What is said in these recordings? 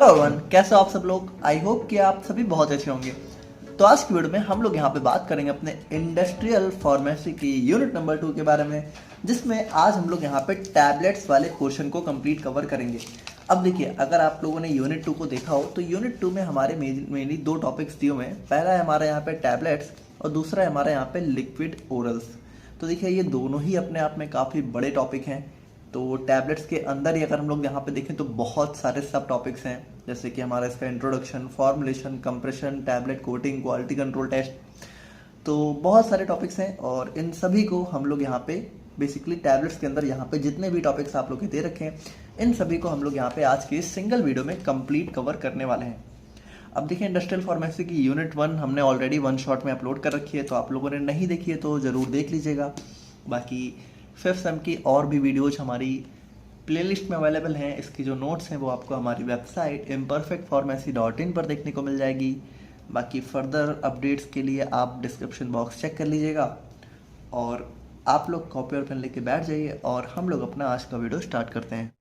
Hello everyone, कैसे हो आप सब लोग। आई होप कि आप सभी बहुत अच्छे होंगे। तो आज की वीडियो में हम लोग यहाँ पे बात करेंगे अपने इंडस्ट्रियल फार्मेसी की यूनिट नंबर 2 के बारे में, जिसमें आज हम लोग यहाँ पे टैबलेट्स वाले पोर्शन को कंप्लीट कवर करेंगे। अब देखिए, अगर आप लोगों ने यूनिट 2 को देखा हो तो यूनिट 2 में हमारे मेनली दो टॉपिक्स दिए हुए हैं। पहला है हमारे यहाँ पे टैबलेट्स और दूसरा है हमारे यहाँ पे लिक्विड ओरल्स। तो देखिए, ये दोनों ही अपने आप में काफ़ी बड़े टॉपिक हैं। तो टैबलेट्स के अंदर ही अगर हम लोग यहाँ पे देखें तो बहुत सारे सब टॉपिक्स हैं, जैसे कि हमारा इसका introduction, formulation, compression, tablet coating, quality control test. तो बहुत सारे टॉपिक्स हैं और इन सभी को हम लोग यहाँ पे बेसिकली टैबलेट्स के अंदर यहाँ पे जितने भी टॉपिक्स आप लोग के दे रखे हैं, इन सभी को हम लोग यहाँ पे आज के इस सिंगल वीडियो में कंप्लीट कवर करने वाले हैं। अब देखिए, इंडस्ट्रियल फार्मेसी की यूनिट 1 हमने ऑलरेडी वन शॉट में अपलोड कर रखी है, तो आप लोगों ने नहीं देखी है तो ज़रूर देख लीजिएगा। बाकी फिफ्थ सेम की और भी वीडियोज हमारी प्लेलिस्ट में अवेलेबल हैं। इसकी जो नोट्स हैं वो आपको हमारी वेबसाइट imperfectpharmacy.in पर देखने को मिल जाएगी। बाकी फर्दर अपडेट्स के लिए आप डिस्क्रिप्शन बॉक्स चेक कर लीजिएगा और आप लोग कॉपी और पेन लेके बैठ जाइए और हम लोग अपना आज का वीडियो स्टार्ट करते हैं।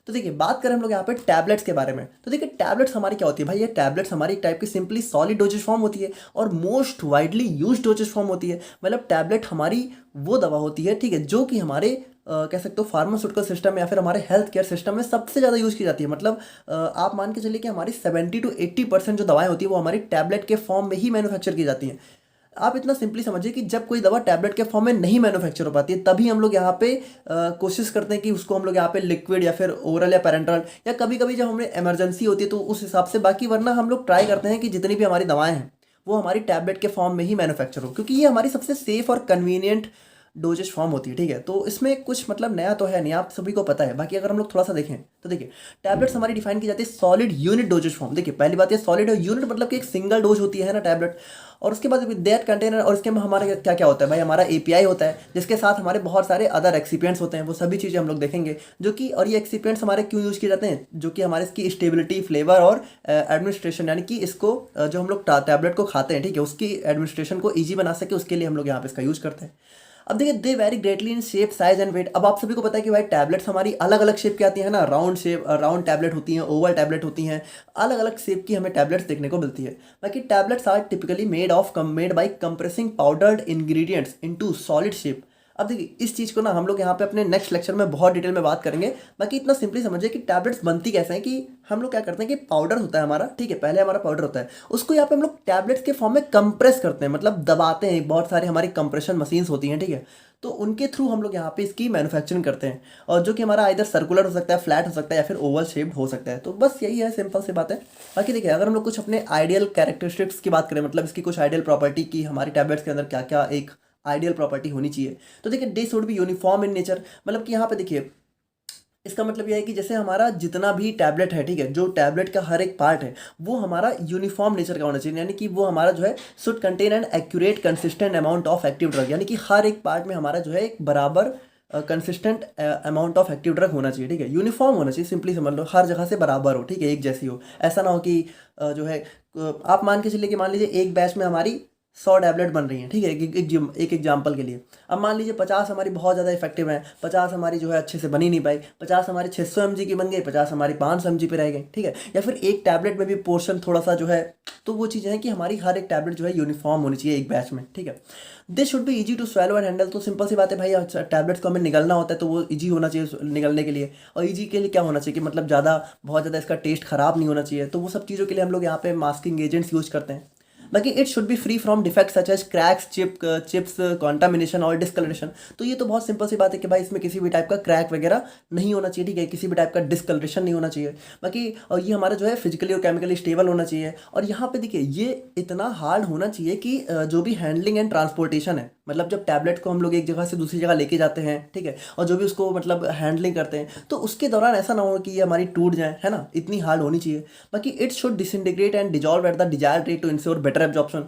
तो देखिए, बात करें हम लोग यहाँ पे टैबलेट्स के बारे में। तो देखिए, टैबलेट्स हमारी क्या होती है भाई, ये टैबलेट्स हमारी एक टाइप की सिंपली सॉलिड डोजेज फॉर्म होती है और most widely used doses form होती है। मतलब टैबलेट हमारी वो दवा होती है, ठीक है, जो कि हमारे कह सकते हो फार्मास्यूटिकल सिस्टम या फिर हमारे हेल्थ केयर सिस्टम में सबसे ज़्यादा यूज़ की जाती है। मतलब आप मान के चलिए कि हमारी 70 to 80% जो दवाएं होती है वो हमारी टैबलेट के फॉर्म में ही मैन्युफैक्चर की जाती हैं। आप इतना सिंपली समझिए कि जब कोई दवा टैबलेट के फॉर्म में नहीं मैन्युफैक्चर हो पाती है, तभी हम लोग यहाँ पे कोशिश करते हैं कि उसको हम लोग यहाँ पे लिक्विड या फिर ओरल या पैरेंटरल, या कभी कभी जब हमें इमरजेंसी होती है तो उस हिसाब से। बाकी वरना हम लोग ट्राई करते हैं कि जितनी भी हमारी दवाएं हैं वो हमारी टैबलेट के फॉर्म में ही मैन्युफैक्चर हो, क्योंकि ये हमारी सबसे सेफ और कन्वीनियंट डोजेज फॉर्म होती है, ठीक है। तो इसमें कुछ मतलब नया तो है नहीं, आप सभी को पता है। बाकी अगर हम लोग थोड़ा सा देखें तो देखिए, टैबलेट्स हमारी डिफाइन की जाती है सॉलिड यूनिट डोजेज फॉर्म। देखिए, पहली बात ये सॉलिड यूनिट मतलब कि एक सिंगल डोज होती है ना टैबलेट। और उसके बाद दैट कंटेनर, और इसके में हमारा क्या क्या होता है भाई, हमारा एपीआई होता है, जिसके साथ हमारे बहुत सारे अदर एक्सिपिएंट्स होते हैं। वो सभी चीज़ें हम लोग देखेंगे जो कि, और ये एक्सिपिएंट्स हमारे क्यों यूज़ किए जाते हैं, जो कि हमारे इसकी स्टेबिलिटी, फ्लेवर और एडमिनिस्ट्रेशन, यानी कि इसको जो हम लोग टैबलेट को खाते हैं, ठीक है, उसकी एडमिनिस्ट्रेशन को ईजी बना सके, उसके लिए हम लोग यहाँ पे इसका यूज़ करते हैं। अब देखिए, they vary greatly in shape, size and weight. अब आप सभी को पता है कि भाई टैबलेट्स हमारी अलग अलग शेप की आती है ना, राउंड शेप, राउंड टैबलेट होती हैं, ओवल टैबलेट होती हैं, अलग अलग शेप की हमें टैबलेट्स देखने को मिलती है। बाकी tablets are typically made by compressing powdered ingredients into solid shape. अब देखिए, इस चीज़ को ना हम लोग यहाँ पे अपने नेक्स्ट लेक्चर में बहुत डिटेल में बात करेंगे। बाकी इतना सिंपली समझिए कि टैबलेट्स बनती कैसे हैं, कि हम लोग क्या करते हैं कि पाउडर होता है हमारा, ठीक है, पहले हमारा पाउडर होता है, उसको यहाँ पे हम लोग टैबलेट्स के फॉर्म में कंप्रेस करते हैं, मतलब दबाते हैं। बहुत सारी हमारी कंप्रेशन मशीन्स होती हैं, ठीक है, तो उनके थ्रू हम लोग यहाँ पे इसकी मैन्युफैक्चरिंग करते हैं, और जो कि हमारा इधर सर्कुलर हो सकता है, फ्लैट हो सकता है, या फिर ओवल शेप्ड हो सकता है। तो बस यही है, सिंपल सी बात है। बाकी देखिए, अगर हम लोग कुछ अपने आइडियल कैरेक्टरिस्टिक्स की बात करें, मतलब इसकी कुछ आइडियल प्रॉपर्टी की, हमारी टैबलेट्स के अंदर क्या क्या एक आइडियल प्रॉपर्टी होनी चाहिए, तो देखिए, they should be uniform in nature. मतलब कि यहाँ पे देखिए, इसका मतलब यह है कि जैसे हमारा जितना भी टैबलेट है, ठीक है, जो टैबलेट का हर एक पार्ट है वो हमारा यूनिफॉर्म नेचर का होना चाहिए, यानी कि वो हमारा जो है should contain an accurate consistent amount of active drug, यानी कि हर एक पार्ट में हमारा जो है एक बराबर consistent amount of active drug होना चाहिए, ठीक है, यूनिफॉर्म होना चाहिए। सिंपली समझ लो, हर जगह से बराबर हो, ठीक है, एक जैसी हो। ऐसा ना हो कि जो है आप मान के चलिए कि मान लीजिए एक बैच में हमारी 100 टैबलेट बन रही हैं, ठीक है, एक एग्जाम्पल के लिए। अब मान लीजिए 50 हमारी बहुत ज़्यादा इफेक्टिव हैं, 50 हमारी जो है अच्छे से बनी नहीं पाई, 50 हमारी 600 mg की बन गई, 50 हमारी 500 mg पे रह गई, ठीक है, या फिर एक टैबलेट में भी पोर्शन थोड़ा सा जो है। तो वो चीज़ें हैं कि हमारी हर एक टैबलेट जो है यूनिफॉर्म होनी चाहिए एक बैच में, ठीक है। This should be easy to swallow and handle. तो सिंपल सी बात है भाई, टैबलेट्स को हमें निगलना होता है तो वो ईजी होना चाहिए निगलने के लिए। और ईजी के लिए क्या होना चाहिए कि मतलब बहुत ज़्यादा इसका टेस्ट खराब नहीं होना चाहिए। तो वो सब चीज़ों के लिए हम लोग यहाँ पे मास्किंग एजेंट्स यूज़ करते हैं। बाकी it should be free from defect such as cracks, chips, contamination और डिस्कलरेशन। तो ये तो बहुत सिंपल सी बात है कि भाई इसमें किसी भी टाइप का क्रैक वगैरह नहीं होना चाहिए, ठीक है, किसी भी टाइप का डिस्कलरेशन नहीं होना चाहिए। बाकी और ये हमारा जो है फिजिकली और केमिकली स्टेबल होना चाहिए। और यहाँ पे देखिए, ये इतना हार्ड होना चाहिए कि जो भी हैंडलिंग एंड ट्रांसपोर्टेशन है, मतलब जब टैबलेट को हम लोग एक जगह से दूसरी जगह लेके जाते हैं, ठीक है, और जो भी उसको मतलब हैंडलिंग करते हैं, तो उसके दौरान ऐसा ना हो कि ये हमारी टूट जाए, है ना, इतनी हार्ड होनी चाहिए। बाकी it should disintegrate and dissolve at the desired rate to ensure better absorption.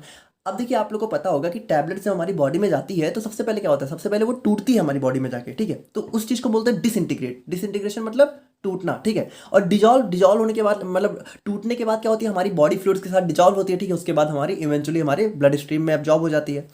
अब देखिए, आप लोग को पता होगा कि टैबलेट जब हमारी बॉडी में जाती है तो सबसे पहले क्या होता है, सबसे पहले वो टूटती है हमारी बॉडी में जाके, ठीक है, तो उस चीज़ को बोलते हैं डिसइंटीग्रेट। डिसइंटीग्रेशन मतलब टूटना, ठीक है। और डिजॉल्व होने के बाद मतलब टूटने के बाद क्या होती है, हमारी बॉडी फ्लूइड्स के साथ डिजॉल्व होती है, ठीक है। उसके बाद हमारी इवेंचुअली हमारे ब्लड स्ट्रीम में एब्जॉर्ब हो जाती है।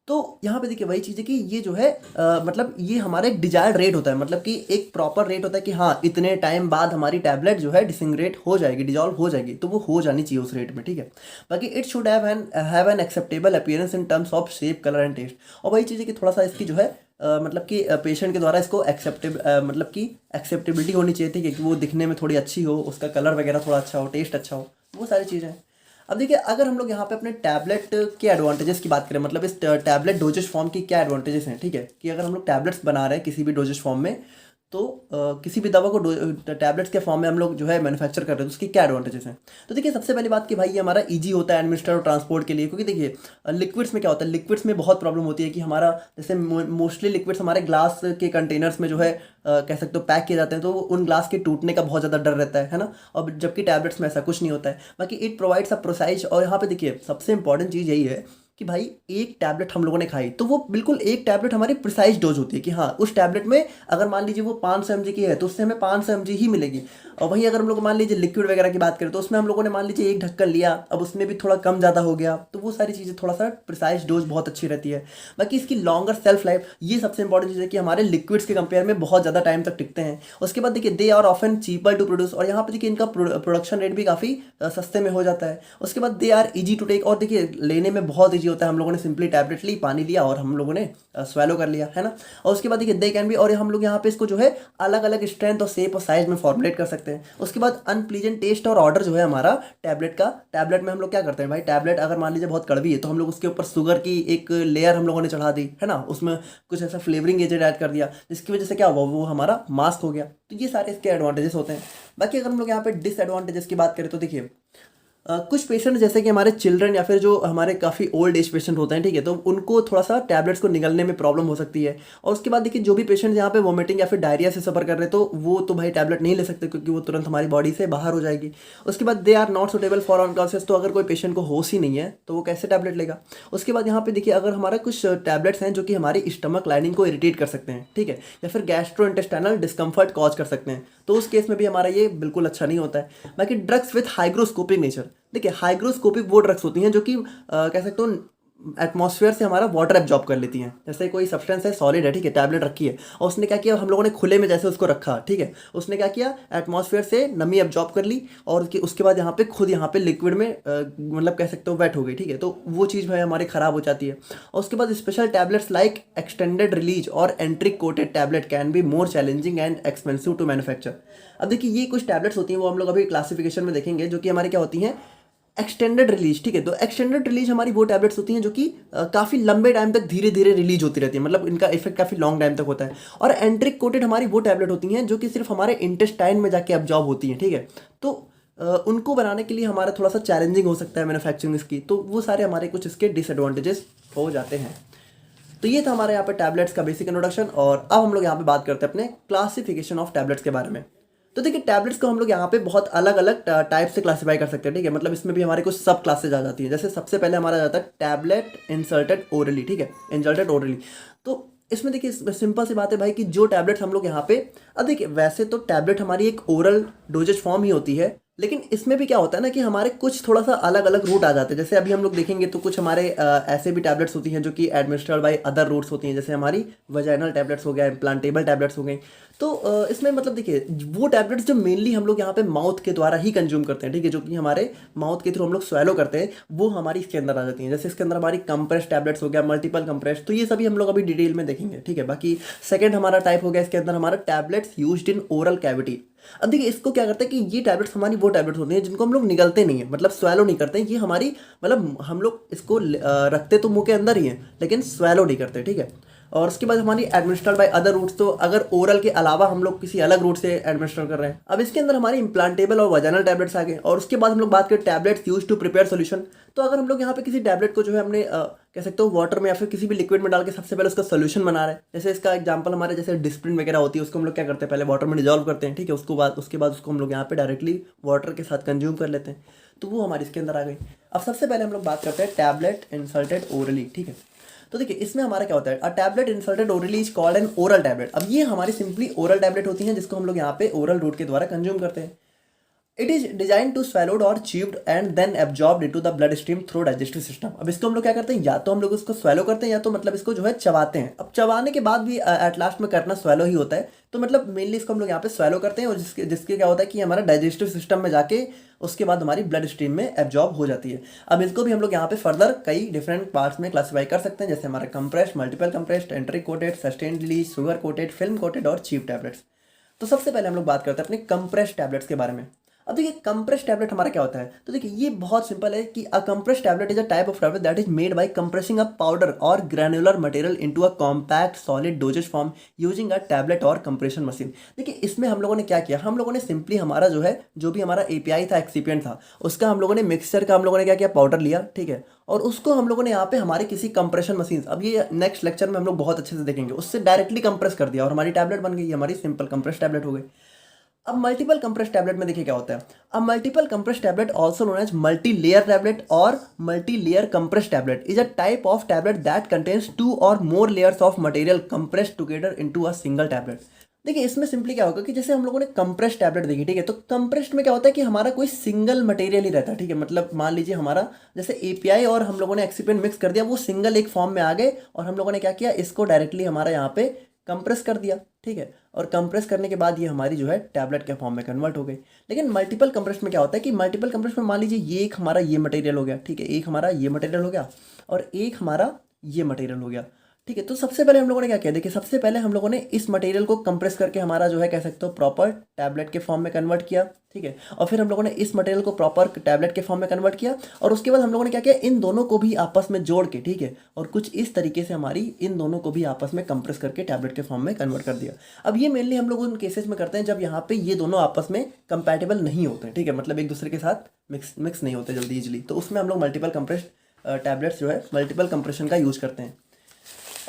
तो यहाँ पे देखिए वही चीज़ है कि ये जो है मतलब ये हमारा एक डिजायर्ड रेट होता है, मतलब कि एक प्रॉपर रेट होता है कि हाँ इतने टाइम बाद हमारी टैबलेट जो है डिसिंग्रेट हो जाएगी, डिजॉल्व हो जाएगी, तो वो हो जानी चाहिए उस रेट में, ठीक है। बाकी it should have an acceptable appearance in terms of shape, colour and taste. और वही चीज़ है कि थोड़ा सा इसकी जो है मतलब कि पेशेंट के द्वारा इसको मतलब कि एक्सेप्टेबिलिटी होनी चाहिए, ठीक है, कि वो दिखने में थोड़ी अच्छी हो, उसका कलर वगैरह थोड़ा अच्छा हो, टेस्ट अच्छा हो, वो सारी चीज़ें हैं। अब देखिए अगर हम लोग यहाँ पे अपने टैबलेट के एडवांटेजेस की बात करें, मतलब इस टैबलेट डोजेज फॉर्म की क्या एडवांटेजेस हैं, ठीक है, कि अगर हम लोग टैबलेट्स बना रहे हैं किसी भी डोजेज फॉर्म में, तो किसी भी दवा को टैबलेट्स के फॉर्म में हम लोग जो है मैन्युफैक्चर कर रहे हैं, तो उसकी क्या एडवांटेजेस हैं। तो देखिए सबसे पहली बात कि भाई ये हमारा ईजी होता है एडमिनिस्टर और ट्रांसपोर्ट के लिए, क्योंकि देखिए लिक्विड्स में क्या होता है, लिक्विड्स में बहुत प्रॉब्लम होती है कि हमारा जैसे मोस्टली लिक्विड्स हमारे ग्लास के कंटेनर्स में जो है कह सकते हो पैक किए जाते हैं, तो उन ग्लास के टूटने का बहुत ज़्यादा डर रहता है ना। और जबकि टैबलेट्स में ऐसा कुछ नहीं होता है। बाकी इट प्रोवाइड्स अ प्रोसाइज, और यहाँ पे देखिए सबसे इंपॉर्टेंट चीज़ यही है कि भाई एक टैबलेट हम लोगों ने खाई तो वो बिल्कुल एक टैबलेट हमारी प्रिसाइज डोज होती है कि हाँ उस टैबलेट में अगर मान लीजिए वो 500 mg की है तो उससे हमें 500 mg ही मिलेगी। और वहीं अगर हम लोग मान लीजिए लिक्विड वगैरह की बात करें तो उसमें हम लोगों ने मान लीजिए एक ढक्कन लिया, अब उसमें भी थोड़ा कम ज़्यादा हो गया, तो वो सारी चीज़ें थोड़ा सा प्रिसाइज डोज बहुत अच्छी रहती है। बाकी इसकी लॉन्गर सेल्फ लाइफ, ये सबसे इंपॉर्टेंट चीज़ है कि हमारे लिक्विड्स के कंपेयर में बहुत ज़्यादा टाइम तक टिकते हैं। उसके बाद देखिए they are often cheaper to produce, और यहाँ पे देखिए इनका प्रोडक्शन रेट भी काफ़ी सस्ते में हो जाता है। उसके बाद they are easy to take, और देखिए लेने में बहुत ईजी होता है। हम लोगों ने सिंपली टैबलेट ली, पानी लिया और हम लोगों ने स्वेलो कर लिया, है ना। और उसके बाद देखिए दे कैन भी, और हम लोग यहाँ पे इसको जो है अलग अलग स्ट्रेंथ और शेप और साइज में फॉर्मुलेट कर सकते हैं। उसके बाद अनप्लीजेंट टेस्ट और ऑर्डर जो है हमारा टैबलेट में हम लोग क्या करते हैं भाई, टैबलेट अगर मान लीजिए बहुत कड़वी है तो हम लोग उसके ऊपर शुगर की एक लेयर हम लोगों ने चढ़ा दी, है ना, उसमें कुछ ऐसा फ्लेवरिंग एजेंट ऐड कर दिया, जिसकी वजह से क्या हुआ, वो हमारा मास्क हो गया। तो ये सारे इसके एडवांटेजेस होते हैं। बाकी अगर हम लोग यहाँ पे डिसएडवांटेजेस की बात करें तो देखिए कुछ पेशेंट जैसे कि हमारे चिल्ड्रन या फिर जो हमारे काफ़ी ओल्ड एज पेशेंट होते हैं, ठीक है, तो उनको थोड़ा सा टैबलेट्स को निगलने में प्रॉब्लम हो सकती है। और उसके बाद देखिए जो भी पेशेंट यहाँ पे वोमिटिंग या फिर डायरिया से सफ़र कर रहे हैं तो वो तो भाई टैबलेट नहीं ले सकते, क्योंकि वो तुरंत हमारी बॉडी से बाहर हो जाएगी। उसके बाद they are not suitable for unconscious, तो अगर कोई पेशेंट को होश ही नहीं है तो वो कैसे टैबलेट लेगा। उसके बाद यहाँ पे देखिए अगर हमारा कुछ टैबलेट्स हैं जो कि हमारी स्टमक लाइनिंग को इरिटेट कर सकते हैं, ठीक है, या फिर गैस्ट्रो इंटेस्टाइनल डिस्कम्फर्ट कॉज कर सकते हैं, तो उस केस में भी हमारा ये बिल्कुल अच्छा नहीं होता है। बाकी ड्रग्स विथ हाइग्रोस्कोपिक नेचर, देखिए हाइग्रोस्कोपिक वो ड्रग्स होती हैं जो कि कह सकते हो एटमॉस्फेयर से हमारा वाटर एब्जॉर्ब कर लेती हैं। जैसे कोई सब्सटेंस है सॉलिड है, ठीक है, टैबलेट रखी है और उसने क्या किया, हम लोगों ने खुले में जैसे उसको रखा, ठीक है, उसने क्या किया, एटमॉस्फेयर से नमी एब्जॉर्ब कर ली और उसके बाद यहाँ पे खुद यहाँ पे लिक्विड में मतलब कह सकते हो वेट हो गई, ठीक है, तो वो चीज़ भाई हमारी ख़राब हो जाती है। और उसके बाद special tablets like extended release और enteric coated tablet can be more challenging and expensive to manufacture. अब देखिए ये कुछ टैबलेट्स होती हैं, वो हम लोग अभी क्लासिफिकेशन में देखेंगे, जो कि हमारी क्या होती हैं, एक्सटेंडेड रिलीज, ठीक है। तो एक्सटेंडेड रिलीज हमारी वो टैबलेट्स होती हैं जो कि काफ़ी लंबे टाइम तक धीरे धीरे रिलीज होती रहती है, मतलब इनका इफेक्ट काफ़ी लॉन्ग टाइम तक होता है। और एंट्रिक कोटेड हमारी वो टैबलेट होती हैं जो कि सिर्फ हमारे इंटेस्टाइन में जाके अब्जॉर्ब होती हैं, ठीक है। तो उनको बनाने के लिए हमारा थोड़ा सा चैलेंजिंग हो सकता है मैन्युफैक्चरिंग इसकी, तो वो सारे हमारे कुछ इसके डिसएडवांटेजेस हो जाते हैं। तो ये था हमारे यहाँ पे टैबलेट्स का बेसिक इंट्रोडक्शन, और अब हम लोग यहाँ पे बात करते हैं अपने क्लासिफिकेशन ऑफ टैबलेट्स के बारे में। तो देखिए टैबलेट्स को हम लोग यहाँ पे बहुत अलग अलग टाइप से क्लासीफाई कर सकते हैं, ठीक है, मतलब इसमें भी हमारे कुछ सब क्लासेज आ जाती हैं। जैसे सबसे पहले हमारा आ जाता है टैबलेट इंसर्टेड ओरली, ठीक है, इंसर्टेड ओरली। तो इसमें देखिए सिंपल सी बात है भाई कि जो टैबलेट्स हम लोग यहाँ पे, अब देखिए वैसे तो टैबलेट हमारी एक ओरल डोजेज फॉर्म ही होती है, लेकिन इसमें भी क्या होता है ना कि हमारे कुछ थोड़ा सा अलग अलग रूट आ जाते हैं। जैसे अभी हम लोग देखेंगे तो कुछ हमारे ऐसे भी टैबलेट्स होती हैं जो कि एडमिनिस्टर्ड बाय अदर रूट्स होती हैं, जैसे हमारी वजाइनल टैबलेट्स हो गया, इम्प्लांटेबल टैबलेट्स हो गई। तो इसमें मतलब देखिए वो टैबलेट्स जो मेनली हम लोग यहाँ पे माउथ के द्वारा ही कंज्यूम करते हैं, ठीक है, जो कि हमारे माउथ के थ्रू हम लोग स्वेलो करते हैं, वो हमारी इसके अंदर आ जाती हैं। जैसे इसके अंदर हमारी कंप्रेस टैबलेट्स हो गया, मल्टीपल कंप्रेस, तो ये सभी हम लोग अभी डिटेल में देखेंगे, ठीक है। बाकी सेकंड हमारा टाइप हो गया इसके अंदर हमारा tablets used in oral cavity. अब देखिए इसको क्या करते हैं कि ये टैबलेट्स हमारी वो टैबलेट्स होती हैं जिनको हम लोग निगलते नहीं है, मतलब स्वेलो नहीं करते हैं। ये हमारी मतलब हम लोग इसको रखते तो मुंह के अंदर ही हैं लेकिन स्वेलो नहीं करते, ठीक है। और उसके बाद हमारी एडमिनिस्टर्ड बाय अदर रूट्स, तो अगर ओरल के अलावा हम लोग किसी अलग रूट से एडमिनिस्टर कर रहे हैं। अब इसके अंदर हमारी इम्प्लांटेबल और वजाइनल टैबलेट्स आ गए। और उसके बाद हम लोग बात करें tablets use to prepare solution, तो अगर हम लोग यहाँ पे किसी टैबलेट को जो है हमने कह सकते हो वाटर में या फिर किसी भी लिक्विड में डाल के सबसे पहले उसका सोल्यूशन बना रहे हैं। जैसे इसका एग्जांपल हमारे जैसे डिस्प्रिन वगैरह होती है, उसको हम लोग क्या करते हैं, पहले वाटर में डिजॉल्व करते हैं, ठीक है, उसके बाद उसको हम लोग यहाँ पे डायरेक्टली वाटर के साथ कंज्यूम कर लेते हैं, तो वो हमारे इसके अंदर आ गई। अब सबसे पहले हम लोग बात करते हैं टैबलेट इंसर्टेड ओरली, ठीक है। तो देखिए इसमें हमारा क्या होता है, a tablet inserted orally is called an oral tablet. अब ये हमारी सिंपली ओरल टैबलेट होती हैं जिसको हम लोग यहाँ पे ओरल रूट के द्वारा कंज्यूम करते हैं। It is design to swallowed और chewed and then absorbed into the blood stream through digestive system. अब इसको हम लोग क्या करते हैं, या तो हम लोग उसको स्वेलो करते हैं या तो मतलब इसको जो है चबाते हैं। अब चबाने के बाद भी एट लास्ट में करना स्वेलो ही होता है, तो मतलब मेनली इसको हम लोग यहाँ पे स्वेलो करते हैं और जिसके जिसके क्या होता है कि हमारा डाइजेस्टिव सिस्टम में जाके उसके बाद हमारी ब्लड स्ट्रीम में एब्जॉर्ब हो जाती है। अब इसको भी हम लोग यहाँ पे फर्दर कई डिफरेंट पार्ट्स में क्लासीफाई कर सकते हैं, जैसे हमारा compressed, multiple compressed, एंट्रिक coated, sustained release, sugar coated, film coated और चीप टैबलेट्स। तो सबसे पहले हम लोग बात करते हैं अपने कंप्रेस्ड टैबलेट्स के बारे में। अब देखिए कंप्रेस टैबलेट हमारा क्या होता है, तो देखिए ये बहुत सिंपल है कि a compress tablet is a type of tablet that is made by compressing a powder और granular material into a compact solid dosage form using a tablet और कंप्रेशन मशीन। देखिए इसमें हम लोगों ने क्या किया, हम लोगों ने सिंपली हमारा जो है जो भी हमारा एपीआई था, एक्सिपिएंट था, उसका हम लोगों ने मिक्सचर का हम लोगों ने क्या किया, पाउडर लिया, ठीक है, और उसको हम लोगों ने यहाँ पे हमारे किसी कंप्रेशन मशीन, अब ये नेक्स्ट लेक्चर में हम लोग बहुत अच्छे से देखेंगे, उससे डायरेक्टली कंप्रेस कर दिया और हमारी टैबलेट बन गई, हमारी सिंपल कंप्रेस टैबलेट हो गई। अब मल्टीपल कंप्रेस टैबलेट में देखिए क्या होता है, अब multiple compress tablet also known as multi layer tablet और multi layer compress tablet is a type of tablet that contains 2 और more layers of material compressed together into a single tablet. देखिए इसमें सिंपली क्या होगा कि जैसे हम लोगों ने कंप्रेस टैबलेट देखी, ठीक है, तो कंप्रेस्ड में क्या होता है कि हमारा कोई सिंगल मटेरियल ही रहता है, ठीक है, मतलब मान लीजिए हमारा जैसे एपीआई और हम लोगों ने एक्सिपिएंट मिक्स कर दिया, वो सिंगल एक फॉर्म में आ गए और हम लोगों ने क्या किया, इसको डायरेक्टली हमारा यहाँ पे कंप्रेस कर दिया, ठीक है, और कंप्रेस करने के बाद ये हमारी जो है टैबलेट के फॉर्म में कन्वर्ट हो गई। लेकिन मल्टीपल कंप्रेस में क्या होता है कि मल्टीपल कंप्रेस में मान लीजिए ये एक हमारा ये मटेरियल हो गया, ठीक है, एक हमारा ये मटेरियल हो गया और एक हमारा ये मटेरियल हो गया, ठीक है। तो सबसे पहले हम लोगों ने क्या किया, देखिए सबसे पहले हम लोगों ने इस मटेरियल को कंप्रेस करके हमारा जो है कह सकते हो प्रॉपर टैबलेट के फॉर्म में कन्वर्ट किया, ठीक है, और फिर हम लोगों ने इस मटेरियल को प्रॉपर टैबलेट के फॉर्म में कन्वर्ट किया और उसके बाद हम लोगों ने क्या किया, इन दोनों को भी आपस में जोड़ के, ठीक है, और कुछ इस तरीके से हमारी इन दोनों को भी आपस में कंप्रेस करके टैबलेट के फॉर्म में कन्वर्ट कर दिया। अब ये मेनली हम लोग उन केसेस में करते हैं जब यहाँ पे ये दोनों आपस में कंपैटिबल नहीं होते, ठीक है, मतलब एक दूसरे के साथ मिक्स नहीं होते जल्दी इजिली, तो उसमें हम लोग मल्टीपल कंप्रेस्ड टैबलेट्स जो है मल्टीपल कंप्रेशन का यूज करते हैं।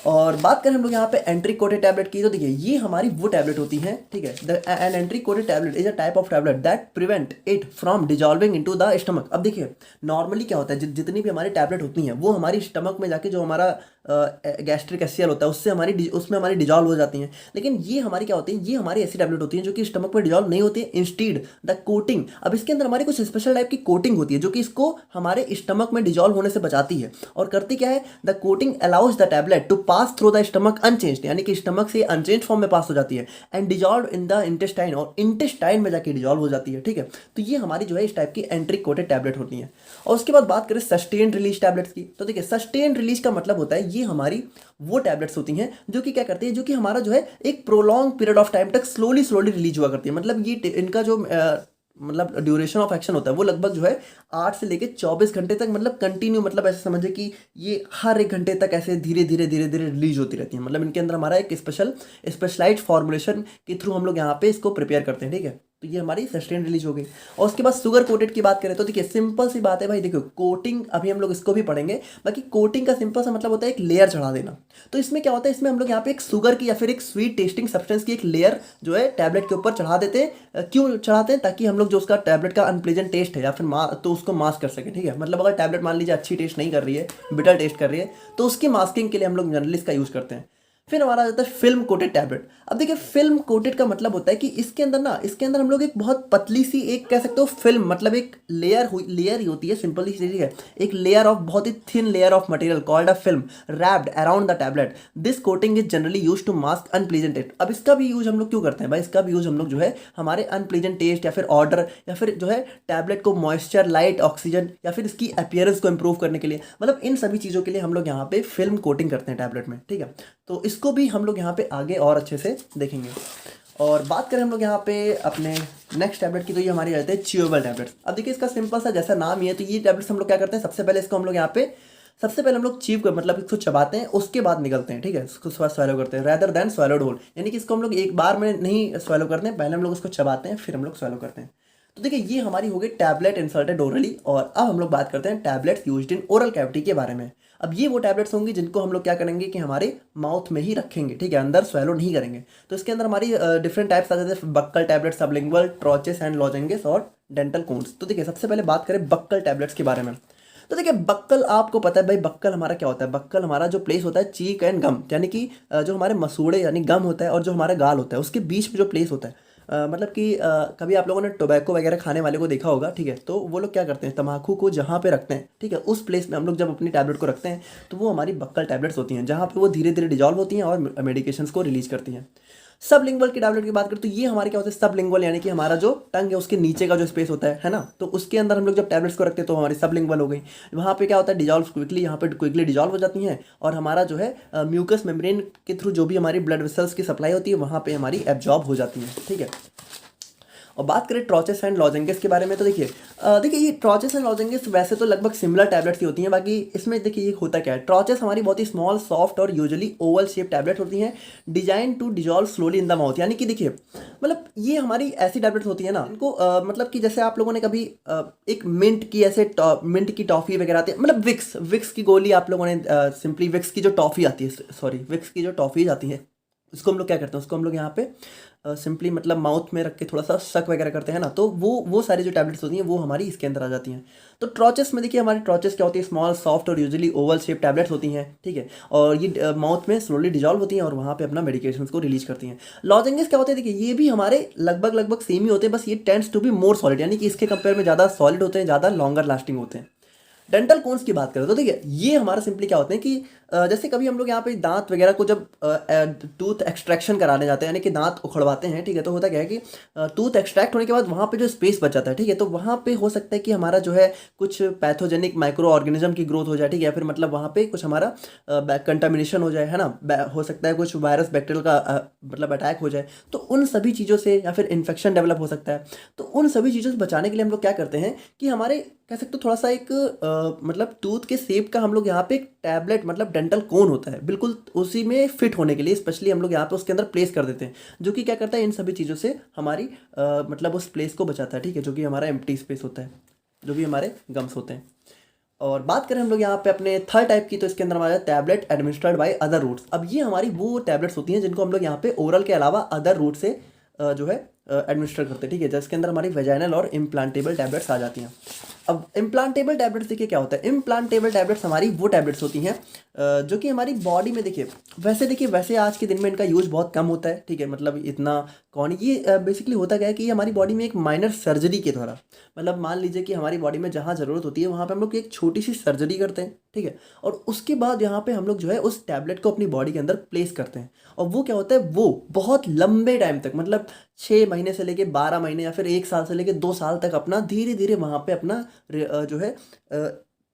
और बात करें हम लोग यहाँ पे एंट्री कोटेड टैबलेट की, तो देखिए ये हमारी वो टैबलेट होती है, ठीक है, an entry coated tablet is a type of tablet that prevent it from dissolving into the stomach. अब देखिए नॉर्मली क्या होता है, जितनी भी हमारी टैबलेट होती हैं वो हमारी स्टमक में जाके जो हमारा गैस्ट्रिक एसियल होता है उसमें हमारी डिजॉल्व हो जाती हैं। लेकिन ये हमारी क्या होती है, ये हमारी ऐसी टैबलेट होती है जो कि स्टमक में डिजॉल्व नहीं होती है, इंस्टीड द कोटिंग, अब इसके अंदर हमारी कुछ स्पेशल टाइप की कोटिंग होती है जो कि इसको हमारे स्टमक में डिजॉल्व होने से बचाती है। और करती क्या है, the coating allows the tablet to pass through the stomach unchanged, यानी कि स्टमक से अनचेंज फॉर्म में पास हो जाती है, and dissolve in the intestine, और इंटेस्टाइन में जाके डिजॉल्व हो जाती है, ठीक है। तो ये हमारी जो है इस टाइप की एंट्री कोटेड टैबलेट होती है। और उसके बाद बात करें सस्टेन्ड रिलीज टैबलेट्स की, तो देखिए सस्टेन्ड रिलीज का मतलब होता है ये हमारी वो टैबलेट्स होती हैं जो कि क्या करती है, जो कि हमारा जो है एक प्रोलॉन्ग पीरियड ऑफ टाइम तक स्लोली रिलीज हुआ करती है। मतलब ये इनका जो मतलब ड्यूरेशन ऑफ एक्शन होता है वो लगभग जो है 8 से लेके 24 घंटे तक, मतलब कंटिन्यू, मतलब ऐसे समझे कि ये हर एक घंटे तक ऐसे धीरे धीरे रिलीज होती रहती है। मतलब इनके अंदर हमारा एक स्पेशलाइज्ड फॉर्मुलेशन के थ्रू हम लोग यहाँ पे इसको प्रिपेयर करते हैं, ठीक है। तो ये हमारी सस्टेन रिलीज हो गई। और उसके बाद शुगर कोटेड की बात करें तो देखिए सिंपल सी बात है भाई, देखो कोटिंग अभी हम लोग इसको भी पढ़ेंगे, बाकी कोटिंग का सिंपल सा मतलब होता है एक लेयर चढ़ा देना। तो इसमें क्या होता है, इसमें हम लोग यहाँ पे एक शुगर की या फिर एक स्वीट टेस्टिंग सब्सटेंस की एक लेयर जो है टैबलेट के ऊपर चढ़ा देते हैं। क्यों चढ़ाते हैं, ताकि हम लोग जो उसका टैबलेट का अनप्लेजेंट टेस्ट है या फिर तो उसको मास्क कर सके, ठीक है। मतलब अगर टैबलेट मान लीजिए अच्छी टेस्ट नहीं कर रही है, बिटर टेस्ट कर रही है, तो उसकी मास्किंग के लिए हम लोग जनरली इसका यूज़ करते हैं। फिर हमारा आ जाता है फिल्म कोटेड टैबलेट। अब देखिए फिल्म कोटेड का मतलब होता है कि इसके अंदर हम लोग एक बहुत पतली सी एक कह सकते हो फिल्म, मतलब एक लेयर ही होती है, सिंपल सी चीज है, एक लेयर ऑफ बहुत ही thin layer of material called a film wrapped around the tablet. This coating is generally use to mask unpleasant taste. अब इसका भी यूज हम लोग क्यों करते हैं भाई, इसका भी यूज हम लोग जो है हमारे अनप्लीजेंट टेस्ट या फिर ऑर्डर या फिर जो है टैबलेट को मॉइस्चर, लाइट, ऑक्सीजन या फिर इसकी अपीयरेंस को इंप्रूव करने के लिए, मतलब इन सभी चीज़ों के लिए हम लोग यहाँ पे फिल्म कोटिंग करते हैं टैबलेट में, ठीक है। तो इसको भी हम लोग यहाँ पे आगे और अच्छे से देखेंगे। और बात करें हम लोग यहाँ पे अपने नेक्स्ट टैबलेट की, तो ये हमारी रहते हैं च्यूएबल टैबलेट्स। अब देखिए इसका सिंपल सा जैसा नाम ही है, तो ये टैबलेट्स हम लोग क्या करते हैं, सबसे पहले इसको हम लोग यहाँ पे च्यू कर मतलब इसको चबाते हैं, उसके बाद निकलते हैं, ठीक है, इसको स्वैलो करते हैं रैदर देन स्वैलोड होल, यानी कि इसको हम लोग एक बार में नहीं स्वैलो करते हैं, पहले हम लोग उसको चबाते हैं फिर हम लोग स्वैलो करते हैं। तो देखिए ये हमारी हो गई टैबलेट इंसर्टेड ओरली। और अब हम लोग बात करते हैं tablets used in oral cavity के बारे में। अब ये वो टैबलेट्स होंगी जिनको हम लोग क्या करेंगे कि हमारे माउथ में ही रखेंगे, ठीक है, अंदर स्वैलो नहीं करेंगे। तो इसके अंदर हमारी डिफरेंट टाइप्स आ जाते हैं, बक्कल टैबलेट, सबलिंगुअल, ट्रॉचेस एंड लॉजेंगेस और डेंटल कोन्स। तो देखिए सबसे पहले बात करें बक्कल टैबलेट्स के बारे में। तो देखिए बक्कल, आपको पता है भाई बक्कल हमारा क्या होता है। बक्कल हमारा जो प्लेस होता है चीक एंड गम, यानी कि जो हमारे मसूड़े यानी गम होता है और जो हमारा गाल होता है उसके बीच में जो प्लेस होता है। मतलब कि कभी आप लोगों ने टोबैको वगैरह खाने वाले को देखा होगा, ठीक है, तो वो लोग क्या करते हैं, तम्बाकू को जहाँ पे रखते हैं, ठीक है, उस प्लेस में हम लोग जब अपनी टैबलेट को रखते हैं तो वो हमारी बक्कल टैबलेट्स होती हैं, जहाँ पे वो धीरे धीरे डिजॉल्व होती हैं और मेडिकेशंस को रिलीज करती हैं। सबलिंगुअल की टैबलेट की बात करें तो ये हमारे क्या होता है, सबलिंगुअल यानी कि हमारा जो टंग है उसके नीचे का जो स्पेस होता है ना, तो उसके अंदर हम लोग जब टैबलेट्स को रखते हैं तो हमारी सबलिंगुअल हो गई। वहाँ पे क्या होता है, डिजॉल्व क्विकली, यहाँ पे क्विकली डिजॉल्व हो जाती हैं और हमारा जो है म्यूकस मेम्ब्रेन के थ्रू जो भी हमारी ब्लड वेसल्स की सप्लाई होती है वहाँ पे हमारी एब्जॉर्ब हो जाती है, ठीक है। और बात करें ट्रॉचेस एंड लॉजेंगेस के बारे में तो देखिए ये ट्रॉचेस एंड लॉजेंगेस वैसे तो लगभग सिमिलर टैबलेट्स ही होती हैं। बाकी इसमें देखिए ये होता क्या है, ट्रॉचेस हमारी बहुत ही स्मॉल सॉफ्ट और यूजुअली ओवल शेप टैबलेट होती हैं, design to dissolve slowly in the mouth. यानी कि देखिए मतलब ये हमारी ऐसी टैबलेट्स होती है ना, इनको मतलब कि जैसे आप लोगों ने कभी एक मिंट की ऐसे मिंट की टॉफ़ी वगैरह आती है, मतलब विक्स विक्स की गोली आप लोगों ने सिंपली विक्स की जो टॉफ़ी आती है, सॉरी विक्स की जो टॉफ़ीज आती है उसको हम लोग क्या करते हैं, उसको हम लोग यहाँ पे सिंपली मतलब माउथ में रख के थोड़ा सा शक वगैरह करते हैं ना, तो वो सारी जो टैबलेट्स होती हैं वो हमारी इसके अंदर आ जाती हैं। तो ट्रॉचेस में देखिए हमारी ट्रॉचेस क्या होती है, स्मॉल सॉफ्ट और यूजुअली ओवल शेप टैबलेट्स होती हैं, ठीक है, और ये माउथ में स्लोली डिजॉल्व होती हैं और वहाँ पे अपना मेडिकेशंस को रिलीज करती हैं। लॉजेंजेस क्या होते हैं, देखिए ये भी हमारे लगभग लगभग सेम ही होते हैं, बस ये tends to be more solid, यानी कि इसके कंपेयर में ज़्यादा सॉलिड होते हैं, ज़्यादा लॉन्गर लास्टिंग होते हैं। डेंटल कोन्स की बात करें तो देखिए ये हमारा सिंपली क्या होते हैं कि जैसे कभी हम लोग यहाँ पे दांत वगैरह को जब टूथ एक्सट्रैक्शन कराने जाते हैं, यानी कि दांत उखड़वाते हैं, ठीक है, तो होता क्या है कि टूथ एक्सट्रैक्ट होने के बाद वहाँ पे जो स्पेस बच जाता है, ठीक है, तो वहाँ पे हो सकता है कि हमारा जो है कुछ पैथोजेनिक माइक्रो ऑर्गेनिज्म की ग्रोथ हो जाए, ठीक है, या फिर मतलब वहाँ पे कुछ हमारा कंटामिनेशन हो जाए, है ना, हो सकता है कुछ वायरस बैक्टीरियल का मतलब अटैक हो जाए, तो उन सभी चीज़ों से, या फिर इन्फेक्शन डेवलप हो सकता है, तो उन सभी चीज़ों से बचाने के लिए हम लोग क्या करते हैं कि हमारे कह सकते हो थोड़ा सा एक मतलब टूथ के शेप का हम लोग यहाँ पे एक टैबलेट मतलब डेंटल कोन होता है, बिल्कुल उसी में फिट होने के लिए स्पेशली हम लोग यहाँ पे उसके अंदर प्लेस कर देते हैं, जो कि क्या करता है इन सभी चीज़ों से हमारी मतलब उस प्लेस को बचाता है, ठीक है, जो कि हमारा एम्प्टी स्पेस होता है, जो भी हमारे गम्स होते हैं। और बात करें हम लोग यहाँ पे अपने थर्ड टाइप की, तो इसके अंदर हमारा tablet administered by other routes. अब ये हमारी वो टैबलेट्स होती हैं जिनको हम लोग यहाँ पे ओरल के अलावा अदर रूट से जो है एडमिनिस्टर करते हैं, ठीक है, जिसके अंदर हमारी वेजाइनल और इम्प्लांटेबल टैबलेट्स आ जाती हैं। अब इम्प्लांटेबल टैबलेट्स देखिए क्या होता है, इम्प्लांटेबल टैबलेट्स हमारी वो टैबलेट्स होती हैं जो कि हमारी बॉडी में देखिए वैसे आज के दिन में इनका यूज़ बहुत कम होता है, ठीक है, मतलब इतना कौन ये बेसिकली होता क्या है कि ये हमारी बॉडी में एक माइनर सर्जरी के द्वारा, मतलब मान लीजिए कि हमारी बॉडी में जहाँ ज़रूरत होती है वहाँ पे हम लोग एक छोटी सी सर्जरी करते हैं, ठीक है, और उसके बाद यहाँ पे हम लोग जो है उस टैबलेट को अपनी बॉडी के अंदर प्लेस करते हैं, और वो क्या होता है, वो बहुत लंबे टाइम तक मतलब 6 महीने से लेके 12 महीने या फिर 1 साल से लेके 2 साल तक अपना धीरे धीरे वहाँ पे अपना जो है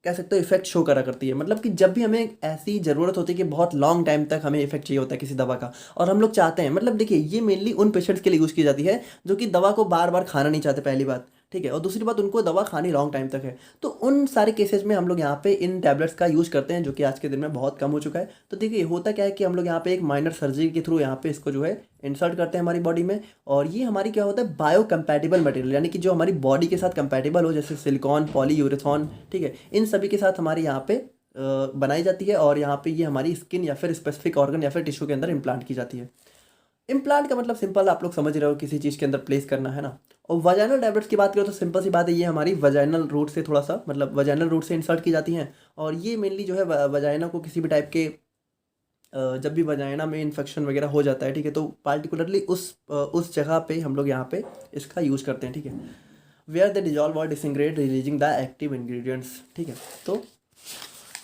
कह सकते हो इफेक्ट शो करा करती है। मतलब कि जब भी हमें ऐसी ज़रूरत होती है कि बहुत लॉन्ग टाइम तक हमें इफेक्ट चाहिए होता है किसी दवा का, और हम लोग चाहते हैं, मतलब देखिए ये मेनली उन पेशेंट्स के लिए यूज़ की जाती है जो कि दवा को बार बार खाना नहीं चाहते, पहली बात, ठीक है, और दूसरी बात उनको दवा खानी लॉन्ग टाइम तक है, तो उन सारे केसेस में हम लोग यहाँ पे इन टैबलेट्स का यूज़ करते हैं, जो कि आज के दिन में बहुत कम हो चुका है। तो देखिए होता क्या है कि हम लोग यहाँ पे एक माइनर सर्जरी के थ्रू यहाँ पे इसको जो है इंसर्ट करते हैं हमारी बॉडी में, और ये हमारी क्या होता है बायो कंपैटिबल मटेरियल, यानी कि जो हमारी बॉडी के साथ कंपैटिबल हो, जैसे सिलिकॉन, पॉलीयूरेथॉन, ठीक है, इन सभी के साथ हमारे यहाँ पे बनाई जाती है, और यहाँ पे ये हमारी स्किन या फिर स्पेसिफिक ऑर्गन या फिर टिश्यू के अंदर इम्प्लांट की जाती है। इम्प्लांट का मतलब सिंपल आप लोग समझ रहे हो, किसी चीज़ के अंदर प्लेस करना, है ना। और वजाइनल टैबलेट्स की बात करो तो सिंपल सी बात है, ये हमारी वजाइनल रूट से थोड़ा सा मतलब वजाइनल रूट से इंसर्ट की जाती हैं, और ये मेनली जो है वजाइना को किसी भी टाइप के जब भी वजाइना में इन्फेक्शन वगैरह हो जाता है, ठीक है, तो पार्टिकुलरली उस जगह पे हम लोग यहाँ पे इसका यूज़ करते हैं, ठीक है, वेयर द डिजॉल्व और डिसइंग्रेड रिलीजिंग द एक्टिव इंग्रेडिएंट्स, ठीक है। तो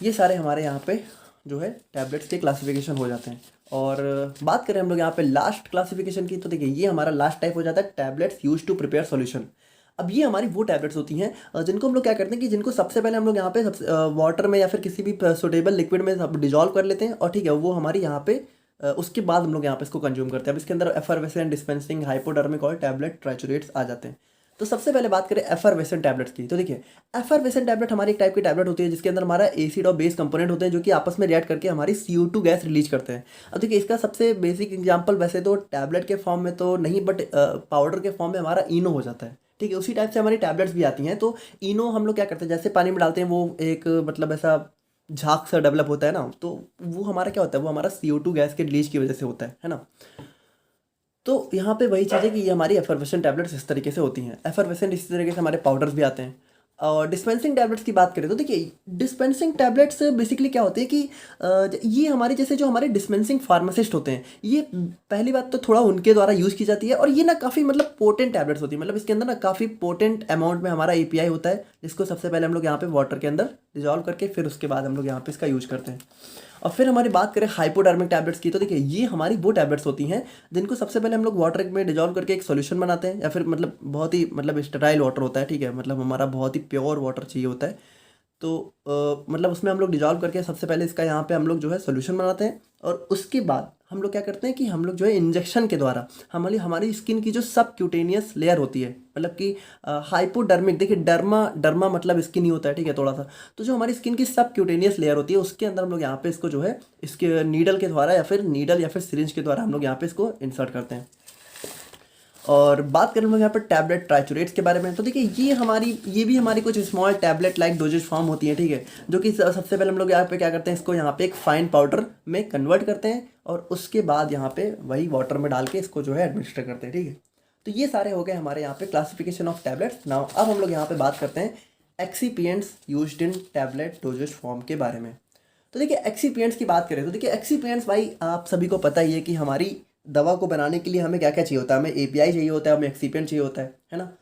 ये सारे हमारे यहाँ पे जो है टैबलेट्स के क्लासिफिकेशन हो जाते हैं। और बात करें हम लोग यहाँ पे लास्ट क्लासिफिकेशन की, तो देखिए ये हमारा लास्ट टाइप हो जाता है tablets use to prepare solution. अब ये हमारी वो टैबलेट्स होती हैं जिनको हम लोग क्या करते हैं कि जिनको सबसे पहले हम लोग यहाँ पे सबसे वाटर में या फिर किसी भी सुटेबल लिक्विड में सब डिजॉल्व कर लेते हैं, और ठीक है वो हमारी यहाँ पे उसके बाद हम लोग यहाँ पे इसको कंज्यूम करते हैं। अब इसके अंदर एफरवेसेंट, डिस्पेंसिंग, हाइपोडर्मिक और टैबलेट ट्राइचुरेट्स आ जाते हैं। तो सबसे पहले बात करें एफरवेसेंट टैबलेट्स की, तो देखिए एफरवेसेंट टैबलेट हमारी एक टाइप की टैबलेट होती है जिसके अंदर हमारा एसिड और बेस कंपोनेंट होते हैं, जो कि आपस में रिएक्ट करके हमारी CO2 गैस रिलीज करते हैं। अब देखिए इसका सबसे बेसिक एग्जांपल वैसे तो टैबलेट के फॉर्म में तो नहीं, बट पाउडर के फॉर्म में हमारा इनो हो जाता है, ठीक है, उसी टाइप से हमारी टैबलेट्स भी आती हैं। तो इनो हम लोग क्या करते हैं, जैसे पानी में डालते हैं वो एक मतलब ऐसा झाग सा डेवलप होता है ना, तो वो हमारा क्या होता है, वो हमारा CO2 गैस के रिलीज की वजह से होता है ना। तो यहाँ पे वही चीज़ है कि ये हमारी एफरवेसेंट टैबलेट्स इस तरीके से होती हैं। एफरवेसेंट इसी तरीके से हमारे पाउडर्स भी आते हैं। और डिस्पेंसिंग टैबलेट्स की बात करें तो देखिए डिस्पेंसिंग टैबलेट्स बेसिकली क्या होते हैं कि ये हमारे जैसे जो हमारे डिस्पेंसिंग फार्मासिस्ट होते हैं, ये पहली बात तो थोड़ा उनके द्वारा यूज़ की जाती है, और ये ना काफ़ी मतलब पोटेंट टैबलेट्स होती है, मतलब इसके अंदर ना काफ़ी पोटेंट अमाउंट में हमारा एपीआई होता है, जिसको सबसे पहले हम लोग यहाँ पे वाटर के अंदर डिजॉल्व करके फिर उसके बाद हम लोग यहाँ पे इसका यूज़ करते हैं। और फिर हमारी बात करें हाइपोडर्मिक टैबलेट्स की, तो देखिए ये हमारी वो टैबलेट्स होती हैं जिनको सबसे पहले हम लोग वाटर में डिजॉल्व करके एक सॉल्यूशन बनाते हैं, या फिर मतलब बहुत ही मतलब स्टेराइल वाटर होता है, ठीक है, मतलब हमारा बहुत ही प्योर वाटर चाहिए होता है। तो मतलब उसमें हम लोग डिजॉल्व करके सबसे पहले इसका यहाँ पे हम लोग जो है सोल्यूशन बनाते हैं, और उसके बाद हम लोग क्या करते हैं कि हम लोग जो है इंजेक्शन के द्वारा हमारी हमारी स्किन की जो सब क्यूटेनियस लेयर होती है, मतलब कि हाइपोडर्मिक, देखिए डर्मा डर्मा मतलब स्किन ही होता है, ठीक है, थोड़ा सा, तो जो हमारी स्किन की सब क्यूटेनियस लेयर होती है उसके अंदर हम लोग यहाँ पे इसको जो है इसके नीडल के द्वारा या फिर सिरिंज के द्वारा हम लोग यहाँ पे इसको इंसर्ट करते हैं। और बात करें हम लोग यहाँ पर टैबलेट ट्राइचुरेट्स के बारे में, तो देखिए ये भी हमारी कुछ small tablet like doses form होती है, ठीक है, जो कि सबसे पहले हम लोग यहाँ पे क्या करते हैं, इसको यहाँ पे एक फाइन पाउडर में कन्वर्ट करते हैं, और उसके बाद यहाँ पे वही वाटर में डाल के इसको जो है एडमिनिस्टर करते हैं, ठीक है। तो ये सारे हो गए हमारे यहाँ पे क्लासिफिकेशन ऑफ टैबलेट्स। नाउ अब हम लोग यहाँ पे बात करते हैं excipients used in tablet dosage form के बारे में। तो देखिए एक्सीपियंट्स की बात करें तो देखिए एक्सीपियंट्स भाई आप सभी को पता ही है कि हमारी दवा को बनाने के लिए हमें क्या क्या चाहिए होता है, हमें एपीआई चाहिए होता है, हमें एक्सीपियंट चाहिए होता है ना।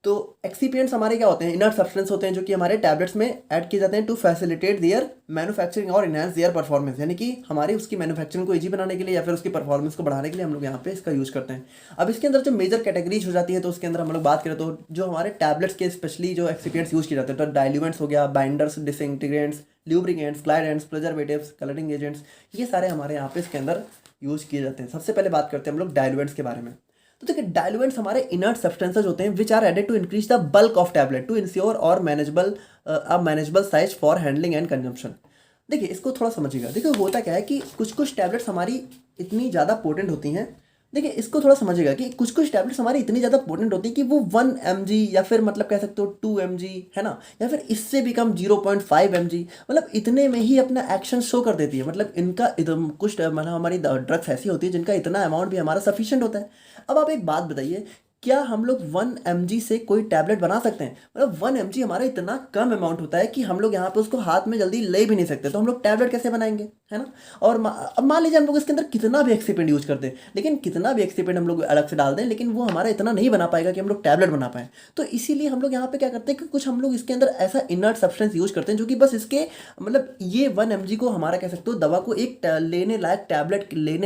तो एक्सीपियंट्स हमारे क्या होते हैं, इनर्ट सब्सटेंस होते हैं जो कि हमारे टैबलेट्स में ऐड किए जाते हैं टू फैसिलिटेट देयर मैन्युफैक्चरिंग और इनहांस देयर परफॉर्मेंस, यानी कि हमारी उसकी मैन्युफैक्चरिंग को ईजी बनाने के लिए या फिर उसकी परफॉर्मेंस को बढ़ाने के लिए हम लोग यहाँ पे इसका यूज़ करते हैं। अब इसके अंदर जो मेजर कैटेगरीज हो जाती है तो उसके अंदर हम लोग बात करें तो जो हमारे टैबलेट्स के स्पेशली जो एक्सीपियंट्स यूज़ किए जाते हैं, तो डाइल्यूएंट्स हो गया, binders, disintegrants, lubricants, glidants, preservatives, colouring agents, ये सारे हमारे यहाँ पे इसके अंदर यूज़ किए जाते हैं। सबसे पहले बात करते हैं हम लोग डाइल्यूएंट्स के बारे में। तो देखिए डाइल्यूएंट्स हमारे इनर्ट सब्सटेंसेज होते हैं which are added to increase the bulk of tablet to insure और manageable size for handling and consumption. देखिए इसको थोड़ा समझिएगा, देखिए होता क्या है कि कुछ कुछ टैबलेट्स हमारी इतनी ज़्यादा पोटेंट होती हैं, देखिए इसको थोड़ा समझिएगा कि कुछ कुछ टैबलेट्स हमारी इतनी ज़्यादा पोटेंट होती है कि वो 1 mg या फिर मतलब कह सकते हो 2 mg, है ना, या फिर इससे भी कम 0.5 mg, मतलब इतने में ही अपना एक्शन शो कर देती है। मतलब इनका कुछ मतलब हमारी ड्रग्स ऐसी होती है जिनका इतना अमाउंट भी हमारा सफिशिएंट होता है। अब आप एक बात बताइए, क्या हम लोग 1 mg से कोई टैबलेट बना सकते हैं? मतलब 1 mg हमारा इतना कम अमाउंट होता है कि हम लोग यहाँ पे उसको हाथ में जल्दी ले भी नहीं सकते, तो हम लोग टैबलेट कैसे बनाएंगे, है ना। और अब मान लीजिए हम लोग इसके अंदर कितना भी एक्सीपेंट यूज करते हैं, लेकिन कितना भी एक्सीपेंट हम लोग अलग से डाल दें, लेकिन वो हमारा इतना नहीं बना पाएगा कि हम लोग टैबलेट बना पाएँ। तो इसीलिए हम लोग यहाँ पे क्या करते हैं कि कुछ हम लोग इसके अंदर ऐसा इनर्ट सब्सटेंस यूज करते हैं जो कि बस इसके मतलब ये 1 mg को हमारा कह सकते हो दवा को एक लेने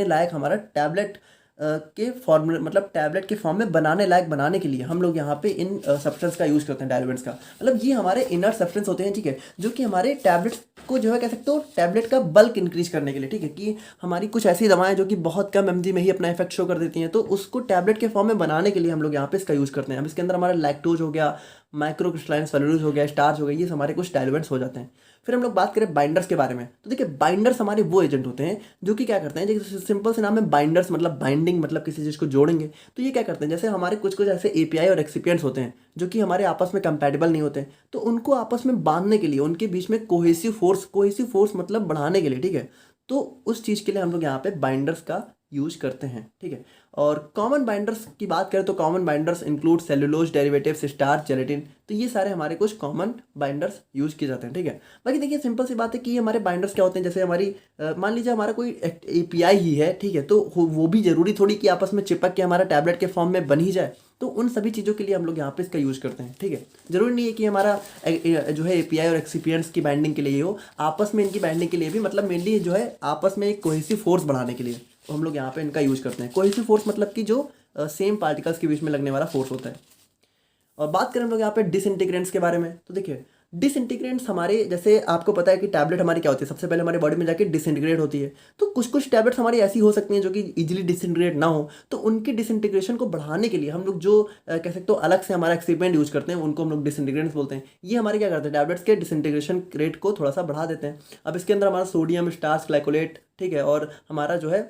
लायक हमारा टैबलेट के फॉर्मूले मतलब टैबलेट के फॉर्म में बनाने लायक बनाने के लिए हम लोग यहाँ पे इन सब्सटेंस का यूज़ करते हैं, डाइल्यूएंट्स का। मतलब ये हमारे इनर्ट सब्सटेंस होते हैं, ठीक है, जो कि हमारे टैबलेट्स को जो है कह सकते हो टैबलेट का बल्क इंक्रीज करने के लिए, ठीक है, कि हमारी कुछ ऐसी दवाएं जो कि बहुत कम एमजी में ही अपना इफेक्ट शो कर देती हैं, तो उसको टैबलेट के फॉर्म में बनाने के लिए हम लोग यहाँ पे इसका यूज़ करते हैं। अब इसके अंदर हमारा लैक्टोज हो गया, माइक्रोक्रिस्टलाइन सेलुलोज हो गया, स्टार्च हो गया, ये हमारे कुछ डाइल्यूएंट्स हो जाते हैं। फिर हम लोग बात करें बाइंडर्स के बारे में, तो देखिए बाइंडर्स हमारे वो एजेंट होते हैं जो कि क्या करते हैं, जैसे सिंपल से नाम है बाइंडर्स, मतलब बाइंडिंग, मतलब किसी चीज़ को जोड़ेंगे। तो ये क्या करते हैं, जैसे हमारे कुछ कुछ ऐसे एपीआई और एक्सिपिएंट्स होते हैं जो कि हमारे आपस में कंपैटिबल नहीं होते, तो उनको आपस में बांधने के लिए, उनके बीच में कोहेसिव फोर्स मतलब बढ़ाने के लिए, ठीक है, तो उस चीज़ के लिए हम लोग यहाँ पे बाइंडर्स का यूज करते हैं, ठीक है। और कॉमन बाइंडर्स की बात करें तो common binders include cellulose derivatives, starch, gelatin, तो ये सारे हमारे कुछ कॉमन बाइंडर्स यूज किए जाते हैं, ठीक है। बाकी देखिए सिंपल सी बात है कि हमारे बाइंडर्स क्या होते हैं, जैसे हमारी मान लीजिए हमारा कोई एपीआई ही है, ठीक है, तो वो भी जरूरी थोड़ी कि आपस में चिपक के हमारा टैबलेट के फॉर्म में बन ही जाए, तो उन सभी चीज़ों के लिए हम लोग यहाँ पे इसका यूज़ करते हैं, ठीक है। जरूरी नहीं है कि हमारा जो है एपीआई और एक्सिपिएंट्स की बाइंडिंग के लिए हो, आपस में इनकी बाइंडिंग के लिए भी, मतलब मेनली जो है आपस में एक कोहेसिव फोर्स बढ़ाने के लिए तो हम लोग यहाँ पे इनका यूज़ करते हैं। कोहेसिव फोर्स मतलब कि जो सेम पार्टिकल्स के बीच में लगने वाला फोर्स होता है। और बात करें हम लोग यहाँ पे डिसइंटीग्रेंट्स के बारे में, तो देखिए डिसइंटीग्रेंट्स हमारे, जैसे आपको पता है कि टैबलेट हमारी क्या होती है, सबसे पहले हमारे बॉडी में जाके डिसइंटीग्रेट होती है, तो कुछ कुछ टैबलेट्स हमारी ऐसी हो सकती हैं जो कि इजीली डिसइंटीग्रेट ना हो, तो उनकी डिसइंटीग्रेशन को बढ़ाने के लिए हम लोग जो कह सकते हो अलग से हमारा एक्सिपेंट यूज करते हैं, उनको हम लोग डिसइंटीग्रेंट्स बोलते हैं। ये हमारे क्या करते हैं, टैबलेट्स के डिसइंटीग्रेशन रेट को थोड़ा सा बढ़ा देते हैं। अब इसके अंदर हमारा सोडियम, स्टार्च, ग्लाइकोलेट, ठीक है, और हमारा जो है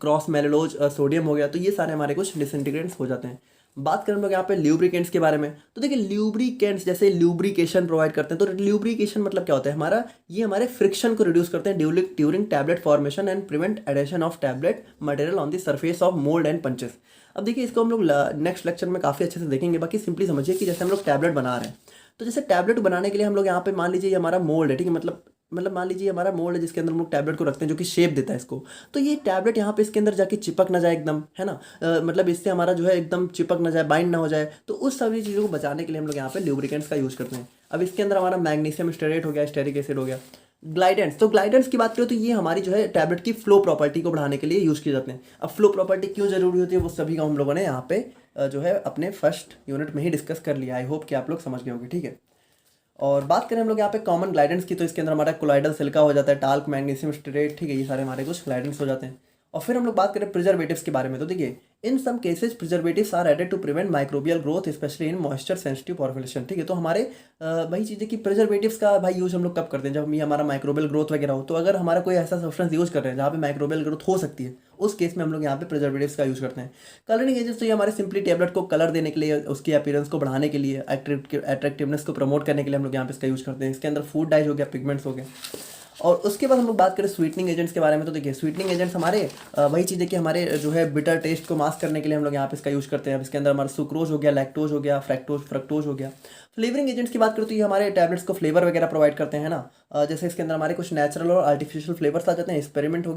क्रॉस मेलेलोज सोडियम हो गया, तो ये सारे हमारे कुछ डिसइंटीग्रेंट्स हो जाते हैं। बात करें हम लोग यहाँ पे ल्यूब्रिकेंट्स के बारे में, तो देखिए ल्यूब्रिकेंट्स जैसे ल्यूब्रिकेशन प्रोवाइड करते हैं, तो ल्यूब्रिकेशन मतलब क्या होता है, ये हमारे फ्रिक्शन को रिड्यूस करते हैं during tablet formation and prevent adhesion of tablet material on the surface of mould and punches. अब देखिए इसको हम लोग नेक्स्ट लेक्चर में काफ़ी अच्छे से देखेंगे, बाकी सिंपली समझिए कि जैसे हम लोग टैबलेट बना रहे हैं, तो जैसे टैबलेट बनाने के लिए हम लोग यहाँ पे मान लीजिए ये हमारा मोल्ड है, ठीक है, मतलब मान लीजिए हमारा मोल्ड है जिसके अंदर हम लोग टैबलेट को रखते हैं जो कि शेप देता है इसको। तो ये टैबलेट यहाँ पे इसके अंदर जाके चिपक ना जाए एकदम, है ना, मतलब इससे हमारा जो है एकदम चिपक ना जाए, बाइंड ना हो जाए, तो उस सभी चीज़ों को बचाने के लिए हम लोग यहाँ पे ल्यूब्रिकेंट्स का यूज़ करते हैं। अब इसके अंदर हमारा मैग्नीशियम स्टेरेट हो गया, स्टेरिक एसिड हो गया, ग्लाइडेंट्स। तो ग्लाइडेंट्स की बात करें तो ये हमारी जो है टैबलेट की फ्लो प्रॉपर्टी को बढ़ाने के लिए यूज़ किए जाते हैं। अब फ्लो प्रॉपर्टी क्यों जरूरी होती है वो सभी का हम लोगों ने यहाँ पे जो है अपने फर्स्ट यूनिट में ही डिस्कस कर लिया। आई होप कि आप लोग समझ गए होंगे, ठीक है। और बात करें हम लोग यहाँ पे कॉमन ग्लाइडेंट्स की, तो इसके अंदर हमारा कोलाइडल सिलिका हो जाता है, टाल्क, मैग्नीशियम स्टेरेट, ठीक है, ये सारे हमारे कुछ ग्लाइडेंट्स हो जाते हैं। और फिर हम लोग बात करें प्रिजर्वेटिव्स के बारे में, तो देखिए in some cases preservatives are added to prevent microbial growth specially in moisture sensitive population, ठीक है। तो हमारे वही चीज़ है कि प्रिजर्वेटिव्स का भाई यूज़ हम लोग कब करते हैं, जब ये हमारा माइक्रोबियल ग्रोथ वगैरह हो। तो अगर हमारा कोई ऐसा सब्सटेंस यूज़ कर रहे हैं जहाँ पे माइक्रोबियल ग्रोथ हो सकती है, उस केस में हम लोग यहाँ पे प्रिजर्वेटिव्स का यूज़ करते हैं। कलरिंग एजेंट्स तो ये हमारे सिंपली टैबलेट को कलर देने के लिए, उसकी अपीयरेंस को बढ़ाने के लिए, अट्रैक्टिवनेस को प्रमोट करने के लिए हम लोग यहाँ पे इसका यूज़ करते हैं। इसके अंदर फूड डाइज हो गया, पिगमेंट्स हो गए। और उसके बाद हम लोग बात करें स्वीटनिंग एजेंट्स के बारे में, तो देखिए स्वीटनिंग एजेंट्स हमारे वही चीज़ है कि हमारे जो है बिटर टेस्ट को मास्क करने के लिए हम लोग यहाँ पे इसका यूज़ करते हैं। अब इसके अंदर हमारा सुक्रोज हो गया, लैक्टोज हो गया, फ्रक्टोज हो गया। फ्लेवरिंग एजेंट्स की बात करें तो ये हमारे टैबलेट्स को फ्लेवर वगैरह प्रोवाइड करते हैं ना, जैसे इसके अंदर हमारे कुछ नेचुरल और आर्टिफिशियल फ्लेवर्स आ जाते हैं, एक्सपेरिमेंट हो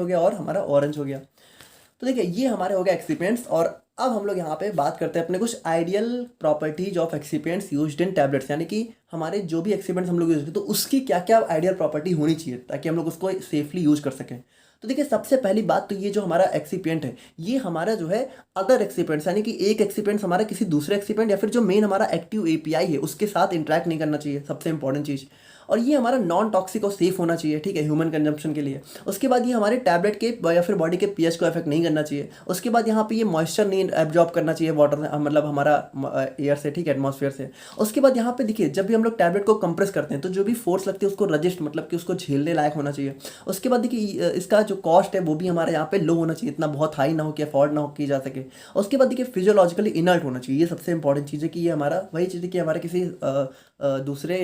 गया और हमारा ऑरेंज हो गया। तो देखिए ये हमारे हो गए एक्सिपिएंट्स। और अब हम लोग यहाँ पे बात करते हैं अपने कुछ ideal properties of excipients used in tablets, यानी कि हमारे जो भी एक्सिपिएंट्स हम लोग यूज करते हैं तो उसकी क्या क्या आइडियल प्रॉपर्टी होनी चाहिए ताकि हम लोग उसको सेफली यूज कर सकें। तो देखिए सबसे पहली बात तो ये जो हमारा एक्सिपिएंट है ये हमारा जो है अदर एक्सिपिएंट्स, यानी कि एक एक्सिपिएंट्स हमारा किसी दूसरे एक्सिपिएंट या फिर जो मेन हमारा एक्टिव एपीआई है उसके साथ इंटरेक्ट नहीं करना चाहिए, सबसे इंपॉर्टेंट चीज़। और ये हमारा नॉन टॉक्सिक और सेफ होना चाहिए, ठीक है, ह्यूमन कंजम्पशन के लिए। उसके बाद ये हमारे टैबलेट के या फिर बॉडी के पीएच को इफेक्ट नहीं करना चाहिए। उसके बाद यहाँ पे ये मॉइस्चर नहीं एब्जॉर्ब करना चाहिए वाटर से, मतलब हमारा एयर से, ठीक है, एटमॉस्फेयर से। उसके बाद यहाँ पे देखिए जब भी हम लोग टैबलेट को कंप्रेस करते हैं तो जो भी फोर्स लगती है उसको रजिस्ट, मतलब कि उसको झेलने लायक होना चाहिए। उसके बाद देखिए इसका जो कॉस्ट है वो भी हमारे यहाँ पे लो होना चाहिए, इतना बहुत हाई ना हो कि अफोर्ड ना हो की जा सके। उसके बाद देखिए फिजियोलॉजिकली इनर्ट होना चाहिए, ये सबसे इंपॉर्टेंट चीज़ है कि ये हमारा वही चीज़ है कि हमारे किसी दूसरे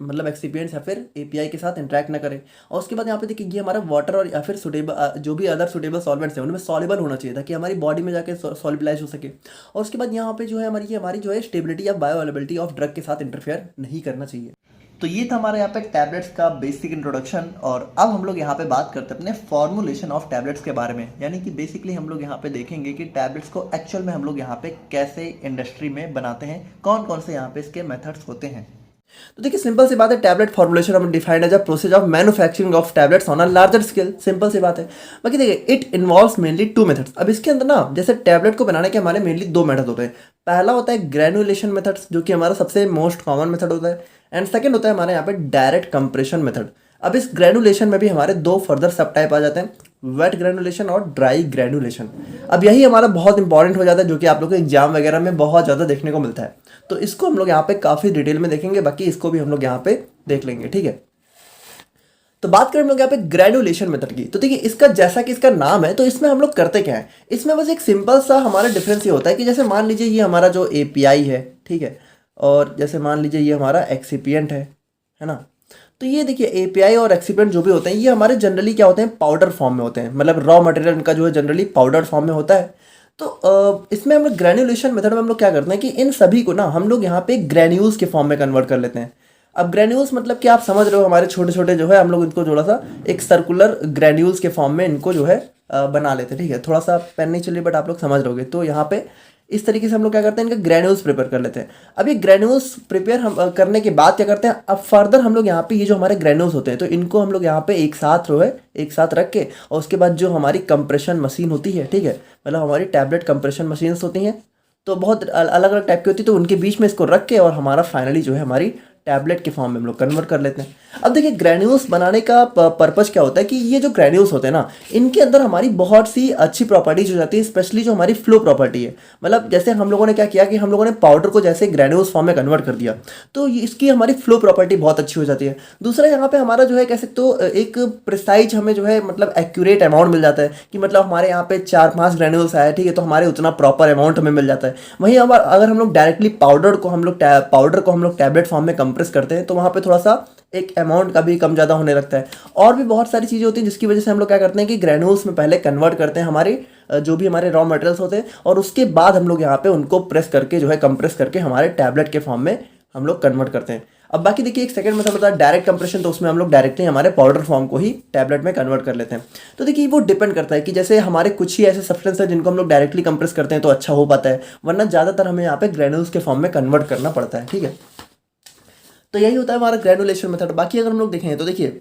मतलब एक्सिपिएंट्स या फिर एपीआई के साथ इंटरेक्ट ना करें। और उसके बाद यहाँ पे देखिए ये हमारा वाटर और या फिर सुटेबल जो भी अदर सुटेबल सॉल्वेंट्स हैं उनमें सॉल्युबल होना चाहिए ताकि हमारी बॉडी में जाके सॉल्युबलाइज हो सके। और उसके बाद यहाँ पे जो है हमारी जो है स्टेबिलिटी या बायोअवेलेबिलिटी ऑफ ड्रग के साथ इंटरफेयर नहीं करना चाहिए। तो ये था हमारे यहाँ पे टैबलेट्स का बेसिक इंट्रोडक्शन। और अब हम लोग यहाँ पे बात करते हैं अपने फॉर्मुलेशन ऑफ टैबलेट्स के बारे में, यानी कि बेसिकली हम लोग यहाँ पे देखेंगे कि टैबलेट्स को एक्चुअल में हम लोग यहाँ पे कैसे इंडस्ट्री में बनाते हैं, कौन कौन से यहाँ पे इसके मेथड्स होते हैं। तो देखिए सिंपल सी बात है, टैबलेट फॉर्मुलेशन हम defined as a process of manufacturing of tablets on a larger scale, simple सी बात है। बाकी देखिए इट इन्वॉल्व्स मेनली 2 मेथड्स। अब इसके अंदर ना जैसे टैबलेट को बनाने के हमारे मेनली 2 मेथड होते हैं। पहला होता है ग्रेनुलेशन मेथड्स जो कि हमारा सबसे मोस्ट कॉमन मेथड होता है, एंड सेकंड होता है हमारे यहाँ पे डायरेक्ट कंप्रेशन मेथड। अब इस ग्रेनुलेशन में भी हमारे 2 फर्दर सब टाइप आ जाते हैं, वेट ग्रेनुलेशन और ड्राई ग्रेनुलेशन। अब यही हमारा बहुत इंपॉर्टेंट हो जाता है जो कि आप लोग को एग्जाम वगैरह में बहुत ज़्यादा देखने को मिलता है। तो इसको हम लोग यहाँ पे काफ़ी डिटेल में देखेंगे, बाकी इसको भी हम लोग यहाँ पे देख लेंगे, ठीक है। तो बात करें हम लोग यहाँ पे ग्रेनुलेशन मेथड की, तो देखिए इसका जैसा कि इसका नाम है तो इसमें हम लोग करते क्या है, इसमें बस एक सिंपल सा हमारा डिफरेंस ये होता है कि जैसे मान लीजिए ये हमारा जो एपीआई है, ठीक है, और जैसे मान लीजिए ये हमारा एक्सिपिएंट है ना। तो ये देखिए एपीआई और एक्सिपिएंट जो भी होते हैं ये हमारे जनरली क्या होते हैं, पाउडर फॉर्म में होते हैं, मतलब रॉ मटेरियल इनका जो है जनरली पाउडर फॉर्म में होता है। तो इसमें हम लोग ग्रेनुलेशन मेथड में हम लोग क्या करते हैं कि इन सभी को ना हम लोग यहाँ पे ग्रेन्यूल्स के फॉर्म में कन्वर्ट कर लेते हैं। अब ग्रेन्यूल्स मतलब कि आप समझ रहे हो हमारे छोटे छोटे जो है हम लोग इनको थोड़ा सा एक सर्कुलर ग्रेन्यूल्स के फॉर्म में इनको जो है बना लेते हैं, ठीक है। थोड़ा सा पेन नहीं चलिए बट आप लोग समझ रहोगे। तो यहाँ पे इस तरीके से हम लोग क्या करते हैं, इनका ग्रेन्यूल्स प्रिपेयर कर लेते हैं। अब ये ग्रेन्यूल्स प्रिपेयर हम करने के बाद क्या करते हैं, अब फर्दर हम लोग यहाँ पे ये जो हमारे ग्रेन्यूल्स होते हैं तो इनको हम लोग यहाँ पे एक साथ रख के और उसके बाद जो हमारी कंप्रेशन मशीन होती है, ठीक है, मतलब हमारी टैबलेट कंप्रेशन मशीन्स होती हैं तो बहुत अलग अलग टाइप की होती है, तो उनके बीच में इसको रख के और हमारा फाइनली जो है हमारी टैबलेट के फॉर्म में हम लोग कन्वर्ट कर लेते हैं। अब देखिए ग्रेन्यूल्स बनाने का पर्पस क्या होता है कि ये जो ग्रेन्यूल्स होते हैं ना इनके अंदर हमारी बहुत सी अच्छी प्रॉपर्टीज हो जाती है, स्पेशली जो हमारी फ्लो प्रॉपर्टी है। मतलब जैसे हम लोगों ने क्या किया कि हम लोगों ने पाउडर को जैसे ग्रेन्यूल्स फॉर्म में कन्वर्ट कर दिया तो इसकी हमारी फ्लो प्रॉपर्टी बहुत अच्छी हो जाती है। दूसरा यहाँ पे हमारा जो है कह सकते हो एक प्रिसाइज हमें जो है मतलब एक्यूरेट अमाउंट मिल जाता है कि मतलब हमारे यहाँ पे 4-5 ग्रेन्यूल्स आए, ठीक है, तो हमारे उतना प्रॉपर अमाउंट हमें मिल जाता है। वहीं अगर हम लोग डायरेक्टली पाउडर को हम लोग टैबलेट फॉर्म में कंप्रेस करते हैं तो वहाँ पे थोड़ा सा एक अमाउंट का भी कम ज़्यादा होने लगता है। और भी बहुत सारी चीज़ें होती हैं जिसकी वजह से हम लोग क्या करते हैं कि ग्रेन्यूल्स में पहले कन्वर्ट करते हैं हमारे जो भी हमारे रॉ मटेरियल्स होते हैं और उसके बाद हम लोग यहाँ पे उनको प्रेस करके जो है कंप्रेस करके हमारे टैबलेट के फॉर्म में हम लोग कन्वर्ट करते हैं। अब बाकी देखिए एक सेकंड मेथड होता है डायरेक्ट कंप्रेशन, तो उसमें हम लोग डायरेक्टली हमारे पाउडर फॉर्म को ही टैबलेट में कन्वर्ट कर लेते हैं। तो देखिए वो डिपेंड करता है कि जैसे हमारे कुछ ही ऐसे सब्सटेंस है जिनको हम लोग डायरेक्टली कंप्रेस करते हैं तो अच्छा हो पाता है, वरना ज़्यादातर हमें यहाँ पे ग्रेन्यूल्स के फॉर्म में कन्वर्ट करना पड़ता है। ठीक है, तो यही होता है हमारा ग्रेनुलेशन मेथड। बाकी अगर हम लोग देखें तो देखिए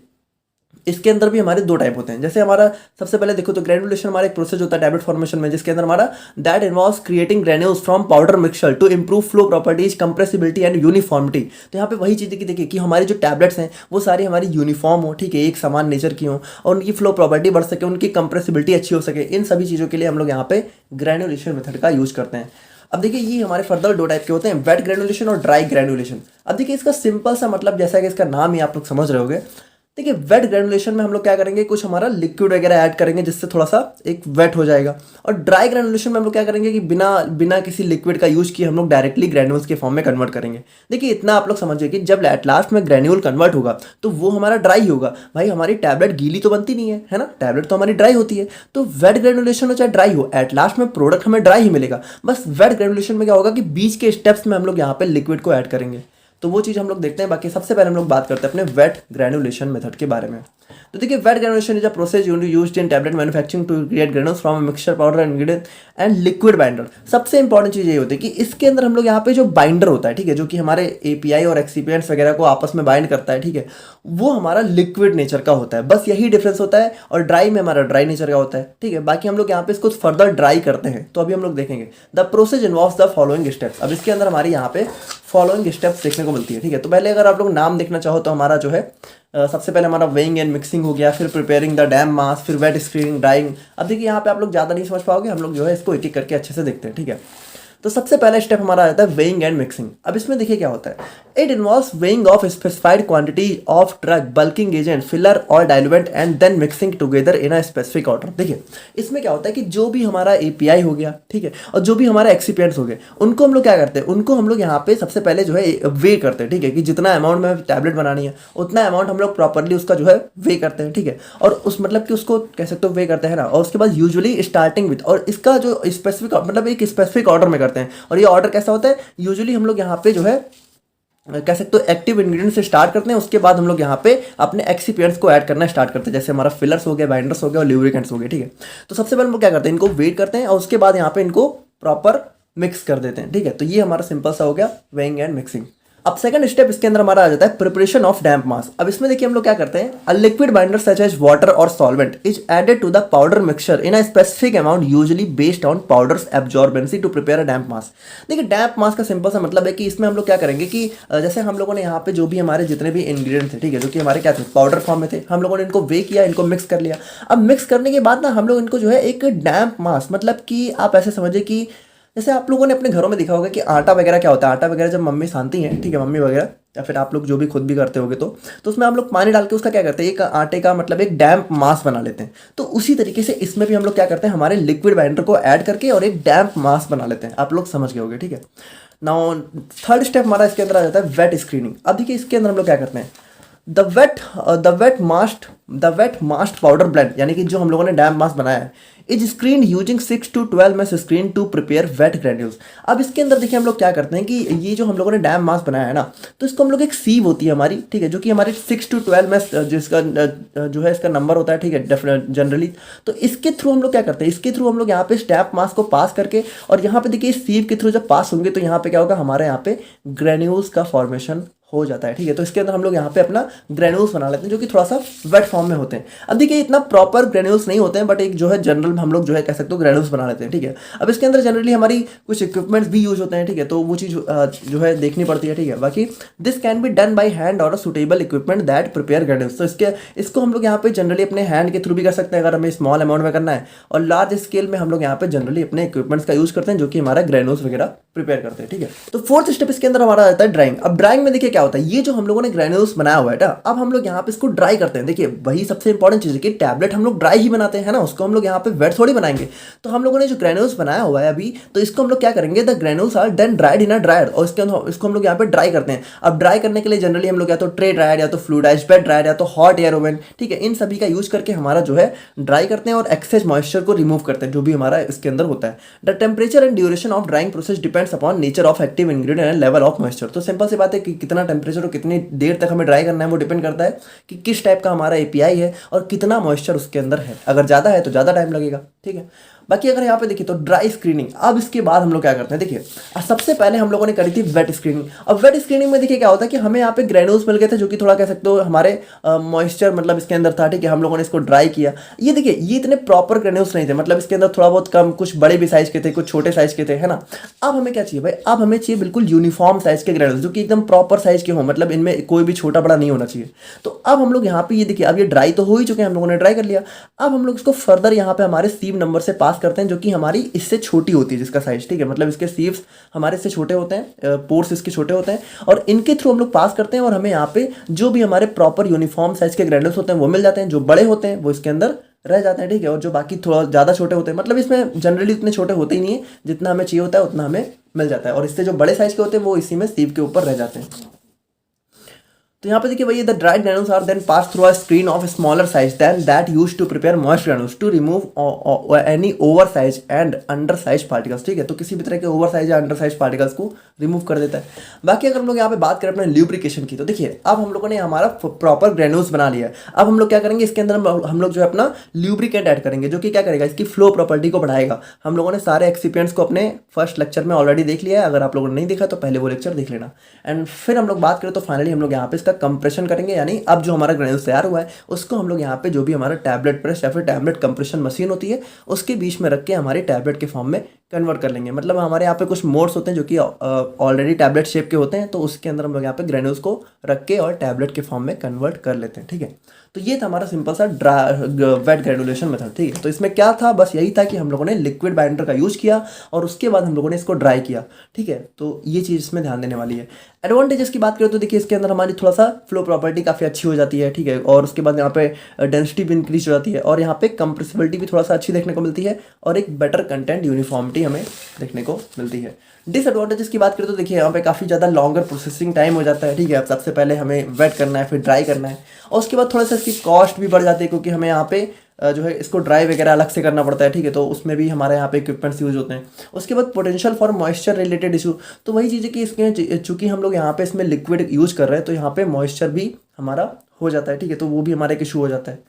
इसके अंदर भी हमारे दो टाइप होते हैं। जैसे हमारा सबसे पहले देखो तो ग्रेनुलेशन हमारा एक प्रोसेस होता है टैबलेट फॉर्मेशन में, जिसके अंदर हमारा that involves creating granules from powder mixture to improve flow properties, compressibility and uniformity. तो यहाँ पे वही चीज़ की देखिए कि हमारी जो टैबलेट्स हैं वो सारी हमारी यूनिफॉर्म हो, ठीक है, एक समान नेचर की हो और उनकी फ्लो प्रॉपर्टी बढ़ सके, उनकी कंप्रेसिबिलिटी अच्छी हो सके। इन सभी चीज़ों के लिए हम लोग यहाँ पे ग्रेनुलेशन मेथड का यूज करते हैं। अब देखिए ये हमारे फर्दर दो टाइप के होते हैं, वेट ग्रेनुलेशन और ड्राई ग्रेनुलेशन। अब देखिए इसका सिंपल सा मतलब जैसा कि इसका नाम ही आप लोग समझ रहे होंगे। देखिए वेट ग्रेनुलेशन में हम लोग क्या करेंगे, कुछ हमारा लिक्विड वगैरह ऐड करेंगे जिससे थोड़ा सा एक वेट हो जाएगा। और ड्राई ग्रेनुलेशन में हम लोग क्या करेंगे कि बिना बिना किसी लिक्विड का यूज किए हम लोग डायरेक्टली ग्रेन्यूल्स के फॉर्म में कन्वर्ट करेंगे। देखिए इतना आप लोग समझिए कि जब एट लास्ट में ग्रेन्यूल कन्वर्ट होगा तो वो हमारा ड्राई होगा। भाई हमारी टैबलेट गीली तो बनती नहीं है ना, टैबलेट तो हमारी ड्राई होती है। तो वेट ग्रेनुलेशन हो चाहे ड्राई हो, एट लास्ट में प्रोडक्ट हमें ड्राई ही मिलेगा। बस वेट ग्रेनुलेशन में क्या होगा कि बीच के स्टेप्स में हम लोग यहाँ पे लिक्विड को ऐड करेंगे, तो वो चीज़ हम लोग देखते हैं। बाकी सबसे पहले हम लोग बात करते हैं अपने वेट ग्रेनुलेशन मेथड के बारे में। तो देखिए wet granulation is a process used in tablet manufacturing to create granules from a mixture powder ingredient and liquid binder. सबसे इंपॉर्टेंट चीज़ ये होती है कि इसके अंदर हम लोग यहाँ पे जो बाइंडर होता है, ठीक है, जो कि हमारे एपीआई और एक्सीपिएंट्स वगैरह को आपस में बाइंड करता है, ठीक है, वो हमारा लिक्विड नेचर का होता है। बस यही डिफरेंस होता है। और ड्राई में हमारा ड्राई नेचर का होता है, ठीक है। बाकी हम लोग यहाँ पे इसको फर्दर ड्राई करते हैं, तो अभी हम लोग देखेंगे। The process involves the following steps. अब इसके अंदर हमारे यहाँ पे फॉलोइंग स्टेप्स देखने को मिलती है, ठीक है। तो पहले अगर आप लोग नाम देखना चाहो तो हमारा जो है सबसे पहले हमारा वेइंग एंड मिक्सिंग हो गया, फिर प्रिपेयरिंग द डैम मास, फिर वेट स्क्रीनिंग, ड्राइंग। अब देखिए यहाँ पे आप लोग ज़्यादा नहीं समझ पाओगे, हम लोग जो है इसको एक एक करके अच्छे से देखते हैं, ठीक है। तो सबसे पहला स्टेप हमारा आता है वेइंग एंड मिक्सिंग। अब इसमें देखिए क्या होता है, it involves weighing of specified quantity of drug, bulking agent, filler और diluent and then mixing together in a specific order. देखिए इसमें क्या होता है कि जो भी हमारा एपीआई हो गया, ठीक है, और जो भी हमारा एक्सिपिएंट्स हो गए, उनको हम लोग क्या करते हैं, उनको हम लोग यहाँ पे सबसे पहले जो है वे करते हैं, ठीक है, कि जितना अमाउंट में टैबलेट बनानी है उतना अमाउंट हम लोग प्रॉपरली उसका जो है वे करते हैं, ठीक है। और उस मतलब कि उसको कह सकते हो वे करते हैं ना। और उसके बाद यूजुअली स्टार्टिंग विथ, और इसका जो स्पेसिफिक मतलब एक स्पेसिफिक ऑर्डर में करते हैं। और ये ऑर्डर कैसा होता है, यूजुअली हम लोग यहाँ पे जो है कह सकते हो एक्टिव इंग्रेडिएंट से स्टार्ट करते हैं, उसके बाद हम लोग यहाँ पे अपने एक्सिपिएंट्स को ऐड करना स्टार्ट करते हैं, जैसे हमारा फिलर्स हो गए, बाइंडर्स हो गए और ल्यूब्रिकेंट्स हो गए, ठीक है। तो सबसे पहले हम लोग क्या करते हैं, इनको वेट करते हैं और उसके बाद यहाँ पे इनको प्रॉपर मिक्स कर देते हैं, ठीक है। तो ये हमारा सिंपल सा हो गया वेइंग एंड मिक्सिंग। अब सेकंड स्टेप इसके अंदर हमारा आ जाता है प्रिपरेशन ऑफ डैम्प मास। अब इसमें देखिए हम लोग क्या करते हैं, a liquid binder such as water और solvent is added to the powder mixture in a specific amount usually based on powders absorbency to prepare a damp mass. देखिए डैम्प मास का सिंपल सा मतलब है कि इसमें हम लोग क्या करेंगे कि जैसे हम लोगों ने यहाँ पे जो भी हमारे जितने भी इंग्रेडिएंट थे, ठीक है, जो कि हमारे क्या थे, पाउडर फॉर्म में थे, हम लोगों ने इनको वे किया, इनको मिक्स कर लिया। अब मिक्स करने के बाद ना हम लोग इनको जो है एक डैम्प मास, मतलब कि आप ऐसे समझिए कि जैसे आप लोगों ने अपने घरों में देखा होगा कि आटा वगैरह क्या होता है, आटा वगैरह जब मम्मी सानती हैं, ठीक है, मम्मी वगैरह, या फिर आप लोग जो भी खुद भी करते होगे तो उसमें हम लोग पानी डाल के उसका क्या करते हैं, एक आटे का मतलब एक डैम्प मास बना लेते हैं। तो उसी तरीके से इसमें भी हम लोग क्या करते हैं, हमारे लिक्विड बाइंडर को ऐड करके और एक डैम्प मास बना लेते हैं। आप लोग समझ गए होगे, ठीक है। नाउ थर्ड स्टेप हमारा इसके अंदर आ जाता है वेट स्क्रीनिंग। अब देखिए इसके अंदर हम लोग क्या करते हैं, the wet massed powder blend, यानी कि जो हम लोगों ने डैम्प मास बनाया है, is screen using 6 to 12 mesh screen to prepare wet granules. अब इसके अंदर देखिए हम लोग क्या करते हैं कि ये जो हम लोगों ने डैम्प मास बनाया है ना, तो इसको हम लोग एक सीव होती है हमारी, ठीक है, जो कि हमारे 6 to 12 मैस जिसका जो है इसका नंबर होता है, ठीक है, जनरली। तो इसके थ्रू हम लोग क्या करते हैं, इसके थ्रू हम लोग यहाँ पे डैम्प मास को पास करके, और यहाँ पे देखिए इस सीव के थ्रू जब पास होंगे तो यहाँ पे क्या होगा, हमारे यहाँ पे ग्रेन्यूल्स का फॉर्मेशन हो जाता है, ठीक है। तो इसके अंदर हम लोग यहाँ पे अपना ग्रेन्यूल्स बना लेते हैं जो कि थोड़ा सा वेट फॉर्म में होते हैं। अब देखिए इतना प्रॉपर ग्रेन्यूल्स नहीं होते हैं, बट एक जो है जनरल हम लोग जो है कह सकते हो ग्रेन्यूल्स बना लेते हैं, ठीक है। अब इसके अंदर जनरली हमारी कुछ इक्विपमेंट्स भी यूज होते हैं, ठीक है, तो वो चीज़ जो है देखनी पड़ती है, ठीक है। बाकी this can be done by hand और a suitable equipment that prepare granules. तो इसको हम लोग यहाँ पे जनरली अपने हैंड के थ्रू भी कर सकते हैं अगर हमें स्मॉल अमाउंट में करना है, और लार्ज स्केल में हम लोग यहाँ पे जनरली अपने इक्विपमेंट्स का यूज करते हैं जो कि हमारा ग्रेन्यूल्स वगैरह प्रिपेयर करते हैं, ठीक है। तो फोर्थ स्टेप इसके अंदर हमारा आता है ड्राइंग। अब ड्राइंग में देखिए क्या क्या होता है, ये जो हम लोगों ने ग्रेन्यूल्स बनाया हुआ है ना, अब हम लोग यहाँ पे इसको ड्राई करते हैं। देखिए वही सबसे इंपॉर्टेंट चीज़ है कि टैबलेट हम लोग ड्राई ही बनाते हैं ना, उसको हम लोग यहाँ पे वेट थोड़ी बनाएंगे। तो हम लोगों ने जो ग्रेन्यूल्स बनाया हुआ है अभी, तो इसको हम लोग क्या करेंगे, the granules are then dried in a dryer, और इसको हम लोग यहाँ पे ड्राई करते हैं। अब ड्राई करने के लिए जनरली हम लोग या तो ट्रे ड्रायर, या तो फ्लूइडाइज्ड बेड ड्रायर, या तो हॉट एयर ओवन, ठीक है, इन सभी का यूज करके हमारा जो है ड्राई करते हैं और एक्सेस मॉइस्चर को रिमूव करते हैं जो भी हमारा इसके अंदर होता है। The temperature and duration of drawing process depends upon nature of active ingredient and level of moisture. तो सिंपल सी बात है कि कितना टेम्परेचर और कितनी देर तक हमें ड्राई करना है वो डिपेंड करता है कि किस टाइप का हमारा एपीआई है और कितना मॉइस्चर उसके अंदर है। अगर ज़्यादा है तो ज़्यादा टाइम लगेगा, ठीक है। बाकी अगर यहाँ पे देखिए तो ड्राई स्क्रीनिंग, अब इसके बाद हम लोग क्या करते हैं, देखिए सबसे पहले हम लोगों ने करी थी वेट स्क्रीनिंग। अब वेट स्क्रीनिंग में देखिए क्या होता है कि हमें यहाँ पे ग्रेन्यूल्स मिल गए थे जो कि थोड़ा कह सकते हो हमारे मॉइस्चर मतलब इसके अंदर था, ठीक है। हम लोगों ने इसको ड्राई किया। ये देखिए ये इतने प्रॉपर ग्रेन्यूल्स नहीं थे, मतलब इसके अंदर थोड़ा बहुत कम, कुछ बड़े भी साइज के थे, कुछ छोटे साइज के थे, है ना। अब हमें क्या चाहिए भाई, अब हमें चाहिए बिल्कुल यूनिफॉर्म साइज के ग्रेन्यूल्स जो कि एकदम प्रॉपर साइज के हों, मतलब इनमें कोई भी छोटा बड़ा नहीं होना चाहिए। तो अब हम लोग यहाँ पे ये देखिए, अब ये ड्राई तो हो ही चुके हैं, हम लोगों ने ड्राई कर लिया। अब हम लोग इसको फर्दर यहाँ पे हमारे सीव नंबर से पास करते हैं जो कि हमारी इससे छोटी होती है जिसका साइज, ठीक है, मतलब इसके सीव्स हमारे से छोटे होते हैं, पोर्स इसके छोटे होते हैं, और इनके थ्रू हम लोग पास करते हैं और हमें यहाँ पे जो भी हमारे प्रॉपर यूनिफॉर्म साइज के ग्रेन्यूल्स होते हैं वो मिल जाते हैं। जो बड़े होते हैं वो इसके अंदर रह जाते हैं, ठीक है, और जो बाकी थोड़ा ज़्यादा छोटे होते हैं, मतलब इसमें जनरली उतने छोटे होते ही नहीं है, जितना हमें चाहिए होता है उतना हमें मिल जाता है, और इससे जो बड़े साइज के होते हैं वो इसी में सीव के ऊपर रह जाते हैं। तो यहाँ पे देखिए भैया, the dried granules are then pass through a screen of smaller size than that used to prepare moist granules to remove any oversize and undersize particles, ठीक है। तो किसी भी तरह के ओवर साइज या अंडर साइज पार्टिकल्स को remove कर देता है। बाकी अगर हम लोग यहाँ पे बात करें अपने ल्यूब्रिकेशन की, तो देखिए अब हम लोगों ने हमारा प्रॉपर ग्रेन्यूल्स बना लिया है। अब हम लोग क्या करेंगे, इसके अंदर हम लोग जो है अपना ल्यूब्रिकेंट ऐड करेंगे जो कि क्या करेगा, इसकी फ्लो प्रॉपर्टी को बढ़ाएगा। हम लोगों ने सारे एक्सिपिएंट्स को अपने फर्स्ट लेक्चर में ऑलरेडी देख लिया है, अगर आप लोगों ने नहीं देखा तो पहले वो लेक्चर देख लेना। एंड फिर हम लोग बात करें तो फाइनली हम लोग यहाँ पे इसका कंप्रेशन करेंगे, यानी अब जो हमारा ग्रेन्यूल्स तैयार हुआ है उसको हम लोग यहाँ पे जो भी हमारा टैबलेट प्रेस या फिर टैबलेट कंप्रेशन मशीन होती है उसके बीच में रख के हमारी टैबलेट के फॉर्म में कन्वर्ट कर लेंगे। मतलब हमारे यहाँ पे कुछ मोड्स होते हैं जो कि ऑलरेडी टैबलेट शेप के होते हैं, तो उसके अंदर हम लोग यहाँ पे ग्रेन्यूल्स को रख के और टैबलेट के फॉर्म में कन्वर्ट कर लेते हैं, ठीक है। तो ये था हमारा सिंपल सा वेट ग्रेनुलेशन मेथड, ठीक है। तो इसमें क्या था, बस यही था कि हम लोगों ने लिक्विड बाइंडर का यूज़ किया और उसके बाद हम लोगों ने इसको ड्राई किया, ठीक है। तो ये चीज़ इसमें ध्यान देने वाली है। एडवांटेजेस की बात करें तो देखिए इसके अंदर हमारी थोड़ा सा फ्लो प्रॉपर्टी काफ़ी अच्छी हो जाती है, ठीक है, और उसके बाद यहाँ पे डेंसिटी भी इंक्रीज हो जाती है और यहाँ पे कंप्रेसिबिलिटी भी थोड़ा सा अच्छी देखने को मिलती है और एक बेटर कंटेंट यूनिफॉर्मिटी हमें देखने को मिलती है। डिसएडवांटेजेस की बात करें तो देखिए यहाँ पे काफ़ी ज़्यादा लॉन्गर प्रोसेसिंग टाइम हो जाता है, ठीक है। अब सबसे पहले हमें वेट करना है, फिर ड्राई करना है और उसके बाद थोड़ा सा इसकी कॉस्ट भी बढ़ जाती है क्योंकि हमें यहाँ पे जो है इसको ड्राई वगैरह अलग से करना पड़ता है, ठीक है। तो उसमें भी हमारे यहाँ पे इक्विपमेंट्स यूज होते हैं। उसके बाद potential for moisture related issue, तो वही चीज़ है कि इसमें चूंकि हम लोग यहाँ पे इसमें लिक्विड यूज कर रहे हैं तो यहाँ पे मॉइस्चर भी हमारा हो जाता है, ठीक है। तो वो भी हमारा एक इशू हो जाता है।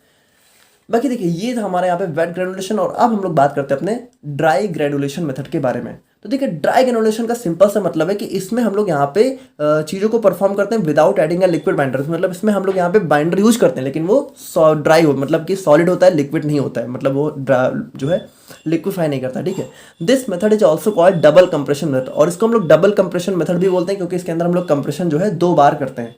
बाकी देखिए ये था हमारे यहाँ पे वेट ग्रेनुलेशन और अब हम लोग बात करते हैं अपने ड्राई ग्रेनुलेशन मेथड के बारे में। तो देखिए ड्राई ग्रेनुलेशन का सिंपल सा मतलब है कि इसमें हम लोग यहाँ पे चीज़ों को परफॉर्म करते हैं without adding a liquid binder. मतलब इसमें हम लोग यहाँ पे बाइंडर यूज करते हैं लेकिन वो ड्राई हो, मतलब कि सॉलिड होता है, लिक्विड नहीं होता है, मतलब वो जो है लिक्विफाई नहीं करता, ठीक है। This method is also called double compression method और इसको हम लोग डबल कंप्रेशन मेथड भी बोलते हैं क्योंकि इसके अंदर हम लोग कंप्रेशन जो है 2 बार करते हैं।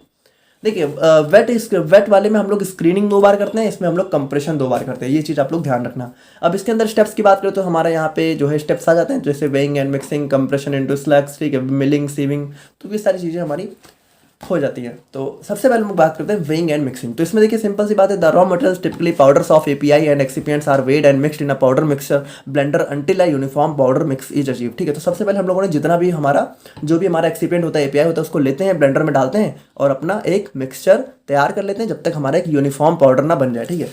देखिए वेट वाले में हम लोग स्क्रीनिंग 2 बार करते हैं, इसमें हम लोग कंप्रेशन 2 बार करते हैं, ये चीज़ आप लोग ध्यान रखना। अब इसके अंदर स्टेप्स की बात करें तो हमारे यहाँ पे जो है स्टेप्स आ जाते हैं जैसे weighing and mixing, compression into slugs, ठीक है, मिलिंग, सीविंग, तो ये सारी चीज़ें हमारी हो जाती है। तो सबसे पहले हम बात करते हैं वेइंग एंड मिक्सिंग। तो इसमें देखिए सिंपल सी बात है, the raw materials typically powders of API and excipients are weighed and mixed in a powder mixer blender until a uniform powder mix is achieve, ठीक है। तो सबसे पहले हम लोगों ने जितना भी हमारा जो भी हमारा एक्सिपिएंट होता है, एपीआई होता है, उसको लेते हैं, ब्लेंडर में डालते हैं और अपना एक मिक्सचर तैयार कर लेते हैं जब तक हमारा एक यूनिफॉर्म पाउडर ना बन जाए, ठीक है।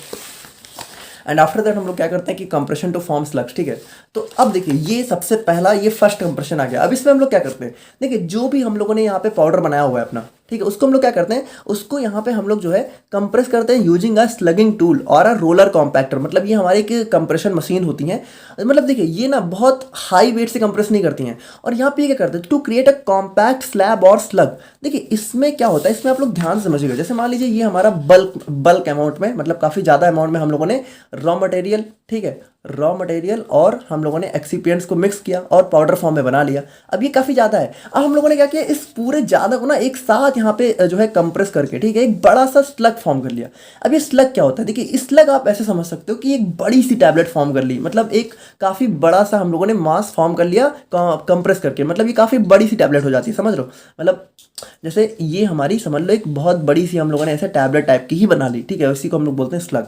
एंड आफ्टर दैट हम लोग क्या करते हैं कि कंप्रेशन टू फॉर्म स्लग्स, ठीक है। तो अब देखिए ये सबसे पहला ये फर्स्ट कंप्रेशन आ गया। अब इसमें हम लोग क्या करते हैं, देखिए जो भी हम लोगों ने यहाँ पे पाउडर बनाया हुआ है अपना, ठीक है, उसको हम लोग क्या करते हैं, उसको यहाँ पे हम लोग जो है कंप्रेस करते हैं यूजिंग अ स्लगिंग टूल और अ रोलर कॉम्पैक्टर। मतलब ये हमारी एक कंप्रेशन मशीन होती है। मतलब देखिए ये ना बहुत हाई वेट से कंप्रेस नहीं करती हैं और यहाँ पे क्या करते हैं to create a compact slab और स्लग। देखिए इसमें क्या होता है, इसमें आप लोग ध्यान से समझिएगा। जैसे मान लीजिए ये हमारा बल्क अमाउंट में, मतलब काफ़ी ज़्यादा अमाउंट में हम लोगों ने रॉ मटेरियल, ठीक है, रॉ मटेरियल और हम लोगों ने एक्सिपिएंट्स को मिक्स किया और पाउडर फॉर्म में बना लिया। अब ये काफ़ी ज़्यादा है। अब हम लोगों ने क्या किया, इस पूरे ज़्यादा को ना एक साथ यहाँ पे जो है कंप्रेस करके, ठीक है, एक बड़ा सा स्लग फॉर्म कर लिया। अब ये स्लग क्या होता है, देखिए स्लग आप ऐसे समझ सकते हो कि एक बड़ी सी टैबलेट फॉर्म कर ली, मतलब एक काफ़ी बड़ा सा हम लोगों ने मास फॉर्म कर लिया कंप्रेस करके, मतलब ये काफ़ी बड़ी सी टैबलेट हो जाती है, समझ लो। मतलब जैसे ये हमारी समझ लो एक बहुत बड़ी सी हम लोगों ने ऐसे टैबलेट टाइप की ही बना ली, ठीक है, उसी को हम लोग बोलते हैं स्लग।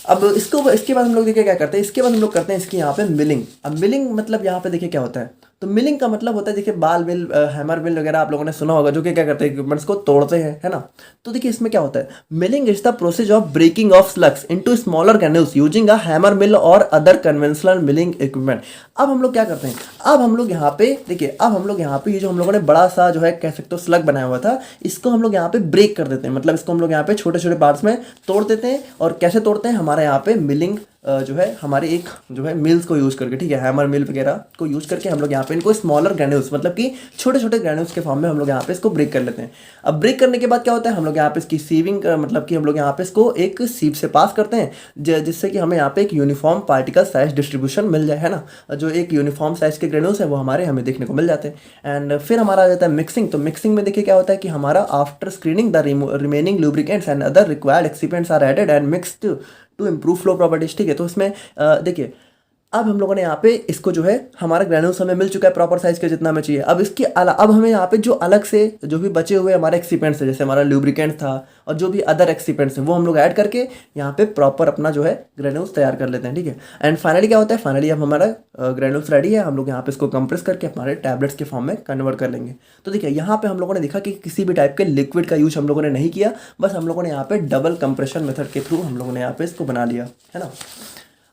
अब इसके बाद हम लोग देखिए क्या करते हैं, इसके बाद हम लोग करते हैं इसकी यहाँ पे मिलिंग। अब मिलिंग मतलब यहाँ पे देखिए क्या होता है, तो मिलिंग का मतलब होता है, देखिए बाल मिल, हैमर मिल वगैरह आप लोगों ने सुना होगा, जो कि क्या करते हैं, इक्विपमेंट्स को तोड़ते हैं, है ना। तो देखिए इसमें क्या होता है, milling is the process of breaking of slugs into smaller granules using a hammer mill और अदर कन्वेंशनल मिलिंग इक्विपमेंट। अब हम लोग क्या करते हैं, अब हम लोग यहाँ पे देखिए, अब हम लोग यहाँ पे ये जो हम लोगों ने बड़ा सा जो है कह सकते हो स्लग बनाया हुआ था, इसको हम लोग यहाँ पे ब्रेक कर देते हैं, मतलब इसको हम लोग यहाँ पे छोटे छोटे पार्ट्स में तोड़ देते हैं। और कैसे तोड़ते हैं, हमारे यहाँ पे मिलिंग जो है हमारे एक जो है मिल्स को यूज़ करके, ठीक है, हैमर मिल वगैरह को यूज़ करके हम लोग यहाँ पे इनको स्मॉलर ग्रैन्यूल्स, मतलब कि छोटे छोटे ग्रैन्यूल्स के फॉर्म में हम लोग यहाँ पे इसको ब्रेक कर लेते हैं। अब ब्रेक करने के बाद क्या होता है, हम लोग यहाँ पे इसकी सीविंग, मतलब कि हम लोग यहाँ पे इसको एक सीप से पास करते हैं, जिससे कि हमें यहाँ पे एक यूनिफॉर्म पार्टिकल साइज डिस्ट्रीब्यूशन मिल जाए, है ना। जो एक यूनिफॉर्म साइज के ग्रैन्यूल्स है वो हमारे हमें देखने को मिल जाते हैं। एंड फिर हमारा आ जाता है मिक्सिंग। तो मिक्सिंग में देखिए क्या होता है कि हमारा after screening the remaining lubricants and other required excipients are added and mixed to improve flow properties, ठीक है। तो इसमें देखिए अब हम लोगों ने यहाँ पे इसको जो है हमारा ग्रैन्यूल्स हमें मिल चुका है प्रॉपर साइज का जितना हमें चाहिए। अब इसके अब हमें यहाँ पे जो अलग से जो भी बचे हुए हमारे एक्सिपेंट्स है, जैसे हमारा लुब्रिकेंट था और जो भी अदर एक्सिपेंट्स हैं, वो हम लोग ऐड करके यहाँ पे प्रॉपर अपना जो है ग्रैन्यूल्स तैयार कर लेते हैं, ठीक है। एंड फाइनली क्या होता है, फाइनली अब हमारा ग्रैन्यूल्स रेडी है, हम लोग यहाँ पे इसको कंप्रेस करके हमारे टैबलेट्स के फॉर्म में कन्वर्ट कर लेंगे। तो देखिए यहाँ पे हम लोगों ने देखा कि किसी भी टाइप के लिक्विड का यूज हम लोगों ने नहीं किया, बस हम लोगों ने यहाँ पे डबल कंप्रेशन मेथड के थ्रू हम लोगों ने यहाँ पे इसको बना लिया, है ना।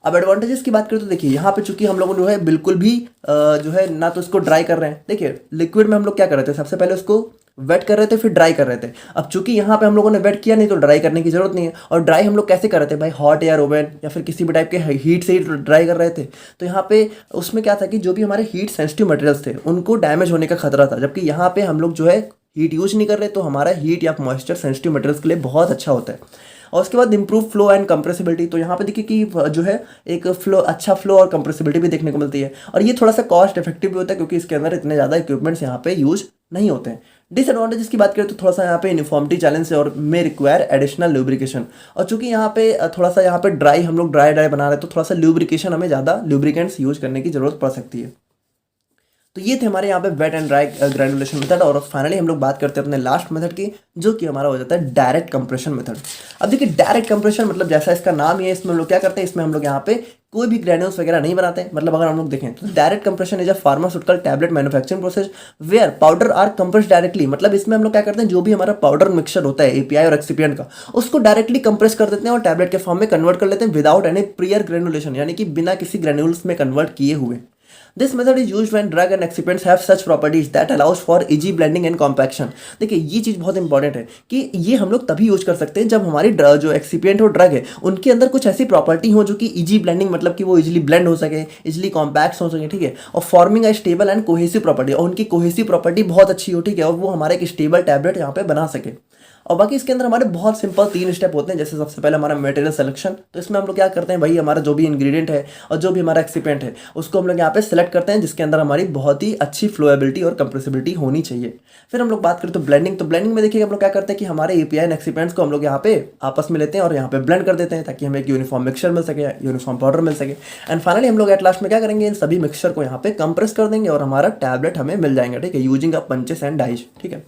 अब एडवांटेजेस की बात करें तो देखिए यहाँ पे चूंकि हम लोगों जो है बिल्कुल भी जो है ना तो इसको ड्राई कर रहे हैं, देखिए लिक्विड में हम लोग क्या कर रहे थे, सबसे पहले उसको वेट कर रहे थे फिर ड्राई कर रहे थे। अब चूंकि यहाँ पे हम लोगों ने वेट किया नहीं तो ड्राई करने की जरूरत नहीं है। और ड्राई हम लोग कैसे कर रहे थे भाई, हॉट एयर ओवन या फिर किसी भी टाइप के हीट से ही ड्राई कर रहे थे। तो यहाँ पे उसमें क्या था कि जो भी हमारे हीट सेंसिटिव मटेरियल्स थे उनको डैमेज होने का खतरा था, जबकि यहाँ पे हम लोग जो है हीट यूज नहीं कर रहे, तो हमारा हीट या मॉइस्चर सेंसिटिव मटेरियल्स के लिए बहुत अच्छा होता है। और उसके बाद इंप्रूव फ्लो एंड कंप्रेसिबिलिटी। तो यहाँ पे देखिए कि जो है एक फ्लो, अच्छा फ्लो और कंप्रेसिबिलिटी भी देखने को मिलती है। और ये थोड़ा सा कॉस्ट इफेक्टिव भी होता है क्योंकि इसके अंदर इतने ज़्यादा इक्विपमेंट्स यहाँ पे यूज नहीं होते हैं। डिसएडवांटेजेस की बात करें तो थोड़ा सा यहाँ पे यूनिफॉर्मिटी चैलेंज है और मे रिक्वायर एडिशनल ल्यूब्रिकेशन। और चूंकि यहाँ पे थोड़ा सा यहाँ पे ड्राई हम लोग ड्राई बना रहे हैं तो थोड़ा सा ल्यूब्रिकेशन, हमें ज़्यादा ल्यूब्रिकेंट्स यूज करने की जरूरत पड़ सकती है। तो ये थे हमारे यहाँ पे wet and dry granulation method. और फाइनली हम लोग बात करते हैं अपने लास्ट मेथड की, जो कि हमारा हो जाता है डायरेक्ट कंप्रेशन मेथड। अब देखिए डायरेक्ट कंप्रेशन मतलब जैसा इसका नाम ही है, इसमें हम लोग क्या करते हैं, इसमें हम लोग यहाँ पे कोई भी ग्रैन्यूल्स वगैरह नहीं बनाते हैं। मतलब अगर हम लोग देखें तो direct compression is a pharmaceutical tablet manufacturing process where powder are compressed directly. मतलब इसमें हम लोग क्या करते हैं, जो भी हमारा पाउडर मिक्सचर होता है एपीआई और एक्सिपिएंट का, उसको डायरेक्टली कंप्रेस कर देते हैं और टैबलेट के फॉर्म में कन्वर्ट कर लेते हैं विदाउट एनी प्रियर ग्रेनुलेशन, यानी कि बिना किसी ग्रेन्यूल्स में कन्वर्ट किए हुए। This method is used when drug and excipients have such properties that allows for easy blending and compaction। देखिए ये चीज़ बहुत इंपॉर्टेंट है कि ये हम लोग तभी यूज कर सकते हैं जब हमारी जो एक्सिपिएंट और ड्रग है उनके अंदर कुछ ऐसी प्रॉपर्टी हो जो कि इजी ब्लेंडिंग, मतलब कि वो इजीली ब्लेंड हो सके, इजीली कॉम्पैक्ट हो सके, ठीक है, और forming a stable and cohesive property, और उनकी कोहेसिव प्रॉपर्टी बहुत अच्छी हो, ठीक है, और वो हमारे एक स्टेबल टैबलेट यहाँ पे बना सके। और बाकी इसके अंदर हमारे बहुत सिंपल 3 स्टेप होते हैं। जैसे सबसे पहले हमारा मटेरियल सिलेक्शन, तो इसमें हम लोग क्या करते हैं भाई, हमारा जो भी इंग्रेडिएंट है और जो भी हमारा एक्सिपिएंट है उसको हम लोग यहाँ पे सिलेक्ट करते हैं जिसके अंदर हमारी बहुत ही अच्छी फ्लोएबिलिटी और कंप्रेसिबिलिटी होनी चाहिए। फिर हम लोग बात करें तो ब्लेंडिंग, तो ब्लेंडिंग में देखिए हम लोग क्या करते हैं कि हमारे एपीआई एंड एक्सिपिएंट्स को हम लोग यहाँ पे आपस में लेते हैं और यहाँ पे ब्लेंड कर देते हैं ताकि हमें एक यूनिफॉर्म मिक्सचर मिल सके, यूनिफॉर्म पाउडर मिल सके। एंड फाइनली हम लोग एट लास्ट में क्या करेंगे, इन सभी मिक्सचर को यहाँ पे कंप्रेस कर देंगे और हमारा टैबलेट हमें मिल जाएंगे, ठीक है, using a punches and dies, ठीक है।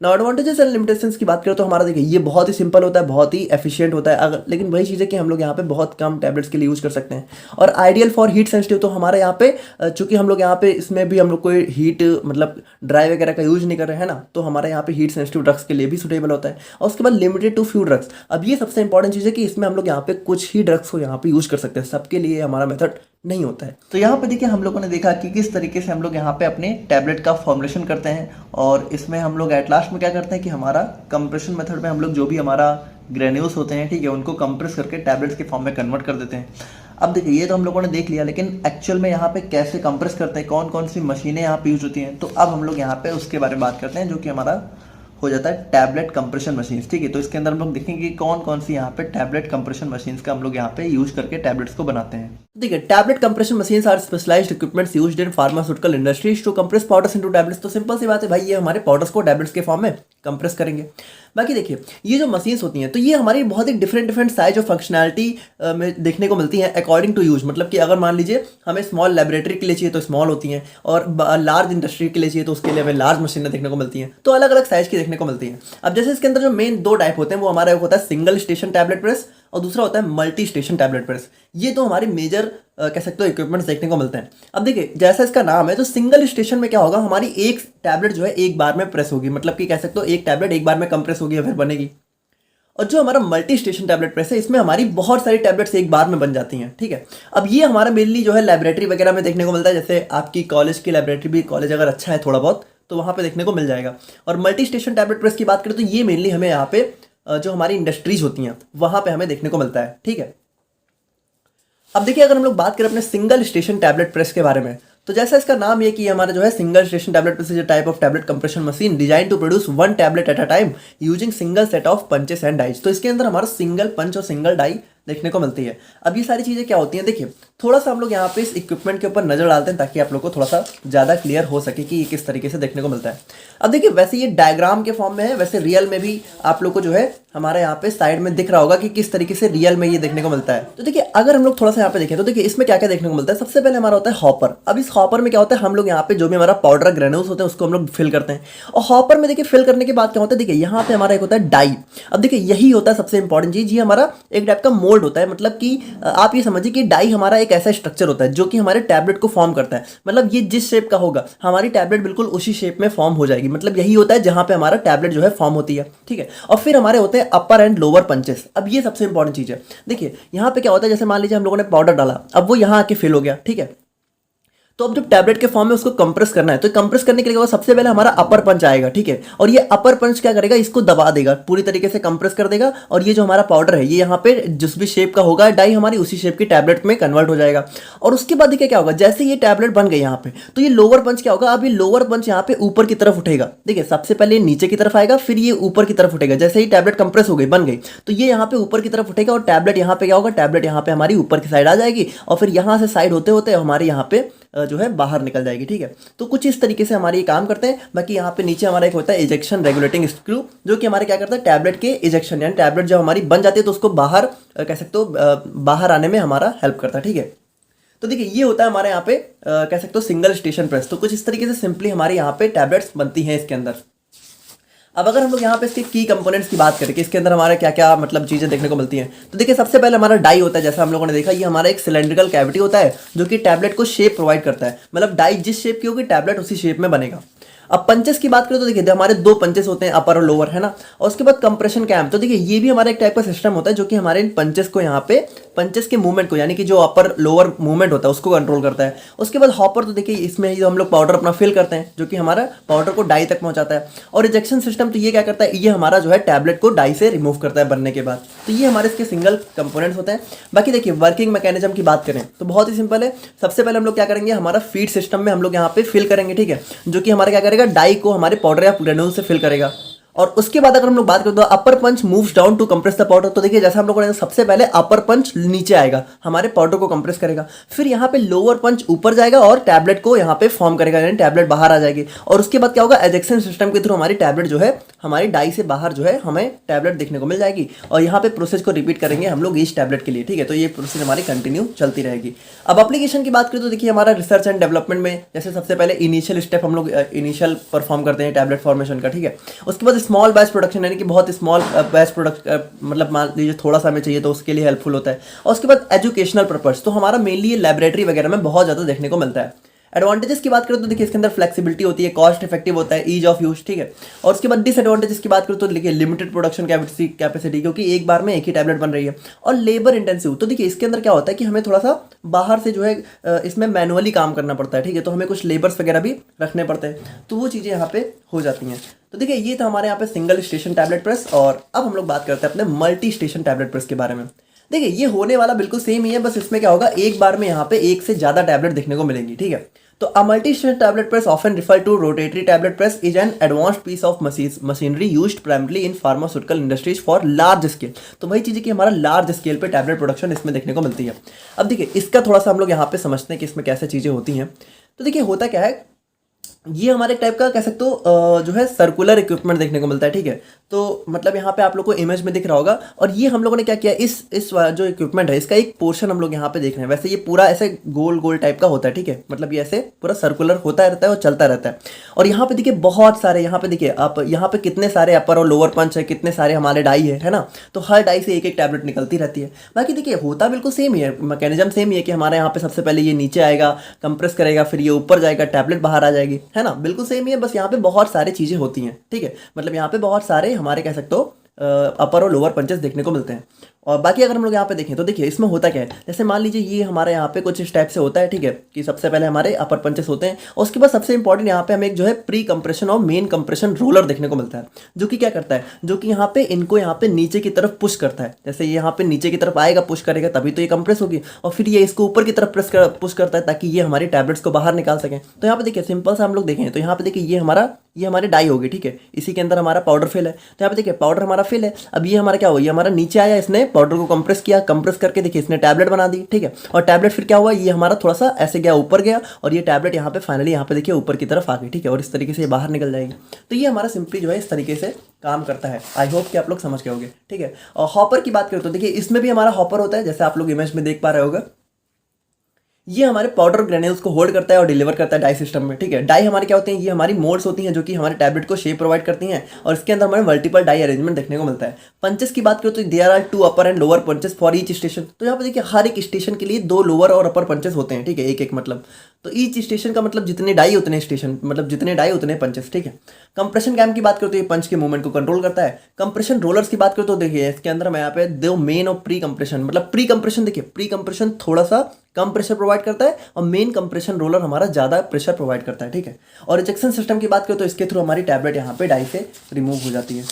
ना एडवांटेजेस एंड लिमिटेशंस की बात करें तो हमारा देखिए ये बहुत ही सिंपल होता है, बहुत ही एफिशिएंट होता है, अगर लेकिन वही चीज़ है कि हम लोग यहाँ पे बहुत कम टैबलेट्स के लिए यूज़ कर सकते हैं। और आइडियल फॉर हीट सेंसिटिव, तो हमारे यहाँ पे चूंकि हम लोग यहाँ पे इसमें भी हम लोग कोई हीट मतलब ड्राई वगैरह का यूज नहीं कर रहे हैं ना, तो हमारे यहाँ पे हीट सेंसिटिव ड्रग्स के लिए भी सुटेबल होता है। और उसके बाद लिमिटेड टू फ्यू ड्रग्स। अब ये सबसे इंपॉर्टेंट चीज़ है कि इसमें हम लोग यहाँ पे कुछ ही ड्रग्स को यहाँ पे यूज़ कर सकते हैं, सबके लिए हमारा मेथड नहीं होता है। तो यहाँ पे देखिए हम लोगों ने देखा कि किस तरीके से हम लोग यहाँ पे अपने टैबलेट का फॉर्मुलेशन करते हैं और इसमें हम लोग एट लास्ट में क्या करते हैं कि हमारा कंप्रेशन मेथड में हम लोग जो भी हमारा ग्रेन्यूल्स होते हैं, ठीक है, उनको कंप्रेस करके टैबलेट्स के फॉर्म में कन्वर्ट कर देते हैं। अब देखिए ये तो हम लोगों ने देख लिया, लेकिन एक्चुअल में यहाँ पे कैसे कंप्रेस करते हैं, कौन कौन सी मशीनें यहाँ पे यूज होती हैं, तो अब हम लोग यहाँ पे उसके बारे में बात करते हैं जो कि हमारा हो जाता है टैबलेट कंप्रेशन मशीन। ठीक है, तो इसके अंदर हम लोग देखेंगे कि कौन कौन सी यहाँ पे टैबलेट कंप्रेशन मशीन्स का हम लोग यहाँ पे यूज करके टैबलेट्स को बनाते हैं। देखिए, tablet compression machines are specialized equipments used in pharmaceutical industries to compress powders into tablets. तो सिंपल सी बात है भाई, ये हमारे पाउडर्स को टैबलेट्स के फॉर्म में कंप्रेस करेंगे। बाकी देखिए, ये जो मशीन्स होती हैं तो ये हमारी बहुत ही डिफरेंट डिफरेंट साइज और फंक्शनैलिटी में देखने को मिलती हैं अकॉर्डिंग टू यूज। मतलब कि अगर मान लीजिए हमें स्मॉल लेबोरेटरी के लिए चाहिए तो स्मॉल होती हैं, और लार्ज इंडस्ट्री के लिए चाहिए तो उसके लिए हमें लार्ज मशीनें देखने को मिलती हैं, तो अलग अलग साइज की देखने को मिलती हैं। अब जैसे इसके अंदर जो मेन दो टाइप होते हैं वो हमारा एक होता है सिंगल स्टेशन टैबलेट प्रेस और दूसरा होता है मल्टी स्टेशन टैबलेट प्रेस। ये तो हमारे मेजर कह सकते हो इक्विपमेंट्स देखने को मिलते हैं। अब देखिए, जैसा इसका नाम है, तो सिंगल स्टेशन में क्या होगा, हमारी एक टैबलेट जो है एक बार में प्रेस होगी, मतलब कि कह सकते हो एक टैबलेट एक बार में कंप्रेस होगी या फिर बनेगी। और जो हमारा मल्टी स्टेशन टैबलेट प्रेस है, इसमें हमारी बहुत सारी टैबलेट्स एक बार में बन जाती हैं। ठीक है, अब ये हमारा मेनली जो है लेबोरेटरी वगैरह में देखने को मिलता है। जैसे आपकी कॉलेज की लेबोरेटरी भी, कॉलेज अगर अच्छा है थोड़ा बहुत, तो वहाँ पे देखने को मिल जाएगा। और मल्टी स्टेशन टैबलेट प्रेस की बात करें तो ये मेनली हमें यहाँ पे जो हमारी इंडस्ट्रीज होती हैं वहाँ पे हमें देखने को मिलता है। ठीक है, अब देखिए, अगर हम लोग बात करें अपने सिंगल स्टेशन टैबलेट प्रेस के बारे में, तो जैसा इसका नाम ये कि हमारा जो है single station tablet press is a type of tablet compression machine design to produce one tablet at a time using single set of punches and dies. तो इसके अंदर हमारा सिंगल पंच और सिंगल डाई देखने को मिलती है। अब ये सारी चीज़ें क्या होती हैं, देखिए थोड़ा सा हम लोग यहाँ पे इस इक्विपमेंट के ऊपर नजर डालते हैं ताकि आप लोग को थोड़ा सा ज़्यादा क्लियर हो सके कि ये किस तरीके से देखने को मिलता है। अब देखिए, वैसे ये डायग्राम के फॉर्म में है, वैसे रियल में भी आप लोग को जो है हमारे यहाँ पे साइड में दिख रहा होगा कि किस तरीके से रियल में ये देखने को मिलता है। तो देखिए, अगर हम लोग थोड़ा सा यहाँ पे देखें तो देखिए इसमें क्या क्या देखने को मिलता है। सबसे पहले हमारा होता है हॉपर। अब इस हॉपर में क्या होता है, हम लोग यहाँ पे जो भी हमारा पाउडर ग्रेन्यूल्स होते हैं उसको हम लोग फिल करते हैं। और हॉपर में देखिए फिल करने के बाद क्या होता है, देखिए यहाँ पे हमारा एक होता है डाई। अब देखिए यही होता है सबसे इंपॉर्टेंट चीज, ये हमारा एक टाइप का मोल्ड होता है। मतलब कि आप ये समझिए कि डाई हमारा एक ऐसा स्ट्रक्चर होता है जो कि हमारे टैबलेट को फॉर्म करता है। मतलब ये जिस शेप का होगा हमारी टैबलेट बिल्कुल उसी शेप में फॉर्म हो जाएगी। मतलब यही होता है जहां पे हमारा टैबलेट जो है फॉर्म होती है। ठीक है, और फिर हमारे होते हैं अपर एंड लोअर पंचेस। अब ये सबसे इंपॉर्टेंट चीज है। देखिए यहाँ पे क्या होता है, जैसे मान लीजिए हम लोगों ने पाउडर डाला, अब वो यहाँ आके फिल हो गया। ठीक है, तो अब जब टैबलेट के फॉर्म में उसको कंप्रेस करना है, तो कंप्रेस करने के लिए सबसे पहले हमारा अपर पंच आएगा। ठीक है, और ये अपर पंच क्या करेगा, इसको दबा देगा, पूरी तरीके से कंप्रेस कर देगा, और ये जो हमारा पाउडर है ये यहाँ पे जिस भी शेप का होगा डाई हमारी उसी शेप की टैबलेट में कन्वर्ट हो जाएगा। और उसके बाद देखिए क्या होगा, जैसे ये टैबलेट बन गई यहाँ पे, तो ये लोअर पंच क्या होगा, अब ये लोअर पंच यहाँ पे ऊपर की तरफ उठेगा। देखिए सबसे पहले ये नीचे की तरफ आएगा, फिर ये ऊपर की तरफ उठेगा। जैसे ही टैबलेट कंप्रेस हो गई, बन गई, तो ये यहाँ पे ऊपर की तरफ उठेगा, और टैबलेट यहाँ पे क्या होगा, टैबलेट यहाँ पे हमारी ऊपर की साइड आ जाएगी, और फिर यहाँ से साइड होते होते हमारे यहाँ पे जो है बाहर निकल जाएगी। ठीक है, तो कुछ इस तरीके से हमारे ये काम करते हैं। बाकी यहाँ पे नीचे हमारा एक होता है इजेक्शन रेगुलेटिंग स्क्रू, जो कि हमारे क्या करता है, टैबलेट के इजेक्शन, यानी टैबलेट जब हमारी बन जाती है तो उसको बाहर कह सकते हो बाहर आने में हमारा हेल्प करता है। ठीक है, तो देखिए ये होता है हमारे यहाँ पे कह सकते हो सिंगल स्टेशन प्रेस। तो कुछ इस तरीके से सिंपली हमारे यहाँ पे टैबलेट्स बनती हैं इसके अंदर। अब अगर हम लोग यहाँ पे इसके की कंपोनेंट्स की बात करें कि इसके अंदर हमारे क्या क्या मतलब चीज़ें देखने को मिलती हैं, तो देखिए सबसे पहले हमारा डाई होता है। जैसा हम लोगों ने देखा, ये हमारा एक सिलेंड्रिकल कैविटी होता है जो कि टैबलेट को शेप प्रोवाइड करता है। मतलब डाई जिस शेप की होगी टैबलेट उसी शेप में बनेगा। अब पंचेस की बात करें तो देखिए हमारे दो पंचेस होते हैं, अपर और लोअर, है ना। और उसके बाद कंप्रेशन कैम, तो देखिए ये भी हमारा एक टाइप का सिस्टम होता है जो कि हमारे इन पंचेस को यहाँ पे पंचेस के मूवमेंट को, यानी कि जो अपर लोअर मूवमेंट होता है उसको कंट्रोल करता है। उसके बाद हॉपर, तो देखिए इसमें ही हम लोग पाउडर अपना फिल करते हैं जो कि हमारा पाउडर को डाई तक पहुंचाता है। और रिजेक्शन सिस्टम, तो ये क्या करता है, ये हमारा जो है टैबलेट को डाई से रिमूव करता है बनने के बाद। तो ये हमारे इसके सिंगल कंपोनेंट्स होते हैं। बाकी देखिए वर्किंग मैकेनिज्म की बात करें तो बहुत ही सिंपल है। सबसे पहले हम लोग क्या करेंगे, हमारा फीड सिस्टम में हम लोग यहाँ पे फिल करेंगे। ठीक है, जो कि हमारा क्या करेगा, डाई को हमारे पाउडर या ग्रेन्यूल से फिल करेगा। और उसके बाद अगर हम लोग बात करें तो upper punch moves down to compress the powder. तो देखिए जैसा हम लोगों ने सबसे पहले अपर पंच नीचे आएगा, हमारे पाउडर को कंप्रेस करेगा। फिर यहाँ पे लोअर पंच ऊपर जाएगा और टैबलेट को यहाँ पे फॉर्म करेगा, यानी टैबलेट बाहर आ जाएगी। और उसके बाद क्या होगा, एजेक्शन सिस्टम के थ्रू हमारी टैबलेट जो है हमारी डाई से बाहर जो है हमें टैबलेट देखने को मिल जाएगी। और यहाँ पे प्रोसेस को रिपीट करेंगे हम लोग इस टैबलेट के लिए। ठीक है, तो ये प्रोसेस हमारी कंटिन्यू चलती रहेगी। अब एप्लीकेशन की बात करें तो देखिए हमारा रिसर्च एंड डेवलपमेंट में जैसे सबसे पहले इनिशियल स्टेप हम लोग इनिशियल परफॉर्म करते हैं टैबलेट फॉर्मेशन का। ठीक है, उसके बाद स्मॉल बैच प्रोडक्शन, यानी कि बहुत स्मॉल बैच प्रोडक्ट, मतलब मान लीजिए थोड़ा सा हमें चाहिए तो उसके लिए हेल्पफुल होता है। और उसके बाद एजुकेशनल पर्पस, तो हमारा मेनली ये लैबोरेटरी वगैरह में बहुत ज़्यादा देखने को मिलता है। एडवांटेजेस की बात करें तो देखिए इसके अंदर फ्लेक्सिबिलिटी होती है, कॉस्ट इफेक्टिव होता है, ईज ऑफ यूज। ठीक है, और उसके बाद डिसएडवांटेजेस की बात करें तो देखिए लिमिटेड प्रोडक्शन कैपेसिटी, क्योंकि एक बार में एक ही टैबलेट बन रही है। और लेबर इंटेंसिव, तो देखिए इसके अंदर क्या होता है कि हमें थोड़ा सा बाहर से जो है इसमें मैनुअली काम करना पड़ता है। ठीक है, तो हमें कुछ लेबर्स वगैरह भी रखने पड़ते हैं, तो वो चीज़ें यहाँ पे हो जाती हैं। तो देखिए ये था हमारे यहाँ पे सिंगल स्टेशन टैबलेट प्रेस। और अब हम लोग बात करते हैं अपने मल्टी स्टेशन टैबलेट प्रेस के बारे में। देखिए ये होने वाला बिल्कुल सेम ही है, बस इसमें क्या होगा, एक बार में यहाँ पे एक से ज़्यादा टैबलेट देखने को मिलेंगी। ठीक है, तो a multi-station tablet press, often referred to rotatory tablet press, is an advanced piece of machinery used primarily in pharmaceutical industries for large scale. तो वही चीज़ है कि हमारा लार्ज स्केल पे टैबलेट प्रोडक्शन इसमें देखने को मिलती है। अब देखिए इसका थोड़ा सा हम लोग यहाँ पे समझते हैं कि इसमें कैसे चीज़ें होती हैं। तो देखिए होता क्या है, ये हमारे टाइप का कह सकते हो जो है सर्कुलर इक्विपमेंट देखने को मिलता है, ठीक है। तो मतलब यहाँ पे आप लोग को इमेज में दिख रहा होगा, और ये हम लोगों ने क्या किया, जो इक्विपमेंट है इसका एक पोर्शन हम लोग यहाँ पे देख रहे हैं। वैसे ये पूरा ऐसे गोल गोल टाइप का होता है, ठीक है, मतलब ये ऐसे पूरा सर्कुलर होता रहता है और चलता रहता है। और यहाँ पे देखिए बहुत सारे, यहाँ पे देखिए आप यहाँ पे कितने सारे अपर और लोअर पंच है, कितने सारे हमारे डाई है ना। तो हर डाई से एक एक टैबलेट निकलती रहती है। बाकी देखिए होता बिल्कुल सेम ही है, मैकेनिज्म सेम ही है कि हमारे यहाँ पे सबसे पहले ये नीचे आएगा, कंप्रेस करेगा, फिर ये ऊपर जाएगा, टैबलेट बाहर आ जाएगी, है ना, बिल्कुल सेम ही है। बस यहाँ पे बहुत सारी चीज़ें होती हैं, ठीक है, मतलब यहाँ पे बहुत सारे हमारे कह सकते हो अपर और लोअर पंचेस देखने को मिलते हैं। और बाकी अगर हम लोग यहाँ पे देखें तो देखिए इसमें होता क्या है, जैसे मान लीजिए ये हमारे यहाँ पे कुछ इस टाइप से होता है, ठीक है, कि सबसे पहले हमारे अपर पंचेस होते हैं, और उसके बाद सबसे इंपॉर्टेंट यहाँ पे हमें एक जो है प्री कंप्रेशन और मेन कंप्रेशन रोलर देखने को मिलता है, जो कि क्या करता है, जो कि यहाँ पे इनको यहाँ पे नीचे की तरफ पुश करता है। जैसे ये यहाँ पे नीचे की तरफ आएगा, पुश करेगा, तभी तो ये कंप्रेस होगी, और फिर ये इसको ऊपर की तरफ पुश करता है ताकि ये हमारी टैबलेट्स को बाहर निकाल सकें। तो यहाँ पे देखिए सिंपल सा हम लोग देखें तो यहाँ पे देखिए ये हमारे डाई होगी, ठीक है, इसी के अंदर हमारा पाउडर फिल है। तो यहाँ पे देखिए पाउडर हमारा फिल है। अब ये हमारा क्या हुआ, ये हमारा नीचे आया, इसने पाउडर को कंप्रेस किया, कंप्रेस करके देखिए इसने टैबलेट बना दी, ठीक है। और टैबलेट फिर क्या हुआ, ये हमारा थोड़ा सा ऐसे गया, ऊपर गया, और ये टैबलेट यहाँ पे फाइनली यहाँ पे देखिए ऊपर की तरफ आ गई, ठीक है, और इस तरीके से ये बाहर निकल जाएगी। तो ये हमारा सिंपली जो है इस तरीके से काम करता है। आई होप कि आप लोग समझ गए होंगे, ठीक है। और हॉपर की बात करें तो देखिए इसमें भी हमारा हॉपर होता है, जैसे आप लोग इमेज में देख पा रहे होगा। ये हमारे पाउडर ग्रेन्यूल्स को होल्ड करता है और डिलीवर करता है डाई सिस्टम में, ठीक है। डाई हमारे क्या होते हैं, ये हमारी मोड्स होती हैं जो कि हमारे टैबलेट को शेप प्रोवाइड करती हैं, और इसके अंदर हमें मल्टीपल डाई अरेंजमेंट देखने को मिलता है। पंचेस की बात करें तो there are 2 upper and lower punches for each station. तो यहाँ पे देखिए हर एक स्टेशन के लिए 2 लोअर और अपर पंचेस होते हैं, ठीक है, एक एक मतलब। तो ईच स्टेशन का मतलब जितने डाई उतने स्टेशन, मतलब जितने डाई उतने पंचेस, ठीक है। कंप्रेशन कैम की बात करें तो ये पंच के मूवमेंट को कंट्रोल करता है। कंप्रेशन रोलर्स की बात करें तो देखिए इसके अंदर मैं यहाँ पे 2 मेन और प्री कंप्रेशन, मतलब प्री कंप्रेशन देखिए, प्री कंप्रेशन थोड़ा सा कम प्रेशर प्रोवाइड करता है, और मेन कंप्रेशन रोलर हमारा ज़्यादा प्रेशर प्रोवाइड करता है, ठीक है। और रिजेक्शन सिस्टम की बात करें तो इसके थ्रू हमारी टैबलेट यहाँ पे डाई से रिमूव हो जाती है।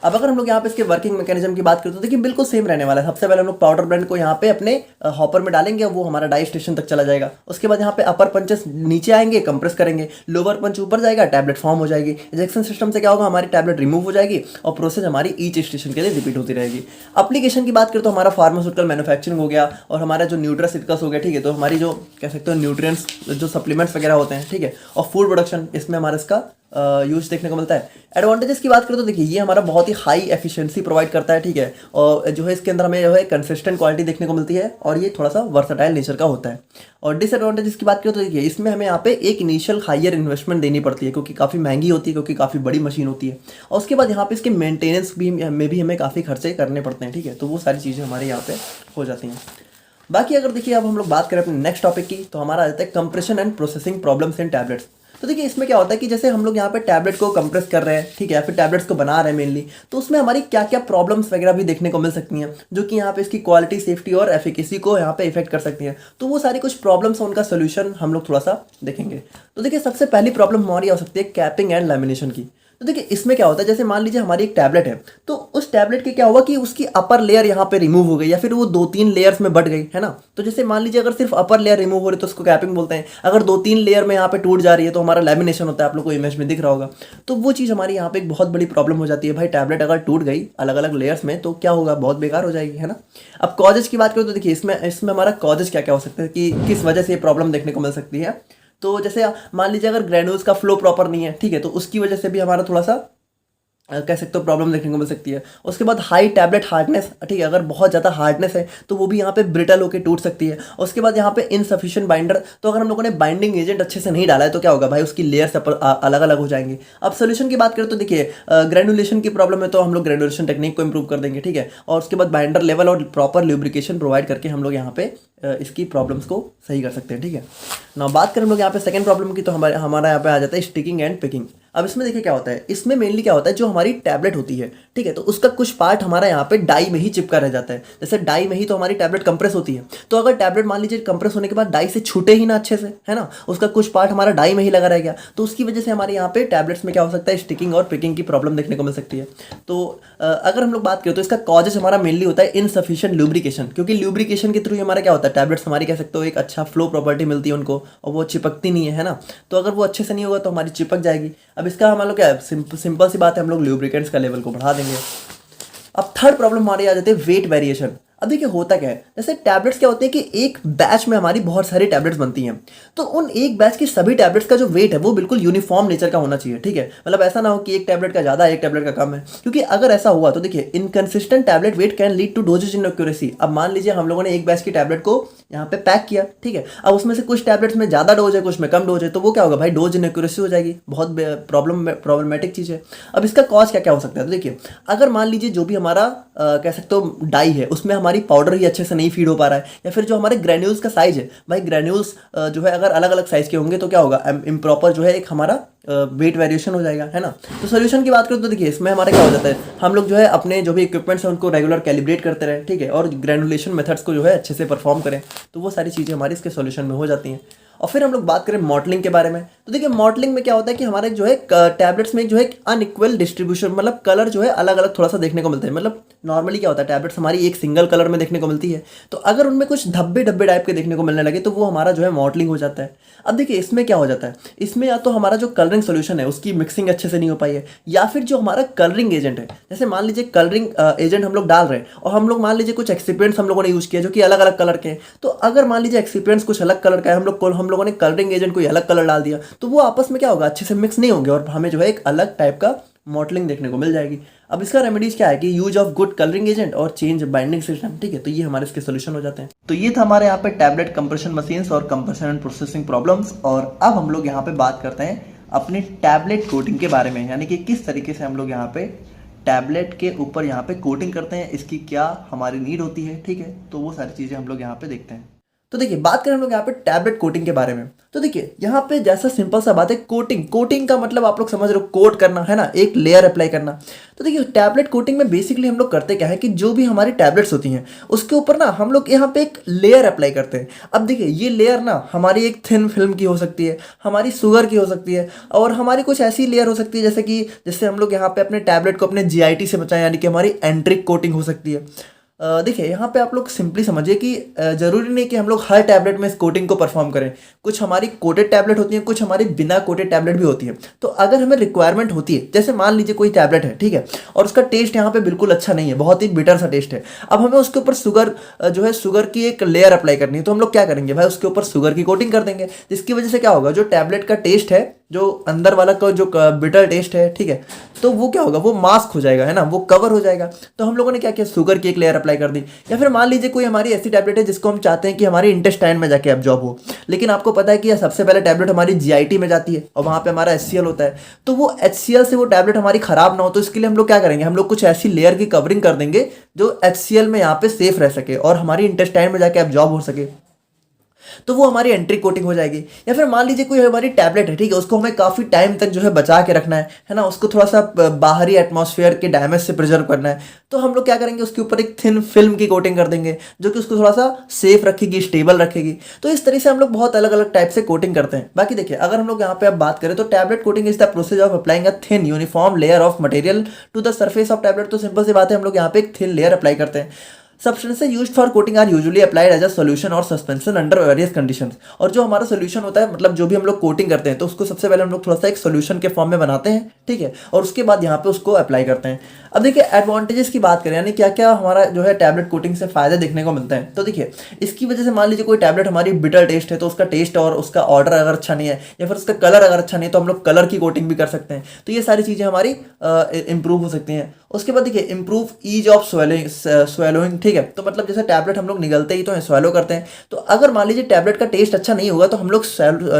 अब अगर हम लोग यहाँ पे इसके वर्किंग मैकेनिज्म की बात करें तो देखिए बिल्कुल सेम रहने वाला है। सबसे पहले हम लोग पाउडर ब्लेंड को यहाँ पे अपने हॉपर में डालेंगे, वो हमारा डाई स्टेशन तक चला जाएगा। उसके बाद यहाँ पे अपर पंचेस नीचे आएंगे, कंप्रेस करेंगे, लोअर पंच ऊपर जाएगा, टैबलेट फॉर्म हो जाएगी। इजेक्शन सिस्टम से क्या होगा, हमारी टैबलेट रिमूव हो जाएगी, और प्रोसेस हमारी ईच स्टेशन के लिए रिपीट होती रहेगी। एप्लीकेशन की बात करें तो हमारा फार्मास्यूटिकल मैन्युफैक्चरिंग हो गया, और हमारा जो न्यूट्रासिटिकल्स हो गया, ठीक है, तो हमारी जो कह सकते हो न्यूट्रिएंट्स जो सप्लीमेंट्स वगैरह होते हैं, ठीक है, और फूड प्रोडक्शन, इसमें हमारा इसका यूज देखने को मिलता है। एडवांटेजेस की बात करें तो देखिए ये हमारा बहुत ही हाई एफिशिएंसी प्रोवाइड करता है, ठीक है, और जो है इसके अंदर हमें जो है कंसिस्टेंट क्वालिटी देखने को मिलती है, और ये थोड़ा सा वर्सटाइल नेचर का होता है। और डिसएडवांटेजेस की बात करें तो देखिए इसमें हमें यहाँ पे एक इनिशियल हायर इन्वेस्टमेंट देनी पड़ती है, क्योंकि काफ़ी महंगी होती है, क्योंकि काफ़ी बड़ी मशीन होती है, और उसके बाद यहाँ पे इसके मेंटेनेंस में भी हमें काफ़ी खर्चे करने पड़ते हैं, ठीक है। तो वो सारी चीज़ें हमारे यहाँ पे हो जाती हैं। बाकी अगर देखिए अब हम लोग बात करें अपने नेक्स्ट टॉपिक की, तो हमारा आ जाता है compression and processing problems in tablets. तो देखिए इसमें क्या होता है कि जैसे हम लोग यहाँ पे टैबलेट को कंप्रेस कर रहे हैं, ठीक है, या फिर टैबलेट्स को बना रहे हैं मेनली, तो उसमें हमारी क्या क्या प्रॉब्लम्स वगैरह भी देखने को मिल सकती हैं, जो कि यहाँ पे इसकी क्वालिटी, सेफ्टी और एफिकेसी को यहाँ पे इफेक्ट कर सकती हैं। तो वो सारी कुछ प्रॉब्लम्स हैं, उनका सोल्यूशन हम लोग थोड़ा सा देखेंगे। तो देखिए सबसे पहली प्रॉब्लम हमारी आ सकती है कैपिंग एंड लैमिनेशन की। तो देखिए इसमें क्या होता है, जैसे मान लीजिए हमारी एक टैबलेट है, तो उस टैबलेट के क्या हुआ कि उसकी अपर लेयर यहाँ पे रिमूव हो गई, या फिर वो 2-3 लेयर्स में बढ़ गई, है ना। तो जैसे मान लीजिए अगर सिर्फ अपर लेयर रिमूव हो रही है तो उसको कैपिंग बोलते हैं। अगर 2-3 लेयर में यहाँ पे टूट जा रही है तो हमारा लैमिनेशन होता है, आप लोग को इमेज में दिख रहा होगा। तो वो चीज़ हमारी यहाँ पे एक बहुत बड़ी प्रॉब्लम हो जाती है। भाई टैबलेट अगर टूट गई अलग अलग लेयर्स में तो क्या होगा, बहुत बेकार हो जाएगी, है ना। अब कॉजेज की बात करें तो देखिए इसमें हमारा कॉजेज क्या क्या हो सकता है कि किस वजह से ये प्रॉब्लम देखने को मिल सकती है। तो जैसे मान लीजिए अगर ग्रेन्यूल्स का फ्लो प्रॉपर नहीं है, ठीक है, तो उसकी वजह से भी हमारा थोड़ा सा कह सकते हो प्रॉब्लम देखने को मिल सकती है। उसके बाद हाई टैबलेट हार्डनेस, ठीक है, अगर बहुत ज़्यादा हार्डनेस है तो वो भी यहाँ पे ब्रिटल होकर टूट सकती है। उसके बाद यहाँ पे इनसफिशिएंट बाइंडर, तो अगर हम लोगों ने बाइंडिंग एजेंट अच्छे से नहीं डाला है तो क्या होगा भाई, उसकी लेयर्स अलग अलग हो जाएंगी। अब सोल्यूशन की बात करें तो देखिए ग्रेनुलेशन की प्रॉब्लम है तो हम लोग ग्रेनुलेशन टेक्निक को इंप्रूव कर देंगे, ठीक है, और उसके बाद बाइंडर लेवल और प्रॉपर ल्यूब्रिकेशन प्रोवाइड करके हम लोग यहाँ पे इसकी प्रॉब्लम्स को सही कर सकते हैं, ठीक है ना। बात करें हम लोग यहाँ पे सेकंड प्रॉब्लम की, तो हमारा यहाँ पे आ जाता है स्टिकिंग एंड पिकिंग। अब इसमें देखिए क्या होता है, इसमें मेनली क्या होता है, जो हमारी टैबलेट होती है, ठीक है, तो उसका कुछ पार्ट हमारा यहाँ पे डाई में ही चिपका रह जाता है। जैसे डाई में ही तो हमारी टैबलेट कंप्रेस होती है, तो अगर टैबलेट मान लीजिए कंप्रेस होने के बाद डाई से छूटे ही ना अच्छे से, है ना, उसका कुछ पार्ट हमारा डाई में ही लगा रह गया, तो उसकी वजह से हमारे यहाँ पे टैबलेट्स में क्या हो सकता है, स्टिकिंग और पिकिंग की प्रॉब्लम देखने को मिल सकती है। तो अगर हम लोग बात करें तो इसका कॉजेज हमारा मेनली होता है इनसफिशिएंट ल्यूब्रिकेशन, क्योंकि ल्यूब्रिकेशन के थ्रू हमारा क्या होता है, टैबलेट्स हमारी कह सकते हो एक अच्छा फ्लो प्रॉपर्टी मिलती है उनको, और वो चिपकती नहीं है ना, तो अगर वो अच्छे से नहीं होगा तो हमारी चिपक जाएगी। अब इसका हम लोग क्या है, सिंपल सी बात है, हम लोग ल्यूब्रिकेंट्स का लेवल को बढ़ा देंगे। अब थर्ड प्रॉब्लम हमारी आ जाती है वेट वेरिएशन। अब देखिए होता क्या है, जैसे टैबलेट्स क्या होते हैं कि एक बैच में हमारी बहुत सारी टैबलेट्स बनती हैं, तो उन एक बैच की सभी टैबलेट्स का जो वेट है वो बिल्कुल यूनिफॉर्म नेचर का होना चाहिए, ठीक है, मतलब ऐसा ना हो कि एक टैबलेट का ज़्यादा एक टैबलेट का कम है, क्योंकि अगर ऐसा हुआ तो देखिए inconsistent tablet weight can lead to dosages inaccuracy. अब मान लीजिए हम लोगों ने एक बैच की टैबलेट को यहाँ पे पैक किया, ठीक है, अब उसमें से कुछ टैबलेट्स में ज़्यादा डोज है, कुछ में कम डोज है, तो वो क्या होगा भाई, डोज इन एक्यूरेसी हो जाएगी, बहुत प्रॉब्लमेटिक चीज़ है। अब इसका कॉज क्या क्या हो सकता है, तो देखिए अगर मान लीजिए जो भी हमारा कह सकते हो डाई है, उसमें हमारी पाउडर ही अच्छे से नहीं फीड हो पा रहा है, या फिर जो हमारे ग्रेन्यूल्स का साइज है, भाई ग्रेन्यूल्स जो है अगर अलग अलग साइज के होंगे तो क्या होगा, इम्प्रॉपर जो है एक हमारा वेट वेरिएशन हो जाएगा, है ना। तो सोल्यूशन की बात करें तो देखिए इसमें हमारा क्या हो जाता है, हम लोग जो है अपने जो भी इक्विपमेंट्स हैं उनको रेगुलर कैलिब्रेट करते रहें, ठीक है, और ग्रेनुलेशन मेथड्स को जो है अच्छे से परफॉर्म करें, तो वो सारी चीज़ें हमारी इसके सोल्यूशन में हो जाती हैं। और फिर हम लोग बात करें मॉडलिंग के बारे में, तो देखिए मॉडलिंग में क्या होता है कि हमारे जो है टैबलेट्स में जो है अनइक्वल डिस्ट्रीब्यूशन, मतलब कलर जो है अलग अलग थोड़ा सा देखने को मिलता है, मतलब नॉर्मली क्या होता है, टैबलेट्स हमारी एक सिंगल कलर में देखने को मिलती है, तो अगर उनमें कुछ धब्बे धब्बे टाइप के देखने को मिलने लगे तो वो हमारा जो है मॉडलिंग हो जाता है। अब देखिए इसमें क्या हो जाता है, इसमें या तो हमारा जो कलरिंग सोल्यूशन है उसकी मिक्सिंग अच्छे से नहीं हो पाई है, या फिर जो हमारा कलरिंग एजेंट है, जैसे मान लीजिए कलरिंग एजेंट हम लोग डाल रहे हैं और हम लोग मान लीजिए कुछ एक्सिपिएंट्स हम लोगों ने यूज़ किया जो कि अलग अलग कलर के हैं, तो अगर मान लीजिए एक्सिपिएंट्स कुछ अलग कलर का है, हम लोगों ने कलरिंग एजेंट कोई अलग कलर डाल दिया, तो वो आपस में क्या होगा, अच्छे से मिक्स नहीं होंगे और हमें जो है एक अलग टाइप का मॉडलिंग देखने को मिल जाएगी। अब इसका रेमेडीज क्या है कि use of good colouring agent और चेंज बाइंडिंग सिस्टम, ठीक है, तो ये हमारे इसके सोल्यूशन हो जाते हैं। तो ये था हमारे यहाँ पे टैबलेट कंप्रेशन मशीन्स और कंप्रेशन एंड प्रोसेसिंग प्रॉब्लम्स। और अब हम लोग यहाँ पे बात करते हैं अपनी टैबलेट कोटिंग के बारे में, यानी कि किस तरीके से हम लोग यहाँ पे टैबलेट के ऊपर यहाँ पे कोटिंग करते हैं, इसकी क्या हमारी नीड होती है, ठीक है, तो वो सारी चीज़ें हम लोग यहाँ पे देखते हैं। तो देखिए बात करें हम लोग यहाँ पे टैबलेट कोटिंग के बारे में, तो देखिए यहाँ पे जैसा सिंपल सा बात है, कोटिंग का मतलब आप लोग समझ रहे हो, कोट करना, है ना, एक लेयर अप्लाई करना। तो देखिए टैबलेट कोटिंग में बेसिकली हम लोग करते क्या है कि जो भी हमारी टैबलेट्स होती हैं उसके ऊपर ना हम लोग यहाँ पे एक लेयर अप्लाई करते हैं। अब देखिए ये लेयर ना हमारी एक थिन फिल्म की हो सकती है, हमारी शुगर की हो सकती है, और हमारी कुछ ऐसी लेयर हो सकती है जैसे कि जिससे हम लोग यहाँ पे अपने टैबलेट को अपने जीआईटी से बचाएं, यानी कि हमारी एंट्रिक कोटिंग हो सकती है। देखिए यहाँ पे आप लोग सिंपली समझिए कि ज़रूरी नहीं कि हम लोग हर टैबलेट में इस कोटिंग को परफॉर्म करें। कुछ हमारी कोटेड टैबलेट होती हैं, कुछ हमारी बिना कोटेड टैबलेट भी होती है। तो अगर हमें रिक्वायरमेंट होती है, जैसे मान लीजिए कोई टैबलेट है, ठीक है, और उसका टेस्ट यहाँ पे बिल्कुल अच्छा नहीं है, बहुत ही बिटर सा टेस्ट है, अब हमें उसके ऊपर जो है शुगर की एक लेयर अप्लाई करनी है, तो हम लोग क्या करेंगे भाई, उसके ऊपर शुगर की कोटिंग कर देंगे, जिसकी वजह से क्या होगा, जो टैबलेट का टेस्ट है, जो अंदर वाला का जो बिटर टेस्ट है, ठीक है, तो वो क्या होगा, वो मास्क हो जाएगा, है ना, वो कवर हो जाएगा। तो हम लोगों ने क्या किया, शुगर की एक लेयर अप्लाई कर दी। या फिर मान लीजिए कोई हमारी ऐसी टैबलेट है जिसको हम चाहते हैं कि हमारी इंटेस्टाइन में जाके एब्जॉर्ब हो, लेकिन आपको पता है कि यह सबसे पहले टैबलेट हमारी जीआईटी में जाती है और वहाँ पे हमारा HCl होता है, तो वो HCl से वो टैबलेट हमारी खराब ना हो, तो इसके लिए हम लोग क्या करेंगे, हम लोग कुछ ऐसी लेयर की कवरिंग कर देंगे जो HCl में यहाँ पे सेफ रह सके और हमारी इंटेस्टाइन में जाके एब्जॉर्ब हो सके, तो वो हमारी एंट्री कोटिंग हो जाएगी। या फिर मान लीजिए कोई हमारी टैबलेट है, ठीक है, उसको हमें काफ़ी टाइम तक जो है बचा के रखना है ना, उसको थोड़ा सा बाहरी एटमॉस्फेयर के डैमेज से प्रिजर्व करना है, तो हम लोग क्या करेंगे, उसके ऊपर एक थिन फिल्म की कोटिंग कर देंगे जो कि उसको थोड़ा सा सेफ रखेगी, स्टेबल रखेगी। तो इस तरीके से हम लोग बहुत अलग अलग टाइप से कोटिंग करते हैं। बाकी देखिए अगर हम लोग यहाँ पे अब बात करें तो tablet coating is the process of applying a thin uniform layer of material to the surface of tablet. तो सिंपल सी बात है, हम लोग यहाँ पे एक थिन लेयर अप्लाई करते हैं। Substances used for coating are usually applied as a solution or suspension under various conditions। और जो हमारा सोल्यूशन होता है, मतलब जो भी हम लोग कोटिंग करते हैं, तो उसको सबसे पहले हम लोग थोड़ा सा एक सोल्यूशन के फॉर्म में बनाते हैं, ठीक है, और उसके बाद यहाँ पे उसको अप्लाई करते हैं। अब देखिए एडवांटेजेस की बात करें, यानी क्या क्या हमारा जो है टैबलेट कोटिंग से फायदे देखने को मिलते हैं। तो देखिए इसकी वजह से मान लीजिए कोई टैबलेट हमारी बिटर टेस्ट है, तो उसका टेस्ट और उसका ऑर्डर अगर अच्छा नहीं है, या फिर उसका कलर अगर अच्छा नहीं है, तो हम लोग कलर की कोटिंग भी कर सकते हैं। तो ये सारी चीज़ें हमारी इंप्रूव हो सकती हैं। उसके बाद देखिए इंप्रूव ईज ऑफ स्वेलोइंग, ठीक है। तो मतलब जैसे टैबलेट हम लोग निगलते ही तो स्वेलो करते हैं, तो अगर मान लीजिए टैबलेट का टेस्ट अच्छा नहीं होगा तो हम लोग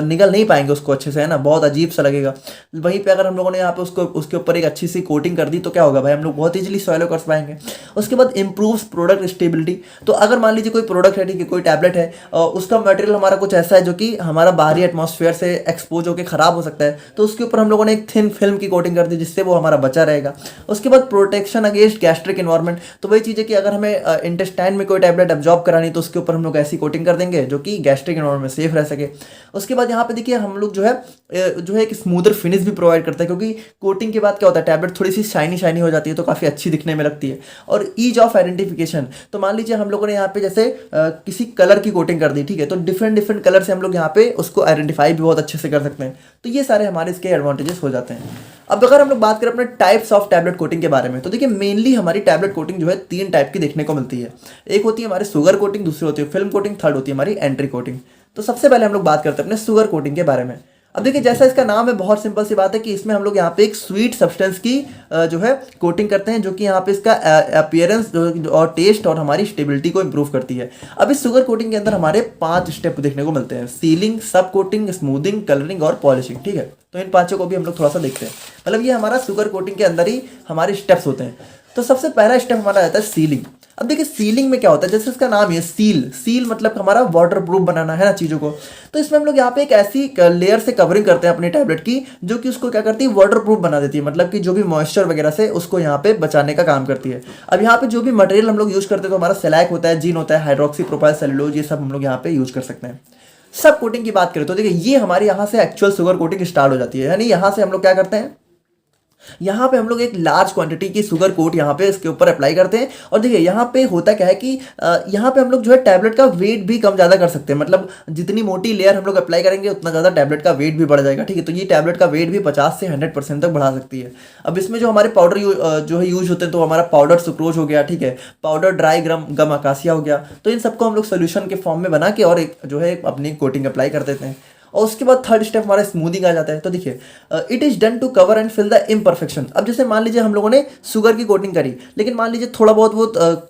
निगल नहीं पाएंगे उसको अच्छे से, है ना, बहुत अजीब सा लगेगा। वहीं पे अगर हम लोगों ने यहाँ पे उसको उसके ऊपर एक अच्छी सी कोटिंग कर दी तो क्या होगा भाई, हम लोग बहुत ईजिली स्वेलो कर पाएंगे। उसके बाद इम्प्रूव्स प्रोडक्ट स्टेबिलिटी। तो अगर मान लीजिए कोई प्रोडक्ट है, ठीक है, कोई टैबलेट है, उसका मटेरियल हमारा कुछ ऐसा है जो कि हमारा बाहरी एटमॉस्फेयर से एक्सपोज होकर खराब हो सकता है, तो उसके ऊपर हम लोगों ने एक थिन फिल्म की कोटिंग कर दी जिससे वो हमारा बचा रहेगा। उसके बाद प्रोटेक्शन अगेंस्ट गैस्ट्रिक इन्वायरमेंट। तो वही चीज़ है कि अगर हमें इंटेस्टाइन में कोई टैबलेट एब्जॉर्ब करानी तो उसके ऊपर हम लोग ऐसी कोटिंग कर देंगे जो कि गैस्ट्रिक इन्वायरमेंट में सेफ रह सके। उसके बाद यहाँ पे देखिए हम लोग जो है एक स्मूदर फिनिश भी प्रोवाइड करता है, क्योंकि कोटिंग के बाद क्या होता है, टैबलेट थोड़ी सी शाइनी शाइनी हो जाती है तो काफ़ी अच्छी दिखने में लगती है। और ईज ऑफ आइडेंटिफिकेशन। तो मान लीजिए हम लोगों ने यहाँ पे जैसे किसी कलर की कोटिंग कर दी, ठीक है, तो डिफरेंट डिफरेंट कलर से हम लोग यहाँ पे उसको आइडेंटिफाई भी बहुत अच्छे से कर सकते हैं। तो ये सारे हमारे इसके एडवांटेजेस हो जाते हैं। अब अगर हम लोग बात करें अपने टाइप्स ऑफ टैबलेट कोटिंग के बारे में, तो देखिए मेनली हमारी टैबलेट कोटिंग जो है 3 टाइप की देखने को मिलती है। एक होती है हमारी शुगर कोटिंग, दूसरी होती है फिल्म कोटिंग, थर्ड होती है हमारी एंट्री कोटिंग। तो सबसे पहले हम लोग बात करते हैं अपने शुगर कोटिंग के बारे में। अब देखिए जैसा इसका नाम है, बहुत सिंपल सी बात है कि इसमें हम लोग यहाँ पे एक स्वीट सब्सटेंस की जो है कोटिंग करते हैं, जो कि यहाँ पे इसका अपीयरेंस और टेस्ट और हमारी स्टेबिलिटी को इंप्रूव करती है। अब इस शुगर कोटिंग के अंदर हमारे 5 स्टेप देखने को मिलते हैं: सीलिंग, सब कोटिंग, स्मूदिंग, कलरिंग और पॉलिशिंग, ठीक है। तो इन 5 को भी हम लोग थोड़ा सा देखते हैं। मतलब ये हमारा शुगर कोटिंग के अंदर ही हमारे स्टेप्स होते हैं। तो सबसे पहला स्टेप हमारा रहता है सीलिंग। अब देखिए सीलिंग में क्या होता है, जैसे इसका नाम है सील मतलब हमारा वाटर प्रूफ बनाना है ना चीज़ों को। तो इसमें हम लोग यहाँ पे एक ऐसी लेयर से कवरिंग करते हैं अपनी टैबलेट की जो कि उसको क्या करती है, वाटर प्रूफ बना देती है, मतलब कि जो भी मॉइस्चर वगैरह से उसको यहाँ पे बचाने का काम करती है। अब यहाँ पे जो भी मटेरियल हम लोग यूज़ करते हैं, तो हमारा सेलैक होता है, जीन होता है, हाइड्रोक्सी प्रोपाइल सेलुलोज, ये सब हम लोग यहाँ पे यूज़ कर सकते हैं। सब कोटिंग की बात करें तो देखिए ये हमारे यहाँ से एक्चुअल शुगर कोटिंग स्टार्ट हो जाती है। यानी यहाँ से हम लोग क्या करते हैं, यहाँ पे हम लोग एक लार्ज क्वांटिटी की शुगर कोट यहाँ पे इसके ऊपर अप्लाई करते हैं। और देखिए यहाँ पे होता क्या है कि यहाँ पे हम लोग जो है टैबलेट का वेट भी कम ज़्यादा कर सकते हैं। मतलब जितनी मोटी लेयर हम लोग अप्लाई करेंगे उतना ज़्यादा टैबलेट का वेट भी बढ़ जाएगा, ठीक है। तो ये टैबलेट का वेट भी 50 से 100% तक बढ़ा सकती है। अब इसमें जो हमारे पाउडर जो है यूज होते हैं, तो हमारा पाउडर सुक्रोज हो गया, ठीक है, पाउडर ड्राई गम अकासिया हो गया। तो इन सबको हम लोग सोल्यूशन के फॉर्म में बना के और एक जो है अपनी कोटिंग अप्लाई कर देते हैं। और उसके बाद थर्ड स्टेप हमारा स्मूदिंग आ जाता है। तो देखिए it is done to cover and fill the imperfection. अब जैसे मान लीजिए हम लोगों ने शुगर की कोटिंग करी, लेकिन मान लीजिए थोड़ा बहुत वो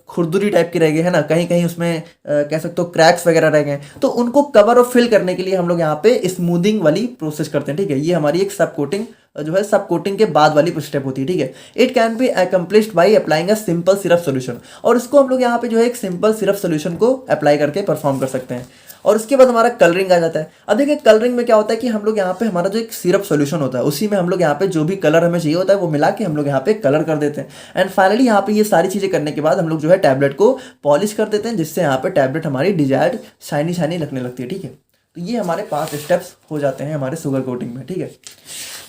खुरदुरी टाइप की रह गई है ना, कहीं कहीं उसमें कह सकते हो क्रैक्स वगैरह रह गए, तो उनको कवर और फिल करने के लिए हम लोग यहाँ पे स्मूदिंग वाली प्रोसेस करते हैं, ठीक है। ये हमारी एक सब कोटिंग जो है सब कोटिंग के बाद वाली स्टेप होती है, ठीक है। It can B accomplished by applying a simple syrup solution. और इसको हम लोग यहाँ पे जो है एक सिंपल सिरप सोल्यूशन को अप्लाई करके परफॉर्म कर सकते हैं। और उसके बाद हमारा कलरिंग आ जाता है। अब देखिए कलरिंग में क्या होता है कि हम लोग यहाँ पे हमारा जो एक सिरप सॉल्यूशन होता है उसी में हम लोग यहाँ पे जो भी कलर हमें चाहिए होता है वो मिला के हम लोग यहाँ पे कलर कर देते हैं। एंड फाइनली यहाँ पे ये सारी चीज़ें करने के बाद हम लोग जो है टैबलेट को पॉलिश कर देते हैं, जिससे यहाँ पे टैबलेट हमारी डिजायर्ड शाइनी शाइनी लगने लगती है, ठीक है। तो ये हमारे 5 स्टेप्स हो जाते हैं हमारे शुगर कोटिंग में, ठीक है।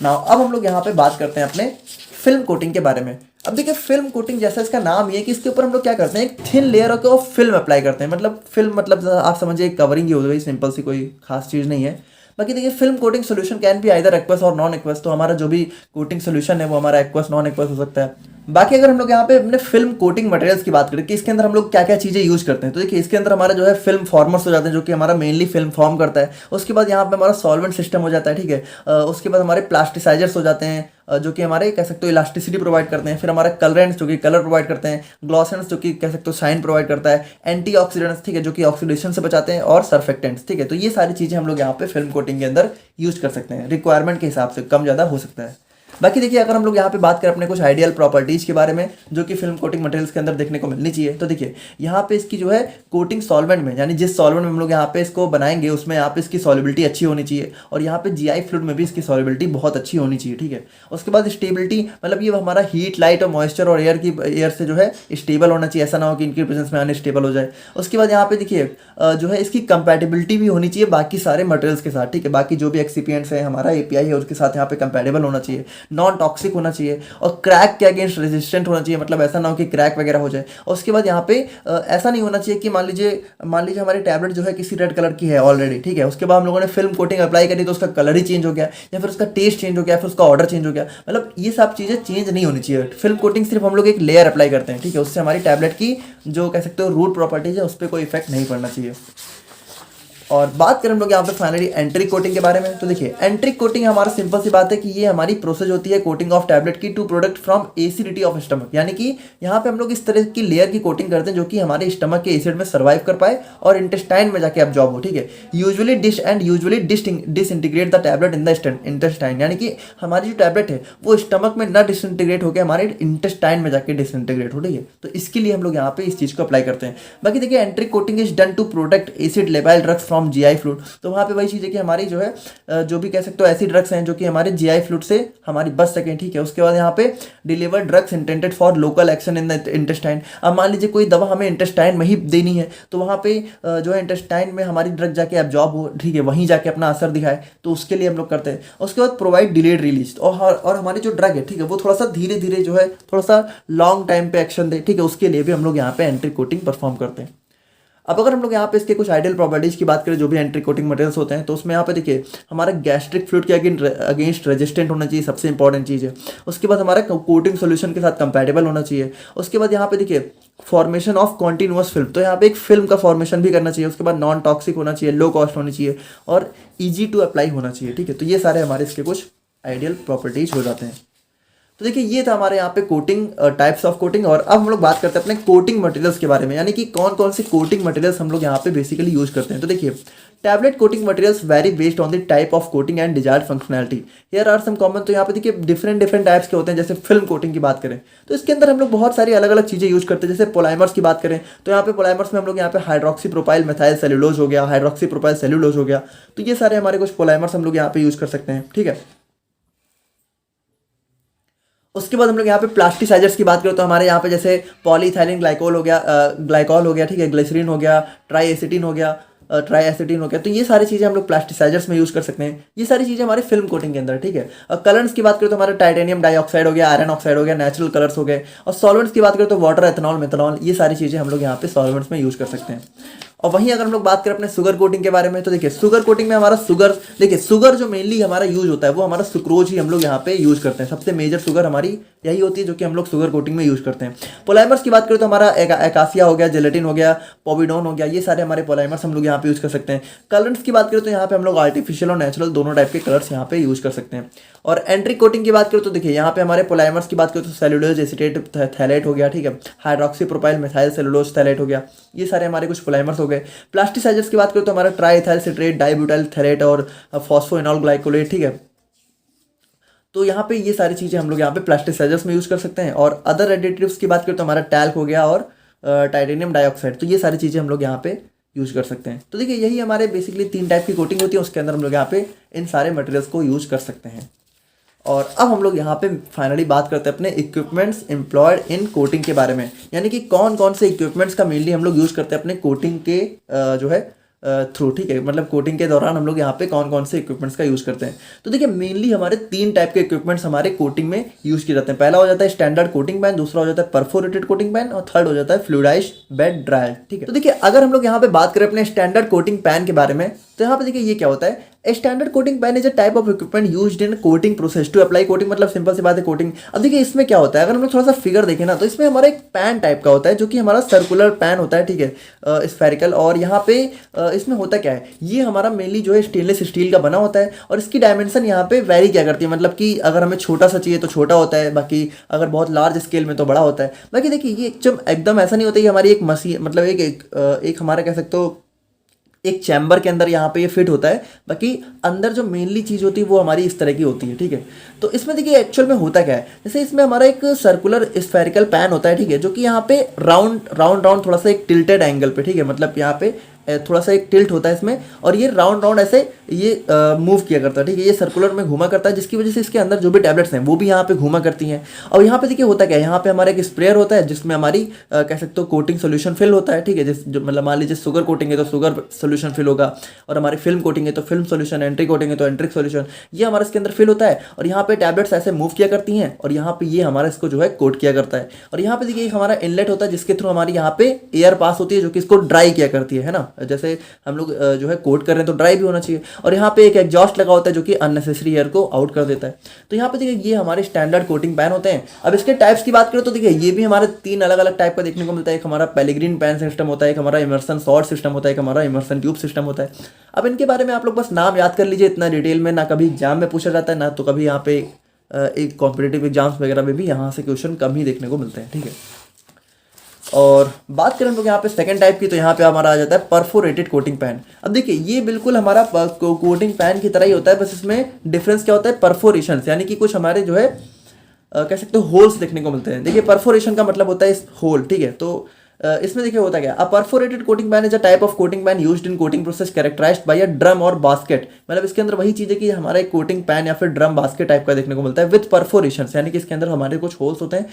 नाउ अब हम लोग यहाँ पे बात करते हैं अपने फिल्म कोटिंग के बारे में। अब देखिए फिल्म कोटिंग जैसा इसका नाम ये है कि इसके ऊपर हम लोग क्या करते हैं, एक thin layer of film apply करते हैं। मतलब फिल्म मतलब आप समझिए कवरिंग ही हो गई, सिंपल सी कोई खास चीज़ नहीं है। बाकी देखिए फिल्म कोटिंग सोल्यूशन कैन भी आइदर एक्वस और नॉन एक्वस। तो हमारा जो भी कोटिंग सोल्यूशन है वो हमारा एक्वस नॉन एक्वस हो सकता है। बाकी अगर हम लोग यहाँ पे अपने फिल्म कोटिंग मटेरियल्स की बात करें कि इसके अंदर हम लोग क्या क्या चीज़ें यूज करते हैं, तो देखिए इसके अंदर हमारा जो है फिल्म फॉर्मर्स हो जाते हैं, जो कि हमारा मेनली फिल्म फॉर्म करता है। उसके बाद यहाँ पे हमारा सॉल्वेंट सिस्टम हो जाता है, ठीक है। उसके बाद हमारे प्लास्टिसाइजर्स हो जाते हैं, जो कि हमारे कह सकते हो इलास्टिसिटी प्रोवाइड करते हैं। फिर हमारे कलरेंट्स जो कि कलर प्रोवाइड करते हैं, ग्लॉसेंट्स जो कि कह सकते हो शाइन प्रोवाइड करता है, एंटीऑक्सीडेंट्स, ठीक है, जो कि ऑक्सीडेशन से बचाते हैं, और सर्फेक्टेंट्स, ठीक है। तो ये सारी चीज़ें हम लोग यहाँ पे फिल्म कोटिंग के अंदर यूज कर सकते हैं। रिक्वायरमेंट के हिसाब से कम ज़्यादा हो सकता है। बाकी देखिए अगर हम लोग यहाँ पे बात करें अपने कुछ आइडियल प्रॉपर्टीज के बारे में जो कि फिल्म कोटिंग मटेरियल्स के अंदर देखने को मिलनी चाहिए, तो देखिए यहाँ पे इसकी जो है कोटिंग सॉल्वेंट में, यानी जिस सॉल्वेंट में हम लोग यहाँ पे इसको बनाएंगे उसमें यहाँ पे इसकी सॉल्युबिलिटी अच्छी होनी चाहिए, और यहाँ पे जीआई फ्लूइड में भी इसकी सॉल्युबिलिटी बहुत अच्छी होनी चाहिए, ठीक है। उसके बाद स्टेबिलिटी, मतलब ये हमारा हीट, लाइट और मॉइस्चर और एयर से जो है स्टेबल होना चाहिए, ऐसा ना हो कि इनकी प्रेजेंस में अनस्टेबल हो जाए। उसके बाद यहाँ पे देखिए जो है इसकी कंपैटिबिलिटी भी होनी चाहिए बाकी सारे मटेरियल्स के साथ, ठीक है। बाकी जो भी एक्सिपिएंट्स है, हमारा एपीआई है, उसके साथ यहाँ पे कंपैटिबल होना चाहिए, नॉन टॉक्सिक होना चाहिए, और क्रैक के अगेंस्ट रेजिस्टेंट होना चाहिए। मतलब ऐसा ना हो कि क्रैक वगैरह हो जाए। और उसके बाद यहाँ पे ऐसा नहीं होना चाहिए कि मान लीजिए हमारी टैबलेट जो है किसी रेड कलर की है ऑलरेडी, ठीक है, उसके बाद हम लोगों ने फिल्म कोटिंग अप्लाई करी तो उसका कलर ही चेंज हो गया, या फिर उसका टेस्ट चेंज हो गया, फिर उसका ऑर्डर चेंज हो गया। मतलब ये सब चीज़ें चेंज नहीं होनी चाहिए। फिल्म कोटिंग सिर्फ हम लोग एक लेयर अप्लाई करते हैं, ठीक है, उससे हमारी टैबलेट की जो कह सकते हो रूट प्रॉपर्टीज है उस पर कोई इफेक्ट नहीं पड़ना चाहिए। और बात करें हम लोग यहाँ पे फाइनली एंट्रिक कोटिंग के बारे में, तो देखिए एंट्रिक कोटिंग हमारा सिंपल सी बात है कि ये हमारी प्रोसेस होती है कोटिंग ऑफ टैबलेट की to product from acidity of stomach, यानी कि यहाँ पे हम लोग इस तरह की लेयर की कोटिंग करते हैं जो कि हमारे स्टमक के एसिड में सर्वाइव कर पाए और इंटेस्टाइन में जाके एब्जॉर्ब हो, ठीक है। Usually disintegrate the tablet in the intestine, यानी कि हमारी जो टैबलेट है वो स्टमक में ना डिसइंटीग्रेट होकर हमारे इंटेस्टाइन में जाके डिसइंटीग्रेट हो, ठीक है। तो इसके लिए हम लोग यहाँ पे इस चीज़ को अप्लाई करते हैं। बाकी देखिए enteric coating is done to protect acid labile drugs from GI fluid, तो वहाँ पे वही चीज़ है कि हमारी जो है जो भी कह सकते हो ऐसी ड्रग्स हैं जो कि हमारे जीआई फ्लूइड से हमारी बच सकें, ठीक है। उसके बाद यहाँ पे deliver drugs intended for local action in the intestine. अब मान लीजिए कोई दवा हमें इंटेस्टाइन में ही देनी है, तो वहाँ पे जो है इंटेस्टाइन में हमारी ड्रग जाके एब्जॉर्ब हो, ठीक है, वहीं जाके अपना असर दिखाए, तो उसके लिए हम लोग करते हैं। उसके बाद प्रोवाइड डिलेड रिलीज, और हमारी जो ड्रग है, ठीक है, वो थोड़ा सा धीरे धीरे जो है थोड़ा सा लॉन्ग टाइम पे एक्शन दे, ठीक है, उसके लिए भी हम लोग यहाँ पे एंट्रिक कोटिंग परफॉर्म करते हैं। अब अगर हम लोग यहाँ पे इसके कुछ आइडियल प्रॉपर्टीज की बात करें जो भी एंट्री कोटिंग मटेरियल्स होते हैं, तो उसमें यहाँ पे देखिए हमारा गैस्ट्रिक फ्लूइड के अगेंस्ट रेजिस्टेंट होना चाहिए, सबसे इंपॉर्टेंट चीज़ है। उसके बाद हमारा कोटिंग सोल्यूशन के साथ कंपैटिबल होना चाहिए। उसके बाद यहाँ पे देखिए फॉर्मेशन ऑफ कॉन्टिन्यूअस फिल्म, तो यहाँ पे एक फिल्म का फॉर्मेशन भी करना चाहिए। उसके बाद नॉन टॉक्सिक होना चाहिए, लो कॉस्ट होनी चाहिए और ईजी टू अप्लाई होना चाहिए, ठीक है। तो ये सारे हमारे इसके कुछ आइडियल प्रॉपर्टीज हो जाते हैं। तो देखिए ये था हमारे यहाँ पे कोटिंग टाइप्स ऑफ कोटिंग। और अब हम लोग बात करते हैं अपने कोटिंग मटेरियल्स के बारे में, यानी कि कौन कौन से कोटिंग मटेरियल्स हम लोग यहाँ पे बेसिकली यूज करते हैं। तो देखिए tablet coating materials vary based on the type of coating and desired functionality, here are some common. तो यहाँ पे देखिए डिफरेंट टाइप्स के होते हैं। जैसे फिल्म कोटिंग की बात करें तो इसके अंदर हम लोग बहुत सारी अलग अलग चीज़ें यूज करते हैं। जैसे पोलाइमर्स की बात करें तो यहाँ पे पोलाइमर्स में हम लोग यहाँ पे हाइड्रोक्सी प्रोपाइल मेथाइल सेलुलोज हो गया, हाइड्रोक्सी प्रोपाइल सेलुलोज हो गया, तो ये सारे हमारे कुछ पोलाइमर्स हम लोग यहाँ पे यूज कर सकते हैं, ठीक है। उसके बाद हम लोग यहाँ पे प्लास्टिसाइजर्स की बात करें तो हमारे यहाँ पे जैसे पॉलीइथाइलिन ग्लाइकोल हो गया, ठीक है, ग्लिसरीन हो गया, ट्राईएसिटीन हो गया, तो ये सारी चीज़ें हम लोग प्लास्टिसाइजर्स में यूज़ कर सकते हैं। ये सारी चीज़ें हमारे फिल्म कोटिंग के अंदर, ठीक है। और कलर्स की बात करें तो हमारा टाइटेनियम डाइऑक्साइड हो गया, आयरन ऑक्साइड हो गया, नेचुरल कलर्स हो गए। और सॉल्वेंट्स की बात करें तो वाटर, एथनॉल, मेथनॉल, ये सारी चीज़ें हम लोग यहाँ पे सॉल्वेंट्स में यूज़ कर सकते हैं। और वहीं अगर हम लोग बात करें अपने शुगर कोटिंग के बारे में तो देखिए शुगर कोटिंग में हमारा शुगर जो मेनली हमारा यूज होता है वो हमारा सुक्रोज ही हम लोग यहाँ पे यूज करते हैं। सबसे मेजर शुगर हमारी यही होती है जो कि हम लोग शुगर कोटिंग में यूज करते हैं। पोलाइमर्स की बात करें तो हमारा एकासिया हो गया, जेलेटिन हो गया, पोविडोन हो गया, ये सारे हमारे पोलाइमर्स हम लोग यहाँ पे यूज कर सकते हैं। कलर्स की बात करें तो यहाँ पे हम लोग आर्टिफिशियल और नेचुरल दोनों टाइप के कलर्स यहाँ पे यूज कर सकते हैं। और एंट्रिक कोटिंग की बात करें तो देखिए यहाँ पे हमारे पोलाइमर्स की बात करें तो सेलुलोज एसीटेट थैलेट हो गया, ठीक है, hydroxy propyl methyl cellulose phthalate हो गया, ये सारे हमारे कुछ पोलाइमर्स हो गए। प्लास्टिसाइजर्स की बात करें तो हमारा ट्राईएथाइल सिट्रेट, डाइब्यूटाइल थैलेट और फॉस्फोइनॉल ग्लाइकोलेट, ठीक है। तो यहाँ पे ये सारी चीज़ें हम लोग यहाँ पे प्लास्टिसाइजर्स में यूज़ कर सकते हैं। और अदर एडिटिव्स की बात करें तो हमारा टैल्क हो गया और टाइटेनियम डाइऑक्साइड, तो ये सारी चीज़ें हम लोग यहाँ पे यूज़ कर सकते हैं। तो देखिए यही हमारे बेसिकली 3 टाइप की कोटिंग होती है, उसके अंदर हम लोग यहाँ पे इन सारे मटेरियल्स को यूज़ कर सकते हैं। और अब हम लोग यहाँ पे फाइनली बात करते हैं अपने इक्विपमेंट्स एम्प्लॉयड इन कोटिंग के बारे में, यानी कि कौन कौन से इक्विपमेंट्स का मेनली हम लोग यूज़ करते हैं अपने कोटिंग के जो है थ्रू, ठीक है, मतलब कोटिंग के दौरान हम लोग यहाँ पे कौन कौन से इक्विपमेंट्स का यूज़ करते हैं। तो देखिए मेनली हमारे 3 टाइप के इक्विपमेंट्स हमारे कोटिंग में यूज़ किए जाते हैं। पहला हो जाता है स्टैंडर्ड कोटिंग पैन, दूसरा हो जाता है परफोरेटेड कोटिंग पैन और थर्ड हो जाता है फ्लूइडाइज्ड बेड ड्रायर, ठीक है। तो देखिए अगर हम लोग यहाँ पे बात करें अपने स्टैंडर्ड कोटिंग पैन के बारे में तो यहाँ पे देखिए ये क्या होता है, standard coating pan is a type of equipment used in coating process to apply coating, मतलब सिंपल सी बात है कोटिंग। अब देखिए इसमें क्या होता है, अगर हम लोग थोड़ा सा फिगर देखें ना तो इसमें हमारा एक पैन टाइप का होता है जो कि हमारा सर्कुलर पैन होता है, ठीक है, स्फेरिकल। और यहाँ पे इसमें होता क्या है, ये हमारा मेनली जो है स्टेनलेस स्टील का बना होता है और इसकी डायमेंशन यहाँ पे वेरी क्या करती है, मतलब कि अगर हमें छोटा सा चाहिए तो छोटा होता है, बाकी अगर बहुत लार्ज स्केल में तो बड़ा होता है। बाकी देखिए ये एकदम ऐसा नहीं होता कि हमारी एक मशीन, मतलब एक हमारा कह सकते हो एक चैम्बर के अंदर यहाँ पे ये फिट होता है, बाकी अंदर जो मेनली चीज़ होती है वो हमारी इस तरह की होती है, ठीक है। तो इसमें देखिए एक्चुअल में होता क्या है, जैसे इसमें हमारा एक सर्कुलर स्फेरिकल पैन होता है, ठीक है, जो कि यहाँ पे राउंड थोड़ा सा एक टिल्टेड एंगल पे, ठीक है, मतलब यहाँ पे थोड़ा सा एक टिल्ट होता है इसमें और ये राउंड ऐसे ये मूव किया करता है, ठीक है, ये सर्कुलर में घूमा करता है, जिसकी वजह से इसके अंदर जो भी टैबलेट्स हैं वो भी यहाँ पे घूमा करती हैं। और यहाँ पे देखिए होता क्या है, यहाँ पे हमारा एक स्प्रेयर होता है जिसमें हमारी कह सकते हो कोटिंग सोल्यूशन फिल होता है, ठीक है, जो मतलब मान लीजिए शुगर कोटिंग है तो शुगर सोल्यूशन फिल होगा और हमारी फिल्म कोटिंग है तो फिल्म सोल्यूशन, एंट्रिक कोटिंग है तो एंट्रिक सोल्यूशन, ये हमारे इसके अंदर फिल होता है और यहाँ पे टैबलेट्स ऐसे मूव किया करती हैं और यहाँ पे ये हमारा इसको जो है कोट किया करता है। और यहाँ पे देखिए एक हमारा इनलेट होता है जिसके थ्रू हमारी यहाँ पे एयर पास होती है जो कि इसको ड्राई किया करती है ना, जैसे हम लोग जो है कोट कर रहे हैं तो ड्राई भी होना चाहिए। और यहाँ पे एक एग्जॉस्ट लगा होता है जो कि अननेसेसरी एयर को आउट कर देता है। तो यहाँ पे देखिए ये हमारे स्टैंडर्ड कोटिंग पैन होते हैं। अब इसके टाइप्स की बात करें तो देखिए ये भी हमारे 3 अलग अलग टाइप का देखने को मिलता है। एक हमारा पेलिग्रीन पैन सिस्टम होता है, एक हमारा इमर्सन सॉर्ट सिस्टम होता है, एक हमारा इमर्सन ट्यूब सिस्टम होता है। अब इनके बारे में आप लोग बस नाम याद कर लीजिए, इतना डिटेल में ना कभी एग्जाम में पूछा जाता है, ना तो कभी यहाँ पे एक कॉम्पिटेटिव एग्जाम्स वगैरह में भी यहाँ से क्वेश्चन कम ही देखने को मिलते हैं, ठीक है। और बात करें हम लोग यहाँ पे सेकंड टाइप की, तो यहाँ पे हमारा आ जाता है परफोरेटेड कोटिंग पैन। अब देखिए ये बिल्कुल हमारा कोटिंग पैन की तरह ही होता है, बस इसमें डिफरेंस क्या होता है, परफोरेशन, यानी कि कुछ हमारे जो है कह सकते हो होल्स देखने को मिलते हैं। देखिए परफोरेशन का मतलब होता है इस होल, ठीक है। तो इसमें देखिए होता क्या, a perforated coating pan is a type of coating pan used in coating process characterized by a drum और बास्केट। मतलब इसके अंदर वही चीज़ है कि हमारा एक कोटिंग पैन या फिर ड्रम बास्केट टाइप का देखने को मिलता है विद परफोरेशन, यानी कि इसके अंदर हमारे कुछ होल्स होते हैं।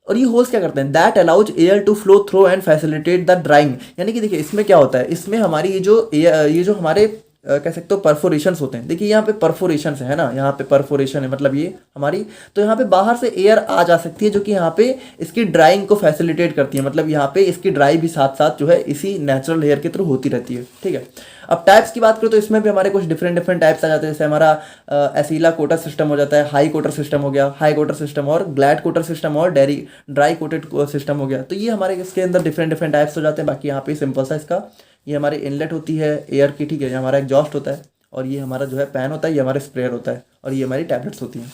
और ये होल्स क्या करते हैं, that allows air to flow through and facilitate the drying. यानी कि देखिए इसमें क्या होता है, इसमें हमारी ये जो हमारे कह सकते हो परफोरेशंस होते हैं। देखिए यहाँ पे परफोरेशंस है ना, यहाँ पे परफोरेशन है, मतलब ये हमारी, तो यहाँ पे बाहर से एयर आ जा सकती है जो कि यहाँ पे इसकी ड्राइंग को फैसिलिटेट करती है। मतलब यहाँ पे इसकी ड्राई भी साथ साथ जो है इसी नेचुरल एयर के थ्रू होती रहती है, ठीक है। अब टाइप्स की बात करें तो इसमें भी हमारे कुछ डिफरेंट टाइप्स आ जाते हैं। जैसे हमारा एसीला कोटर सिस्टम हो जाता है, हाई कोटर सिस्टम हो गया, हाई कोटर सिस्टम, और ग्लैड कोटर सिस्टम, और ड्राई कोटेड सिस्टम हो गया। तो ये हमारे इसके अंदर डिफरेंट टाइप्स हो जाते हैं। बाकी यहाँ पे सिंपल सा इसका, ये हमारी इनलेट होती है एयर की, ठीक है, ये हमारा एग्जॉस्ट होता है, और ये हमारा जो है पैन होता है, ये हमारे स्प्रेयर होता है, और ये हमारी टैबलेट्स होती हैं।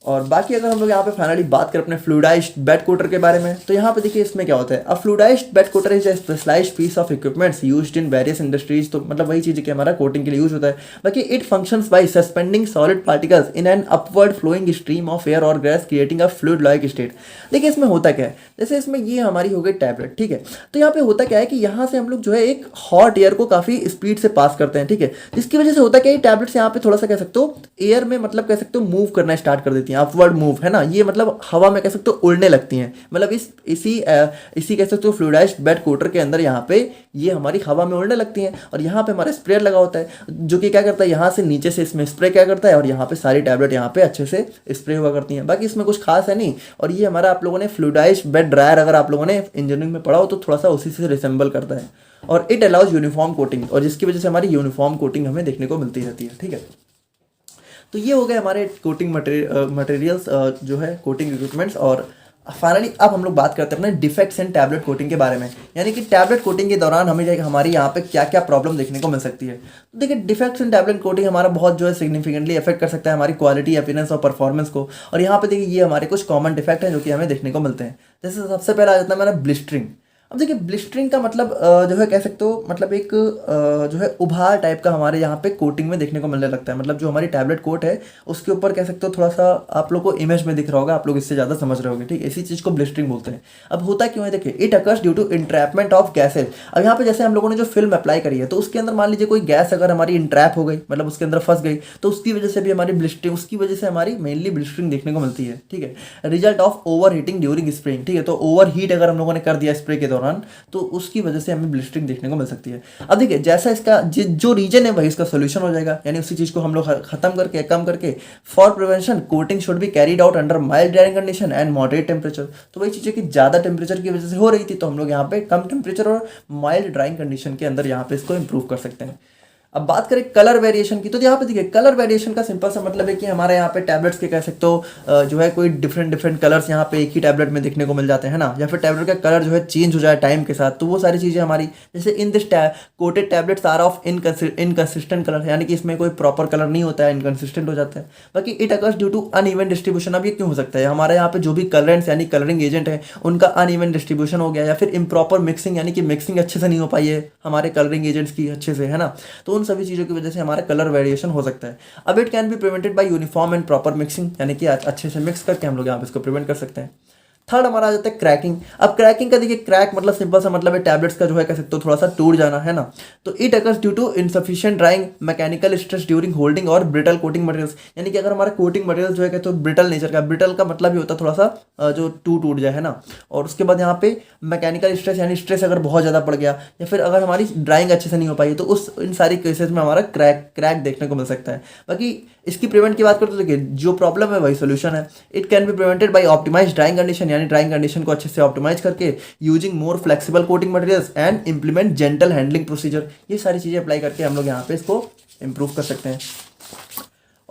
और बाकी अगर हम लोग यहाँ पे फाइनली बात करें अपने फ्लूइडाइज्ड बेड कोटर के बारे में, तो यहाँ पे देखिए इसमें क्या होता है, अब fluidized bed coater is a specialized piece of equipments used in various industries. तो मतलब वही चीज़ है कि हमारा कोटिंग के लिए यूज होता है। बाकी it functions by suspending solid particles in an upward flowing stream of air और gas creating a fluid like state. देखिए इसमें होता क्या है, जैसे इसमें ये हमारी हो गई टैबलेट, ठीक है। तो यहाँ पे होता क्या है कि यहाँ से हम लोग जो है एक हॉट एयर को काफ़ी स्पीड से पास करते हैं, ठीक है। जिसकी वजह से होता क्या है, टैबलेट्स यहाँ पे थोड़ा सा कह सकते हो एयर में, मतलब कह सकते हो मूव करना स्टार्ट कर देती हैं, अपवर्ड मूव, है ना। ये मतलब हवा में कह सकते हो उड़ने लगती हैं। मतलब इसी कह सकते हो फ्लूइडाइज्ड बेड कोटर के अंदर यहाँ पे ये हमारी हवा में उड़ने लगती हैं। और यहाँ पे हमारा स्प्रेयर लगा होता है जो कि क्या करता है, यहाँ से नीचे से इसमें स्प्रे क्या करता है, और यहाँ पे सारी टैबलेट यहाँ पे अच्छे से स्प्रे हुआ करती हैं। बाकी इसमें कुछ खास है नहीं। और ये हमारा आप लोगों ने फ्लूइडाइज्ड बेड ड्रायर अगर आप लोगों ने इंजीनियरिंग में पढ़ा हो तो थोड़ा सा उसी से रिसेंबल करता है। और इट अलाउज यूनिफॉर्म कोटिंग, और जिसकी वजह से हमारी यूनिफॉर्म कोटिंग हमें देखने को मिलती रहती है, ठीक है। तो ये हो गए हमारे कोटिंग मटेरियल्स जो है कोटिंग इक्विपमेंट्स। और फाइनली अब हम लोग बात करते हैं अपने डिफेक्ट्स इन टैबलेट कोटिंग के बारे में, यानी कि टैबलेट कोटिंग के दौरान हमें हमारी यहाँ पे क्या क्या प्रॉब्लम देखने को मिल सकती है। तो देखिए डिफेक्ट्स इन टैबलेट कोटिंग हमारा बहुत जो है सिग्निफिकेंटली अफेक्ट कर सकता है हमारी क्वालिटी, अपीयरेंस और परफॉर्मेंस को। और यहाँ पे देखिए ये हमारे कुछ कॉमन डिफेक्ट हैं जो कि हमें देखने को मिलते हैं। जैसे सबसे पहला आ जाता है हमारा ब्लिस्टरिंग। अब देखिए ब्लिस्टरिंग का मतलब जो है कह सकते हो, मतलब एक जो है उभार टाइप का हमारे यहाँ पे कोटिंग में देखने को मिलने लगता है। मतलब जो हमारी टैबलेट कोट है उसके ऊपर कह सकते हो थोड़ा सा आप लोग को इमेज में दिख रहा होगा, आप लोग इससे ज़्यादा समझ रहे होंगे, ठीक है। इसी चीज़ को ब्लिस्टरिंग बोलते हैं। अब होता क्यों है, देखिए it occurs due to entrapment of gases. अब यहाँ पे जैसे हम लोगों ने जो फिल्म अप्लाई करी है तो उसके अंदर मान लीजिए कोई गैस अगर हमारी इंट्रैप हो गई, मतलब उसके अंदर फंस गई, तो उसकी वजह से भी हमारी ब्लिस्टरिंग, उसकी वजह से हमारी मेनली ब्लिस्टरिंग देखने को मिलती है, ठीक है। Result of over heating during spraying, ठीक है। तो ओवर हीट अगर हम लोगों ने कर दिया स्प्रे के दौरान तो उसकी वजह से हमें ब्लिस्टरिंग देखने को मिल सकती है। अब देखिए जैसा इसका जो रीजन है वही इसका सोल्यूशन हो जाएगा, यानी उसी चीज को हम लोग खत्म करके कम करके for prevention coating should be carried out under mild drawing condition and moderate temperature. तो वही चीज है कि ज्यादा टेम्परेचर की वजह से हो रही थी तो हम लोग यहाँ पे कम टेम्परेचर और माइल्ड ड्राइंग कंडीशन के अंदर यहाँ पे इसको इंप्रूव कर सकते हैं। अब बात करें कलर वेरिएशन की, तो यहाँ पे देखिए कलर वेरिएशन का सिंपल सा मतलब है कि हमारे यहाँ पे टैबलेट्स के कह सकते हो जो है कोई डिफरेंट कलर्स यहाँ पे एक ही टैबलेट में देखने को मिल जाते हैं ना, या फिर टैबलेट का कलर जो है चेंज हो जाए टाइम के साथ। तो वो सारी चीज़ें हमारी, जैसे in this coated tablets are of inconsistent colour, यानी कि इसमें कोई प्रॉपर कलर नहीं होता है, इनकंसिस्टेंट हो जाता है। बाकी it occurs due to uneven distribution. अब ये क्यों हो सकता है, हमारे यहाँ पे जो भी कलरेंट्स यानी कलरिंग एजेंट है उनका अनइवन डिस्ट्रीब्यूशन हो गया, या फिर इम्प्रॉपर मिक्सिंग, यानी कि मिक्सिंग अच्छे से नहीं हो पाई है हमारे कलरिंग एजेंट्स की अच्छे से, है ना। तो उन सभी चीज़ों की वजह से हमारा कलर वेरिएशन हो सकता है। अब it can be prevented bye uniform and proper mixing, यानी कि अच्छे से मिक्स करके हम लोग यहाँ पे इसको प्रिवेंट कर सकते हैं। थर्ड हमारा आ जाता है क्रैकिंग। अब क्रैकिंग का देखिए क्रैक मतलब सिंपल सा मतलब है टैबलेट्स का जो है कह सकते हो थोड़ा सा टूट जाना, है ना। तो it occurs due to insufficient drying, mechanical stress during holding और ब्रिटल कोटिंग मटेरियल्स, यानी कि अगर हमारा कोटिंग मटेरियल जो है कहते हो ब्रिटल नेचर का, ब्रिटल का मतलब ही होता है थोड़ा सा जो टूट जाए, है ना। और उसके बाद यहाँ पे मैकेनिकल स्ट्रेस, यानी स्ट्रेस अगर बहुत ज़्यादा पड़ गया या फिर अगर हमारी ड्राइंग अच्छे से नहीं हो पाई तो इन सारी केसेस में हमारा क्रैक देखने को मिल सकता है। बाकी इसकी प्रिवेंट की बात करते तो देखिए जो प्रॉब्लम है वही सोल्यूशन है। It can be prevented by optimized drying condition, यानी ड्राइंग कंडीशन को अच्छे से ऑप्टिमाइज करके, using more flexible coating materials and implement gentle handling procedure, ये सारी चीज़ें अप्लाई करके हम लोग यहाँ पे इसको इम्प्रूव कर सकते हैं।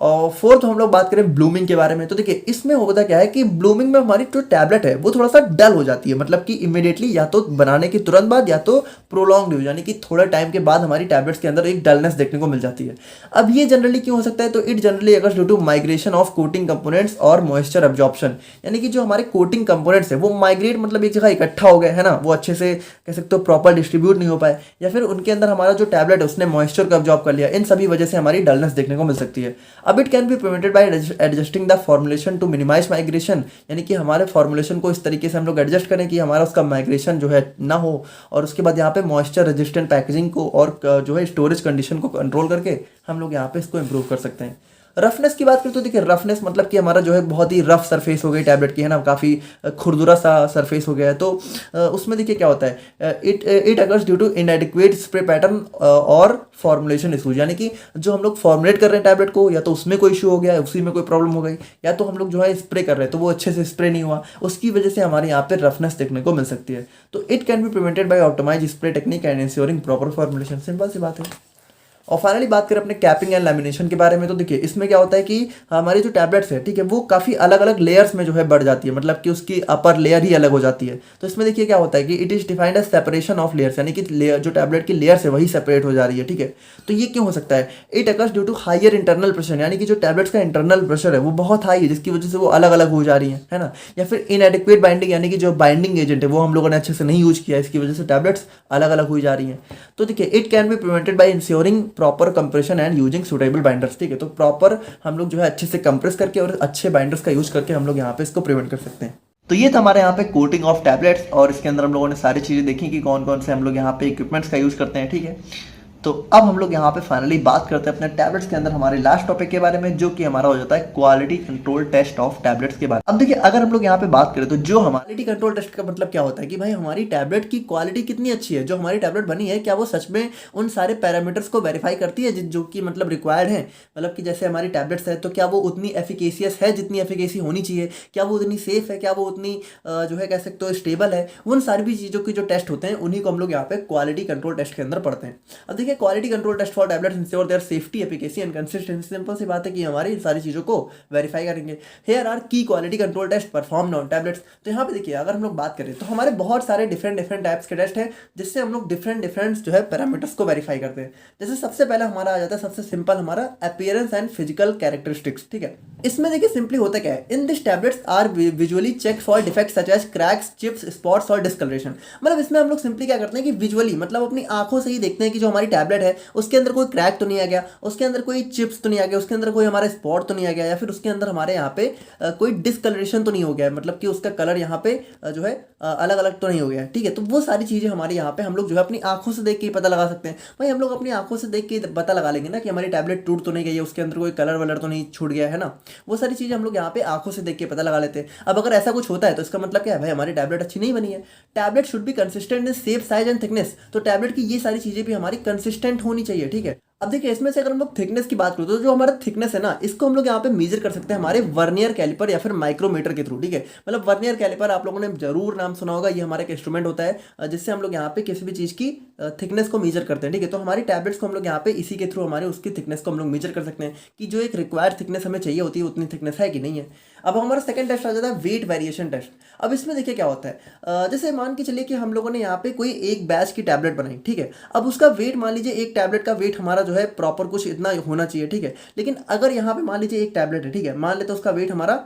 और फोर्थ हम लोग बात करें ब्लूमिंग के बारे में, तो देखिए इसमें होता क्या है कि ब्लूमिंग में हमारी जो टैबलेट है वो थोड़ा सा डल हो जाती है, मतलब कि इमिडिएटली या तो बनाने के तुरंत बाद या तो प्रोलॉन्ग यूज यानी कि थोड़ा टाइम के बाद हमारी टैबलेट्स के अंदर एक डलनेस देखने को मिल जाती है। अब ये जनरली क्यों हो सकता है, तो it generally occur due to migration of coating components और मॉइस्चर एब्जॉर्प्शन, यानी कि जो हमारे कोटिंग कंपोनेंट्स है वो माइग्रेट मतलब एक जगह इकट्ठा हो गए है ना, वो अच्छे से कह सकते हो प्रॉपर डिस्ट्रीब्यूट नहीं हो पाए, या फिर उनके अंदर हमारा जो टैबलेट है उसने मॉइस्चर को एब्जॉर्ब कर लिया, इन सभी वजह से हमारी डलनेस देखने को मिल सकती है। अब it can be prevented by adjusting the formulation to minimize migration, यानी कि हमारे फॉर्मुलेशन को इस तरीके से हम लोग एडजस्ट करें कि हमारा उसका माइग्रेशन जो है ना हो, और उसके बाद यहाँ पे मॉइस्चर रेजिस्टेंट पैकेजिंग को और जो है स्टोरेज कंडीशन को कंट्रोल करके हम लोग यहाँ पे इसको इम्प्रूव कर सकते हैं। रफनेस की बात करें तो देखिए रफनेस मतलब कि हमारा जो है बहुत ही रफ सरफेस हो गई टैबलेट की है ना, काफ़ी खुरदुरा सा सरफेस हो गया है, तो उसमें देखिए क्या होता है, it occurs due to inadequate spray pattern और फॉर्मुलेशन इशूज, यानी कि जो हम लोग फॉर्मुलेट कर रहे हैं टैबलेट को या तो उसमें कोई इशू हो गया, उसी में कोई प्रॉब्लम हो गई, या तो हम लोग जो है स्प्रे कर रहे हैं तो वो अच्छे से स्प्रे नहीं हुआ, उसकी वजह से हमारे यहाँ पे रफनेस देखने को मिल सकती है। तो it can be prevented by optimize spray technique and ensuring proper formulation, simple सी बात है। और फाइनली बात करें अपने कैपिंग एंड लैमिनेशन के बारे में, तो देखिए इसमें क्या होता है कि हमारी जो टैबलेट्स है ठीक है वो काफ़ी अलग अलग लेयर्स में जो है बढ़ जाती है, मतलब कि उसकी अपर लेयर ही अलग हो जाती है। तो इसमें देखिए क्या होता है कि it is defined as separation of layers, यानी कि लेयर जो टैबलेट की लेयर्स है वही सेपरेट हो जा रही है, ठीक है। तो ये क्यों हो सकता है, it occurs due to higher internal pressure, यानी कि जो टैबलेट्स का इंटरनल प्रेशर है वो बहुत हाई है जिसकी वजह से वो अलग अलग हो जा रही है ना, या फिर इनएडिक्वेट बाइंडिंग, यानी कि जो बाइंडिंग एजेंट है वो हम लोगों ने अच्छे से नहीं यूज किया, इसकी वजह से टैबलेट्स अलग अलग हो जा रही हैं। तो देखिए it can be prevented by ensuring proper compression and using suitable binders, ठीक है। तो प्रॉपर हम लोग जो है अच्छे से कंप्रेस करके और अच्छे बाइंडर्स का यूज करके हम लोग यहाँ पे इसको प्रिवेंट कर सकते हैं। तो ये था हमारे यहाँ पे कोटिंग ऑफ टैबलेट्स, और इसके अंदर हम लोगों ने सारी चीज़ें देखी कि कौन कौन से हम लोग यहाँ पे इक्विपमेंट्स का यूज़ करते हैं, ठीक है। तो अब हम लोग यहाँ पे फाइनली बात करते हैं अपने टैबलेट्स के अंदर हमारे लास्ट टॉपिक के बारे में, जो कि हमारा हो जाता है quality control test of tablets के बारे में। अब देखिए अगर हम लोग यहाँ पे बात करें तो जो हमारे क्वालिटी कंट्रोल टेस्ट का मतलब क्या होता है कि भाई हमारी टैबलेट की क्वालिटी कितनी अच्छी है, जो हमारी टैबलेट बनी है क्या वो सच में उन सारे पैरामीटर्स को वेरीफाई करती है जो कि मतलब रिक्वायर्ड है, मतलब कि जैसे हमारी टैबलेट्स है तो क्या वो उतनी एफिकेशियस है जितनी एफिकेसी होनी चाहिए, क्या वो उतनी सेफ है, क्या वो उतनी जो है कह सकते हो स्टेबल है, उन सारी भी चीज़ों के जो टेस्ट होते हैं उन्हीं को हम लोग यहाँ पे क्वालिटी कंट्रोल टेस्ट के अंदर पढ़ते हैं। अब देखिए quality control test for tablets ensure their safety, efficacy and consistency, simple सी बात है कि हमारी इन सारी चीज़ों को वेरीफाई करेंगे। Here are key quality control test performed on tablets. तो यहाँ पे देखिए अगर हम लोग बात करें तो हमारे बहुत सारे डिफरेंट टाइप्स के टेस्ट हैं जिससे हम लोग डिफरेंट जो है पैरामीटर्स को वेरीफाई करते हैं। जैसे सबसे पहले हमारा आ जाता है सबसे सिंपल हमारा अपीयरेंस एंड फिजिकल कैरेक्टरिस्टिक्स, ठीक है। इसमें देखिए सिंपली होता क्या है, in this tablets are visually check for defects such as cracks, chips, spots और डिस्कलरेशन। मतलब इसमें हम लोग सिंपली क्या करते हैं कि विजुअली मतलब अपनी आंखों से ही देखते हैं कि जो हमारी टैबलेट है उसके अंदर कोई क्रैक तो नहीं आ गया, उसके अंदर कोई चिप्स तो नहीं आ गया, उसके अंदर कोई हमारा स्पॉट तो नहीं आ गया, या फिर उसके अंदर हमारे यहाँ पे कोई डिस्कलरेशन तो नहीं हो गया, मतलब कि उसका कलर यहाँ पे जो है अलग अलग तो नहीं हो गया, ठीक है। तो वो सारी चीज़ें हमारे यहाँ पे हम लोग जो है अपनी आंखों से देख के पता लगा सकते हैं। भाई हम लोग अपनी आंखों से देख के पता लगा लेंगे ना कि हमारी टैबलेट टूट तो नहीं गई है, उसके अंदर कोई कलर वलर तो नहीं छूट गया है ना, वो सारी चीज़ें हम लोग यहाँ पे आंखों से देख के पता लगा लेते हैं। अब अगर ऐसा कुछ होता है तो इसका मतलब क्या है, भाई हमारी टैबलेट अच्छी नहीं बनी है। Tablet should be consistent in shape, size and thickness. तो टैबलेट की ये सारी चीज़ें भी हमारी कंसिस्टेंट होनी चाहिए, ठीक है। अब देखिए इसमें से अगर हम लोग थिकनेस की बात करें तो जो हमारा थिकनेस है ना इसको हम लोग यहाँ पे मेजर कर सकते हैं हमारे वर्नियर कैलिपर या फिर माइक्रोमीटर के थ्रू, ठीक है। मतलब वर्नियर कैलिपर आप लोगों ने जरूर नाम सुना होगा, ये हमारा एक इंस्ट्रूमेंट होता है जिससे हम लोग यहाँ पे किसी भी चीज़ की थिकनेस को मेजर करते हैं, ठीक है। तो हमारी टैबलेट्स को हम लोग यहाँ पे इसी के थ्रू हमारे उसकी थिकनेस को हम लोग मेजर कर सकते हैं कि जो एक रिक्वायर्ड थिकनेस हमें चाहिए होती है उतनी थिकनेस है कि नहीं है। अब हमारा सेकंड टेस्ट आ जाता है वेट वेरिएशन टेस्ट। अब इसमें देखिए क्या होता है, जैसे मान के चलिए कि हम लोगों ने यहाँ पे कोई एक बैच की टैबलेट बनाई, ठीक है। अब उसका वेट मान लीजिए एक टैबलेट का वेट हमारा जो है प्रॉपर कुछ इतना होना चाहिए, ठीक है। लेकिन अगर यहाँ पे मान लीजिए एक टैबलेट है, ठीक है, मान लेते उसका वेट हमारा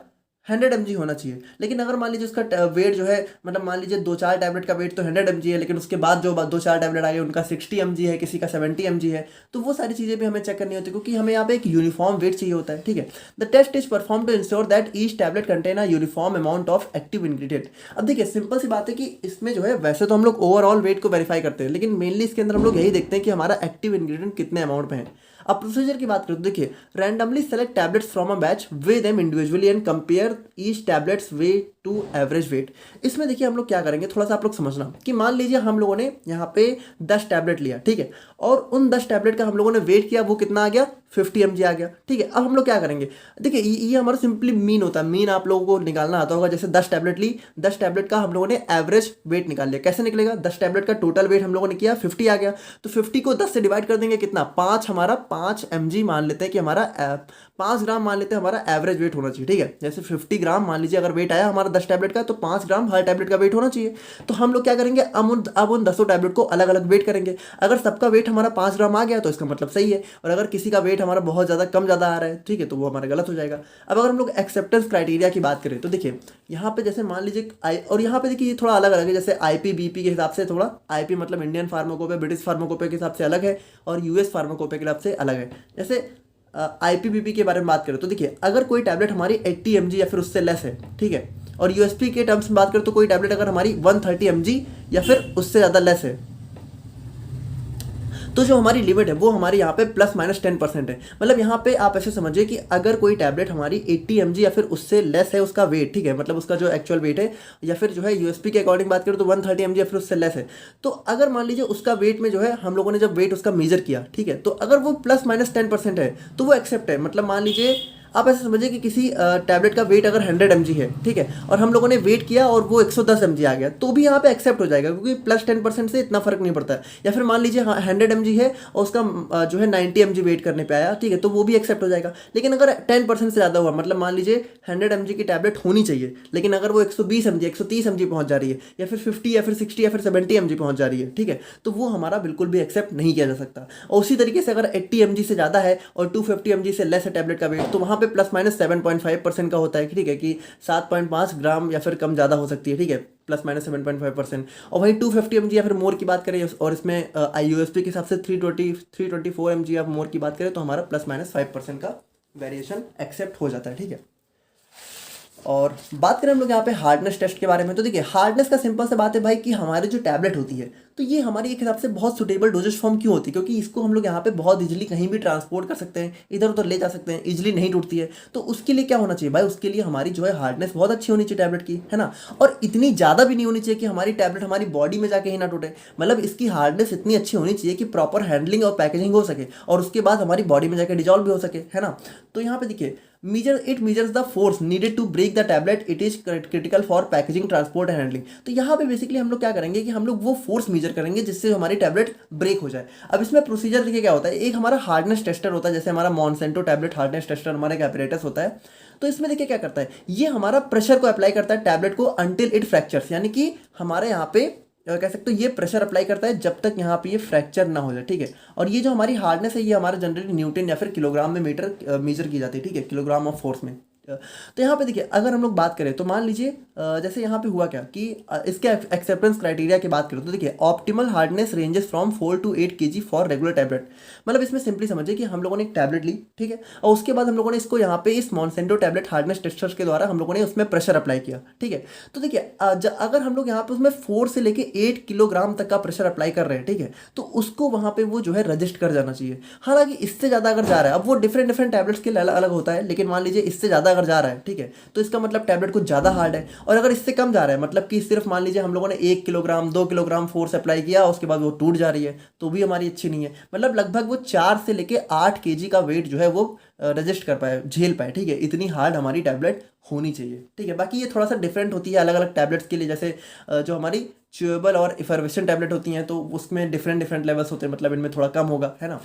100 mg होना चाहिए, लेकिन अगर मान लीजिए उसका वेट जो है मतलब मान लीजिए 2-4 टैबलेट का वेट तो 100 mg है, लेकिन उसके बाद जो 2-4 टैबलेट आ गए उनका 60 mg है, किसी का 70 mg है, तो वो सारी चीज़ें भी हमें चेक करनी होती है क्योंकि हमें यहाँ पे एक यूनिफॉर्म वेट चाहिए होता है, ठीक है। The test is perform to ensure that each tablet contain a uniform amount of active ingredient. अब देखिए सिंपल सी बात है कि इसमें जो है वैसे तो हम लोग ओवरऑल वेट को वेरीफाई करते हैं, लेकिन मेनली इसके अंदर हम लोग यही देखते हैं कि हमारा एक्टिव इंग्रेडिएंट कितने अमाउंट में है। अब प्रोसीजर की बात करें तो देखिए randomly select tablets from a batch, weigh them individually and compare each tablets weigh to average weight. इसमें देखिए हम लोग क्या करेंगे, थोड़ा सा आप लोग समझना कि मान लीजिए हम लोगों ने यहाँ पे 10 टैबलेट लिया, ठीक है, और उन 10 टैबलेट का हम लोगों ने वेट किया, वो कितना आ गया 50 mg आ गया, ठीक है। अब हम लोग क्या करेंगे, देखिए ये हमारा सिंपली मीन होता है। मीन आप लोगों को निकालना आता होगा, जैसे 10 टैबलेट ली, 10 टैबलेट का हम लोगों ने एवरेज वेट निकाल लिया। कैसे निकलेगा, 10 टैबलेट का टोटल वेट हम लोगों ने किया 50 आ गया, तो 50 को 10 से डिवाइड कर देंगे, कितना 5, हमारा 5 mg मान लेते हैं कि हमारा 5 ग्राम मान लेते हैं हमारा एवरेज वेट होना चाहिए, ठीक है। जैसे 50 ग्राम मान लीजिए अगर वेट आया हमारा 10 टैबलेट का, तो 5 ग्राम हर टैबलेट का वेट होना चाहिए। तो हम लोग क्या करेंगे, अब उन 10 टैबलेट को अलग अलग वेट करेंगे। अगर सबका वेट हमारा 5 ग्राम आ गया तो इसका मतलब सही है, और अगर किसी का वेट हमारा बहुत ज़्यादा कम ज़्यादा आ रहा है, ठीक है, तो वो हमारा गलत हो जाएगा। अब अगर हम लोग एक्सेप्टेंस क्राइटेरिया की बात करें तो देखिए यहाँ पे जैसे मान लीजिए और यहाँ पे देखिए ये थोड़ा अलग अलग है। जैसे IPBP के हिसाब से, थोड़ा IP मतलब इंडियन फार्माकोपिया, ब्रिटिश फार्माकोपिया के हिसाब से अलग है, और US फार्माकोपिया के हिसाब से अलग है। जैसे IPBP के बारे में बात करें तो देखिए अगर कोई टैबलेट हमारी 80 mg या फिर उससे लेस है, ठीक है, और USP के टर्म्स में बात करें तो कोई टैबलेट अगर हमारी 130 mg या फिर उससे ज़्यादा लेस है, तो जो हमारी लिमिट है वो हमारी यहाँ पे ±10% है। मतलब यहाँ पे आप ऐसे समझिए कि अगर कोई टैबलेट हमारी 80 mg या फिर उससे लेस है उसका वेट, ठीक है, मतलब उसका जो एक्चुअल वेट है, या फिर जो है USP के अकॉर्डिंग बात करें तो 130 mg या फिर उससे लेस है, तो अगर मान लीजिए उसका वेट में जो है हम लोगों ने जब वेट उसका मेजर किया, ठीक है, तो अगर वो ±10% है तो वो एक्सेप्ट है। मतलब मान लीजिए आप ऐसे समझिए कि किसी टैबलेट का वेट अगर 100 mg है, ठीक है, और हम लोगों ने वेट किया और वो 110 mg आ गया, तो भी यहाँ पे एक्सेप्ट हो जाएगा, क्योंकि +10% से इतना फर्क नहीं पड़ता है। या फिर मान लीजिए 100 mg है और उसका जो है 90 mg वेट करने पे आया, ठीक है, तो वो भी एक्सेप्ट हो जाएगा। लेकिन अगर 10% से ज़्यादा हुआ, मतलब मान लीजिए 100 mg की टैबलेट होनी चाहिए, लेकिन अगर वो 120 mg 130 mg पहुँच जा रही है, या फिर 50 या फिर 60 या फिर 70 mg पहुँच जा रही है, ठीक है, तो वो हमारा बिल्कुल भी एक्सेप्ट नहीं किया जा सकता। और उसी तरीके से अगर 80 mg से ज़्यादा है और 250 mg से लेस है टैबलेट का वेट, तो वहाँ पे +-7.5% का होता है, ठीक है, कि 7.5 ग्राम या फिर कम ज़्यादा हो सकती है, ठीक है, +-7.5%। और वहीं 250 mg या फिर मोर की बात करें, और इसमें IUSP के हिसाब से 324 mg या मोर की बात करें, तो हमारा +-5% का वेरिएशन एक्सेप्ट हो जाता है, ठीक है। और बात करें हम लोग यहाँ पे हार्डनेस टेस्ट के बारे में, तो देखिए हार्डनेस का सिंपल सा बात है भाई कि हमारी जो टैबलेट होती है, तो ये हमारी एक हिसाब से बहुत सुटेबल डोजेज फॉर्म क्यों होती है, क्योंकि इसको हम लोग यहाँ पे बहुत इजीली कहीं भी ट्रांसपोर्ट कर सकते हैं, इधर उधर ले जा सकते हैं, इजीली नहीं टूटती है। तो उसके लिए क्या होना चाहिए भाई, उसके लिए हमारी जो है हार्डनेस बहुत अच्छी होनी चाहिए टैबलेट की, है ना, और इतनी ज़्यादा भी नहीं होनी चाहिए कि हमारी टैबलेट हमारी बॉडी में जाके ही ना टूटे। मतलब इसकी हार्डनेस इतनी अच्छी होनी चाहिए कि प्रॉपर हैंडलिंग और पैकेजिंग हो सके, और उसके बाद हमारी बॉडी में जाके डिजॉल्व भी हो सके, है ना। तो यहाँ पे देखिए measures the force needed to break the tablet. It is critical for packaging, transport and handling. तो यहाँ पे बेसिकली हम लोग क्या करेंगे कि हम लोग वो फोर्स मेजर करेंगे जिससे हमारी टैबलेट ब्रेक हो जाए। अब इसमें प्रोसीजर देखिए क्या होता है, एक हमारा हार्डनेस टेस्टर होता है, जैसे हमारा मॉन्सेंटो टैबलेट हार्डनेस टेस्टर हमारा एक apparatus होता है। तो इसमें देखिए क्या करता है, ये हमारा प्रेशर को अप्लाई करता है टैबलेट को until it fractures, यानी कि हमारे यहाँ पे कह सकते हो ये प्रेशर अप्लाई करता है जब तक यहाँ पे ये फ्रैक्चर ना हो जाए, ठीक है। और ये जो हमारी हार्डनेस है ये हमारा जनरली न्यूटन या फिर किलोग्राम में मेजर की जाती है, ठीक है, किलोग्राम ऑफ फोर्स में। तो यहाँ पे देखिए अगर हम लोग बात करें तो मान लीजिए जैसे यहाँ पे हुआ क्या कि इसके एक्सेप्टेंस क्राइटेरिया की बात करें तो देखिए optimal hardness ranges from 4 to 8 kg for regular tablet. मतलब इसमें सिंपली समझिए कि हम लोगों ने एक टैबलेट ली, ठीक है, और उसके बाद हम लोगों ने इसको यहाँ पे इस मॉन्सेंटो टैबलेट हार्डनेस टेस्टर्स के द्वारा हम लोगों ने उसमें प्रेशर अप्लाई किया, ठीक है। तो देखिए अगर हम लोग यहाँ पे उसमें 4 से लेके 8 किलोग्राम तक का प्रेशर अप्लाई कर रहे हैं, ठीक है, तो उसको वहाँ पे वो जो है रजिस्ट कर जाना चाहिए। हालांकि इससे ज़्यादा अगर जा रहा है, अब वो डिफरेंट टैबलेट्स के लिए अलग अलग होता है, लेकिन मान लीजिए इससे ज़्यादा अगर जा रहा है, ठीक है, तो इसका मतलब टैबलेट कुछ ज़्यादा हार्ड है। और अगर इससे कम जा रहा है, मतलब कि सिर्फ मान लीजिए हम लोगों ने 1 किलोग्राम 2 किलोग्राम फोर्स अप्लाई किया उसके बाद वो टूट जा रही है, तो भी हमारी अच्छी नहीं है। मतलब लगभग वो 4 से लेके 8 kg का वेट जो है वो रजिस्ट कर पाए, झेल पाए, ठीक है, इतनी हार्ड हमारी टैबलेट होनी चाहिए, ठीक है। बाकी ये थोड़ा सा डिफरेंट होती है अलग अलग टैबलेट्स के लिए, जैसे जो हमारी च्यूएबल और इफर्वेशन टैबलेट होती हैं तो उसमें डिफरेंट लेवल्स होते हैं, मतलब इनमें थोड़ा कम होगा, है ना।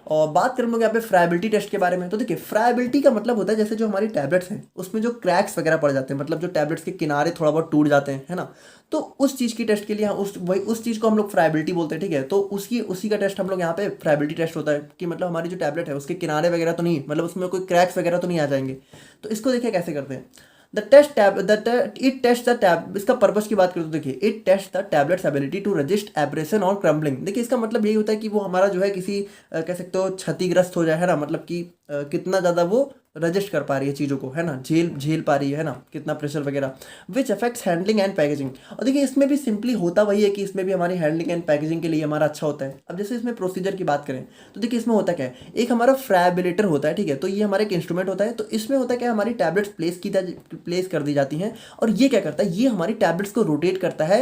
और बात करें हम लोग यहाँ पे फ्राइबिलिटी टेस्ट के बारे में, तो देखिए फ्राइबिलिटी का मतलब होता है जैसे जो हमारी टैबलेट्स हैं उसमें जो क्रैक्स वगैरह पड़ जाते हैं, मतलब जो टैबलेट्स के किनारे थोड़ा बहुत टूट जाते हैं, है ना, तो उस चीज़ की टेस्ट के लिए उस चीज़ को हम लोग फ्राइबिलिटी बोलते हैं, ठीक है। तो उसी का टेस्ट हम लोग यहाँ पे फ्राइबिलिटी टेस्ट होता है कि मतलब हमारी जो टैबलेट है उसके किनारे वगैरह तो नहीं, मतलब उसमें कोई क्रैक्स वगैरह तो नहीं आ जाएंगे। तो इसको देखिए कैसे करते हैं, इसका पर्पस की बात करें तो देखिए it test the tablets ability to resist abrasion और क्रम्बलिंग। देखिए इसका मतलब यही होता है कि वो हमारा जो है किसी कह सकते हो क्षतिग्रस्त हो जाए, है ना, मतलब कि कितना ज़्यादा वो रजिस्ट कर पा रही है चीज़ों को, है ना, झेल पा रही है ना, कितना प्रेशर वगैरह, which affects handling and packaging. और देखिए इसमें भी सिंपली होता वही है कि इसमें भी हमारी हैंडलिंग एंड पैकेजिंग के लिए हमारा अच्छा होता है। अब जैसे इसमें प्रोसीजर की बात करें तो देखिए इसमें होता क्या है, एक हमारा फ्रैबिलेटर होता है, ठीक है, तो ये हमारा एक इंस्ट्रूमेंट होता है। तो इसमें होता है क्या, हमारी टैबलेट्स प्लेस कर दी जाती हैं, और ये क्या करता है, ये हमारी टैबलेट्स को रोटेट करता है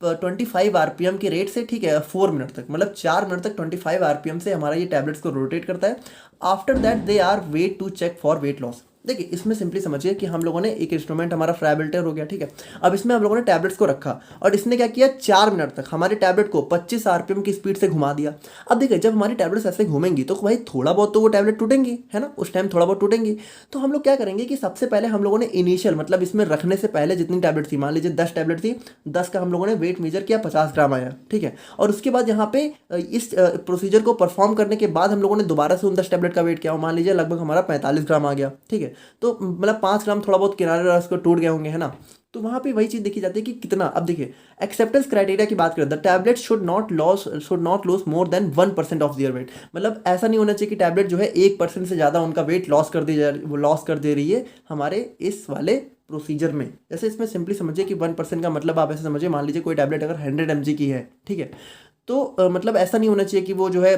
25 आरपीएम के रेट से, ठीक है, 4 मिनट तक, मतलब 4 मिनट तक 25 आरपीएम से हमारा ये टैबलेट्स को रोटेट करता है। After that they are weight to check for weight loss. देखिए इसमें सिंपली समझिए कि हम लोगों ने एक इंस्ट्रूमेंट हमारा फ्राइबेल्टर हो गया, ठीक है। अब इसमें हम लोगों ने टैबलेट्स को रखा और इसने क्या किया, 4 मिनट तक हमारे टैबलेट को 25 आरपीएम की स्पीड से घुमा दिया। अब देखिए जब हमारी टैबलेट्स ऐसे घूमेंगी तो भाई थोड़ा बहुत तो वो टैबलेट टूटेंगी, है ना, उस टाइम थोड़ा बहुत टूटेंगी। तो हम लोग क्या करेंगे कि सबसे पहले हम लोगों ने इनिशियल, मतलब इसमें रखने से पहले जितनी टैबलेट थी, मान लीजिए 10 टैबलेट थी, 10 का हम लोगों ने वेट मेजर किया, 50 ग्राम आया, ठीक है। और उसके बाद यहाँ पे इस प्रोसीजर को परफॉर्म करने के बाद हम लोगों ने दोबारा से उन 10 टैबलेट का वेट किया और मान लीजिए लगभग हमारा 45 ग्राम आ गया, ठीक है। तो मतलब 5 ग्राम थोड़ा बहुत किनारे उसको टूट गए होंगे, है ना। तो वहाँ पे वही चीज़ देखी जाती है कि कितना। अब देखिए एक्सेप्टेंस क्राइटेरिया की बात करें, the tablet should not lose more than 1% of their weight. मतलब ऐसा नहीं होना चाहिए कि टैबलेट जो है 1% से ज़्यादा उनका वेट लॉस कर दे रही है हमारे इस वाले प्रोसीजर में। जैसे इसमें सिंपली समझिए कि 1% का मतलब आप ऐसे समझिए, मान लीजिए कोई टैबलेट अगर 100 mg की है, ठीक है, तो मतलब ऐसा नहीं होना चाहिए कि वो जो है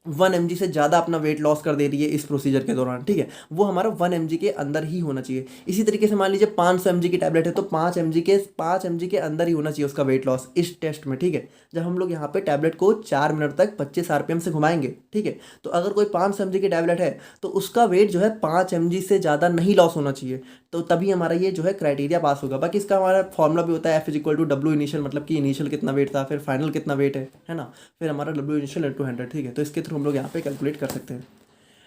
1 mg से ज़्यादा अपना वेट लॉस कर दे रही है इस प्रोसीजर के दौरान, ठीक है। वो हमारा 1 mg के अंदर ही होना चाहिए। इसी तरीके से मान लीजिए 500 mg की टैबलेट है तो 5 mg के अंदर ही होना चाहिए उसका वेट लॉस इस टेस्ट में, ठीक है। जब हम लोग यहाँ पे टैबलेट को 4 मिनट तक 25 आरपीएम से घुमाएंगे, ठीक है, तो अगर कोई 500 mg की टैबलेट है तो उसका वेट जो है 5 mg से ज़्यादा नहीं लॉस होना चाहिए, तो तभी हमारा ये जो है क्राइटेरिया पास होगा। बाकी इसका हमारा फॉर्मूला भी होता है F=W इनिशियल, मतलब कि इनिशियल कितना वेट था, फिर फाइनल कितना वेट है ना, फिर हमारा W इनिशियल × 100, ठीक है। तो इसके थ्रू हम लोग यहाँ पे कैलकुलेट कर सकते हैं।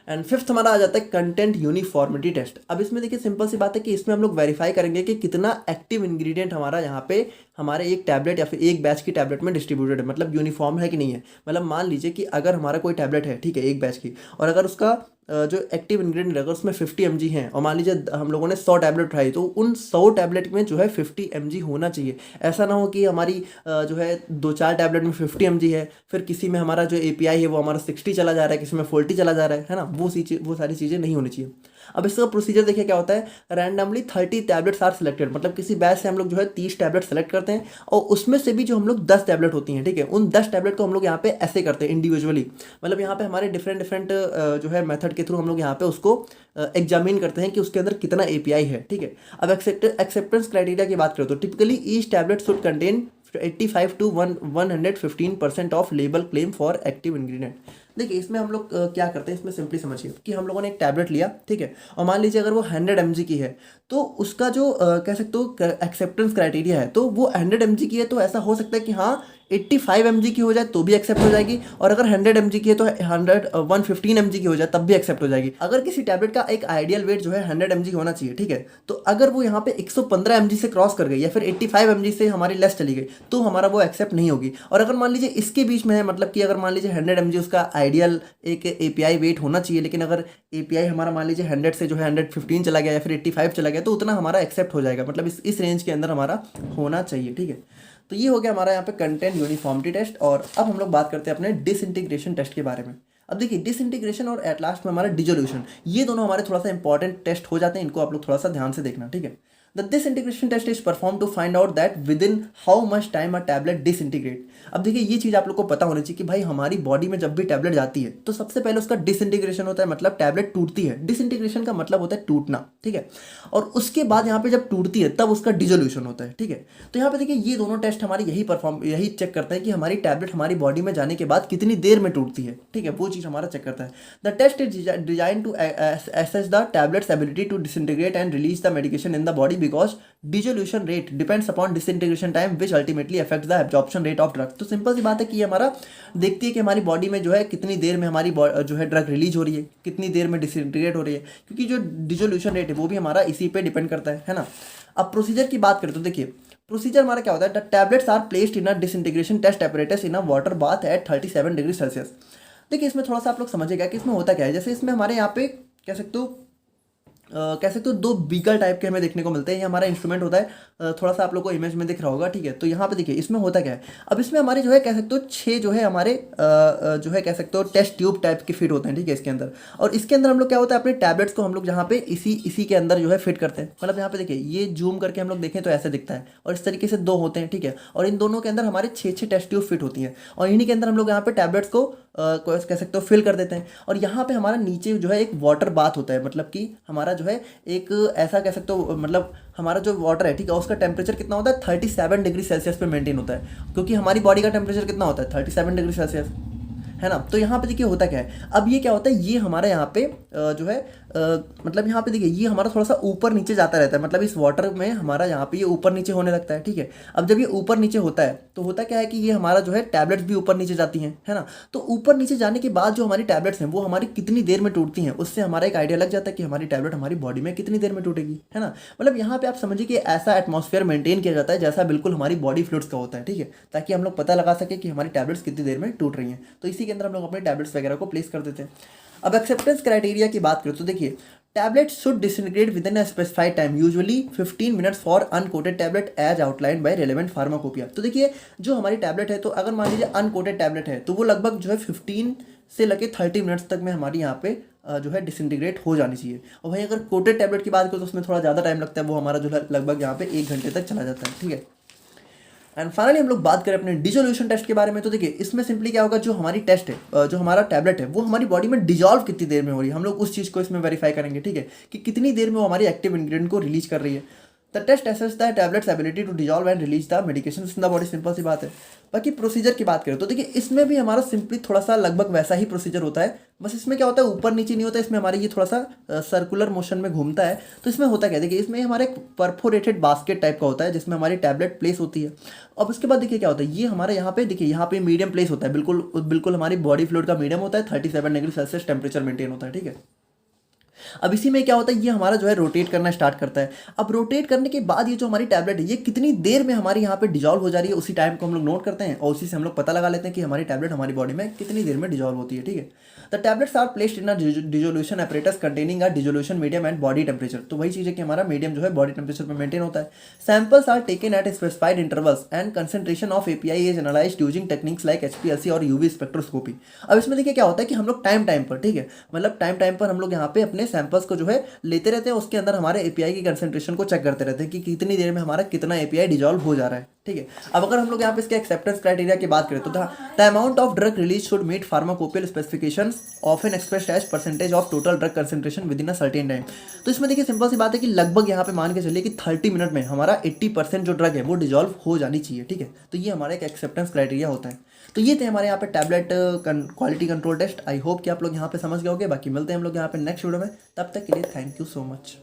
एंड फिफ्थ हमारा आ जाता है कंटेंट यूनिफॉर्मिटी टेस्ट। अब इसमें देखिए सिंपल सी बात है कि इसमें हम लोग वेरीफाई करेंगे कि कितना एक्टिव इंग्रेडिएंट हमारा यहाँ पे हमारे एक टैबलेट या फिर एक बैच की टैबलेट में डिस्ट्रीब्यूटेड है, मतलब यूनिफॉर्म है कि नहीं है। मतलब मान लीजिए कि अगर हमारा कोई टैबलेट है, ठीक है, एक बैच की, और अगर उसका जो एक्टिव इंग्रेडिएंट अगर उसमें 50 mg है और मान लीजिए हम लोगों ने 100 टैबलेट उठाई, तो उन 100 टैबलेट में जो है 50 mg होना चाहिए। ऐसा ना हो कि हमारी जो है 2-4 टैबलेट में 50 mg है, फिर किसी में हमारा जो एपीआई है वो हमारा 60 चला जा रहा है, किसी में 40 चला जा रहा है ना, वो सारी चीज़ें नहीं होनी चाहिए। अब इसका प्रोसीजर देखिए क्या होता है, रैंडमली 30 टैबलेट्स आर सिलेक्टेड, मतलब किसी बैच से हम लोग जो है 30 टैबलेट सेलेक्ट करते हैं और उसमें से भी जो हम लोग 10 टैबलेट होती हैं, ठीक है, उन 10 टैबलेट को हम लोग यहाँ पे ऐसे करते हैं इंडिविजुअली। मतलब यहाँ पे हमारे डिफरेंट जो है मेथड के थ्रू हम लोग यहाँ पे उसको एग्जामिन करते हैं कि उसके अंदर कितना एपीआई है, ठीक है। अब एक्सेप्टेंस क्राइटेरिया की बात करें तो typically each tablet should contain 85 to 115% of label claim for active ingredient. देखिए इसमें हम लोग क्या करते हैं, इसमें सिंपली समझिए कि हम लोगों ने एक टैबलेट लिया, ठीक है, और मान लीजिए अगर वो 100 mg की है तो उसका जो कह सकते हो एक्सेप्टेंस क्राइटेरिया है, तो वो 100 mg की है तो ऐसा हो सकता है कि हाँ 85 mg की हो जाए तो भी एक्सेप्ट हो जाएगी, और अगर 100 mg की है तो 115 mg की हो जाए तब भी एक्सेप्ट हो जाएगी। अगर किसी टैबलेट का एक आइडियल वेट जो है 100 mg होना चाहिए, ठीक है, तो अगर वो यहाँ पे 115 mg से क्रॉस कर गई या फिर 85 mg से हमारी लेस चली गई तो हमारा वो एक्सेप्ट नहीं होगी। और अगर मान लीजिए इसके बीच में है, मतलब कि अगर मान लीजिए 100 mg उसका आइडियल एक एपीआई वेट होना चाहिए, लेकिन अगर एपीआई हमारा मान लीजिए 100 से जो है 115 चला गया या फिर 85 चला गया तो उतना हमारा एक्सेप्ट हो जाएगा, मतलब इस रेंज के अंदर हमारा होना चाहिए, ठीक है। तो ये हो गया हमारा यहाँ पे कंटेंट यूनिफॉर्मिटी टेस्ट। और अब हम लोग बात करते हैं अपने डिसइंटीग्रेशन टेस्ट के बारे में। अब देखिए डिसइंटीग्रेशन और एट लास्ट में हमारा डिसोल्यूशन, ये दोनों हमारे थोड़ा सा इंपॉर्टेंट टेस्ट हो जाते हैं, इनको आप लोग थोड़ा सा ध्यान से देखना, ठीक है। The disintegration test is performed to find out that within how much time a tablet disintegrate। अब देखिए ये चीज़ आप लोग को पता होनी चाहिए कि भाई हमारी बॉडी में जब भी टैबलेट जाती है तो सबसे पहले उसका डिसइंटीग्रेशन होता है, मतलब टैबलेट टूटती है। डिसइंटीग्रेशन का मतलब होता है टूटना, ठीक है, और उसके बाद यहाँ पे जब टूटती है तब उसका डिसोल्यूशन होता है, ठीक है। तो यहाँ पे देखिए ये दोनों टेस्ट हमारे यही चेक करते हैं कि हमारी टैबलेट हमारी बॉडी में जाने के बाद कितनी देर में टूटती है, ठीक है, वो चीज़ हमारा चेक करता है। The test is design to assess the tablet's ability to disintegrate and release the medication in the body because dissolution rate depends upon disintegration time which ultimately affects the absorption rate of drug। तो simple सी बात है कि ये हमारा देखती है कि हमारी बॉडी में जो है कितनी देर में हमारी जो है ड्रग रिलीज हो रही है, कितनी देर में डिसइंटीग्रेट हो रही है, क्योंकि जो डिसोल्यूशन रेट है वो भी हमारा इसी पे डिपेंड करता है ना। अब प्रोसीजर की बात करें तो देखिए प्रोसीजर हमारा क्या होता है, the tablets are placed in a disintegration test apparatus in a water bath at 37 degree Celsius. देखिए इसमें थोड़ा सा आप लोग समझिएगा कि इसमें होता क्या है। जैसे इसमें हमारे यहाँ पे कह सकते हो 2 बीकर टाइप के हमें देखने को मिलते हैं। ये हमारा इंस्ट्रूमेंट होता है, थोड़ा सा आप लोग को इमेज में दिख रहा होगा, ठीक है। तो यहाँ पे देखिए इसमें होता क्या है, अब इसमें हमारे जो है कह सकते हो 6 जो है हमारे जो है कह सकते हो टेस्ट ट्यूब टाइप के फिट होते हैं, ठीक है, इसके अंदर। और इसके अंदर हम लोग क्या होता है अपने टैबलेट्स को हम लोग यहाँ पे इसी के अंदर जो है फिट करते हैं। मतलब यहाँ पे देखिए ये जूम करके हम लोग देखें तो ऐसे दिखता है, और इस तरीके से 2 होते हैं, ठीक है, और इन दोनों के अंदर हमारे 6 टेस्ट ट्यूब फिट होती हैं, और इन्हीं के अंदर हम लोग यहाँ पे टैबलेट्स को कह सकते हो फिल कर देते हैं। और यहाँ पे हमारा नीचे जो है एक वाटर बाथ होता है, मतलब कि हमारा जो है एक ऐसा कह सकते हो, मतलब हमारा जो वाटर है, ठीक है, उसका टेम्परेचर कितना होता है 37 डिग्री सेल्सियस पे मेंटेन होता है, क्योंकि हमारी बॉडी का टेम्परेचर कितना होता है 37 डिग्री सेल्सियस, है ना। तो यहाँ पे देखिए होता क्या है, अब ये क्या होता है, ये हमारा यहाँ पे जो है मतलब यहाँ पे देखिए ये हमारा थोड़ा सा ऊपर नीचे जाता रहता है, मतलब इस वाटर में हमारा यहाँ पे ये ऊपर नीचे होने लगता है, ठीक है। अब जब ये ऊपर नीचे होता है तो होता क्या है कि ये हमारा जो है टैबलेट्स भी ऊपर नीचे जाती हैं, है ना। तो ऊपर नीचे जाने के बाद जो हमारी टैबलेट्स हैं वो हमारी कितनी देर में टूटती हैं, उससे हमारा एक आइडिया लग जाता है कि हमारी टैबलेट हमारी बॉडी में कितनी देर में टूटेगी, है ना। मतलब यहाँ पे आप समझिए कि ऐसा एटमॉस्फेयर मेंटेन किया जाता है जैसा बिल्कुल हमारी बॉडी फ्लूइड्स का होता है, ठीक है, ताकि हम लोग पता लगा सके कि हमारी टैबलेट्स कितनी देर में टूट रही हैं। तो इसी के अंदर हम लोग अपने टैबलेट्स वगैरह को प्लेस कर देते हैं। अब एक्सेप्टेंस क्राइटेरिया की बात करें तो देखिए, tablet should disintegrate within a specified time, usually 15 minutes for uncoated tablet as outline by relevant pharmacopoeia. तो देखिए जो हमारी टैबलेट है, तो अगर मान लीजिए अनकोटेड टैबलेट है तो वो लगभग जो है 15 से लेके 30 मिनट्स तक में हमारी यहाँ पे जो है डिसइंटीग्रेट हो जानी चाहिए। और भाई अगर कोटेड टैबलेट की बात करें तो उसमें थोड़ा ज़्यादा टाइम लगता है, वो हमारा जो है लगभग यहाँ पे 1 घंटे तक चला जाता है, ठीक है। एंड फाइनली हम लोग बात करें अपने डिसोल्यूशन टेस्ट के बारे में, तो देखिए इसमें सिंपली क्या होगा, जो हमारी टेस्ट है, जो हमारा टैबलेट है वो हमारी बॉडी में डिजॉल्व कितनी देर में हो रही है, हम लोग उस चीज़ को इसमें वेरीफाई करेंगे, ठीक है, कि कितनी देर में वो हमारी एक्टिव इंग्रेडिएंट को रिलीज कर रही है। The test assess the tablets ability to dissolve and release the medication in the body, simple सी बात है। बाकी प्रोसीजर की बात करें तो देखिए इसमें भी हमारा सिंपली थोड़ा सा लगभग वैसा ही प्रोसीजर होता है, बस इसमें क्या होता है ऊपर नीचे नहीं होता है, इसमें हमारे ये थोड़ा सा सर्कुलर मोशन में घूमता है। तो इसमें होता क्या है, देखिए इसमें हमारा एक परफोरेटेड बास्केट टाइप का होता है जिसमें हमारी टैबलेट प्लेस होती है। अब उसके बाद देखिए क्या होता है, ये हमारे यहाँ पे देखिए यहाँ पे मीडियम प्लेस होता है, बिल्कुल बिल्कुल हमारी बॉडी फ्लूइड का मीडियम होता है, 37 डिग्री सेल्सियस टेम्परेचर मेंटेन होता है, ठीक है। अब इसी में क्या होता है, ये हमारा जो है रोटेट करना स्टार्ट करता है। अब रोटेट करने के बाद ये जो हमारी टैबलेट है ये कितनी देर में हमारी यहाँ पे डिजॉल्व हो जा रही है, उसी टाइम को हम लोग नोट करते हैं और उसी से हम लोग पता लगा लेते हैं कि हमारी टैबलेट हमारी बॉडी में कितनी देर में डिजॉल्व होती है, ठीक है। The tablets are placed in a dissolution apparatus containing a dissolution medium and body temperature. तो वही चीज़ है कि हमारा मीडियम जो है बॉडी टेम्परेचर पर मेंटेन होता है। Samples are taken at specified intervals and concentration of API is analyzed using techniques like HPLC और यूवी स्पेक्ट्रोस्कोपी। अब इसमें देखिए क्या होता है कि हम लोग टाइम पर, ठीक है, मतलब टाइम पर हम लोग यहाँ पे अपने सैंपल्स को जो है लेते रहते हैं, उसके अंदर हमारे एपीआई की कंसंट्रेशन को चेक करते रहते हैं कि कितनी देर में हमारा कितना एपीआई डिजॉल्व हो जा रहा है, ठीक है। अब अगर हम लोग यहाँ पे इसके एक्सेप्टेंस क्राइटेरिया की बात करें तो the amount of drug release should meet pharmacopoeial specifications often expressed as percentage of total drug concentration within a certain time. तो इसमें देखिए सिंपल सी बात है कि लगभग यहाँ पे मान के चलिए कि 30 मिनट में हमारा 80% जो ड्रग है वो डिजॉल्व हो जानी चाहिए, ठीक है। तो ये हमारा एक एक्सेप्टेंस क्राइटेरिया होता है। तो ये थे हमारे यहाँ पे tablet quality control test. I hope कि आप लोग यहाँ पे समझ गए होंगे। बाकी मिलते हैं हम लोग यहाँ पे नेक्स्ट वीडियो में, तब तक के लिए थैंक यू सो मच।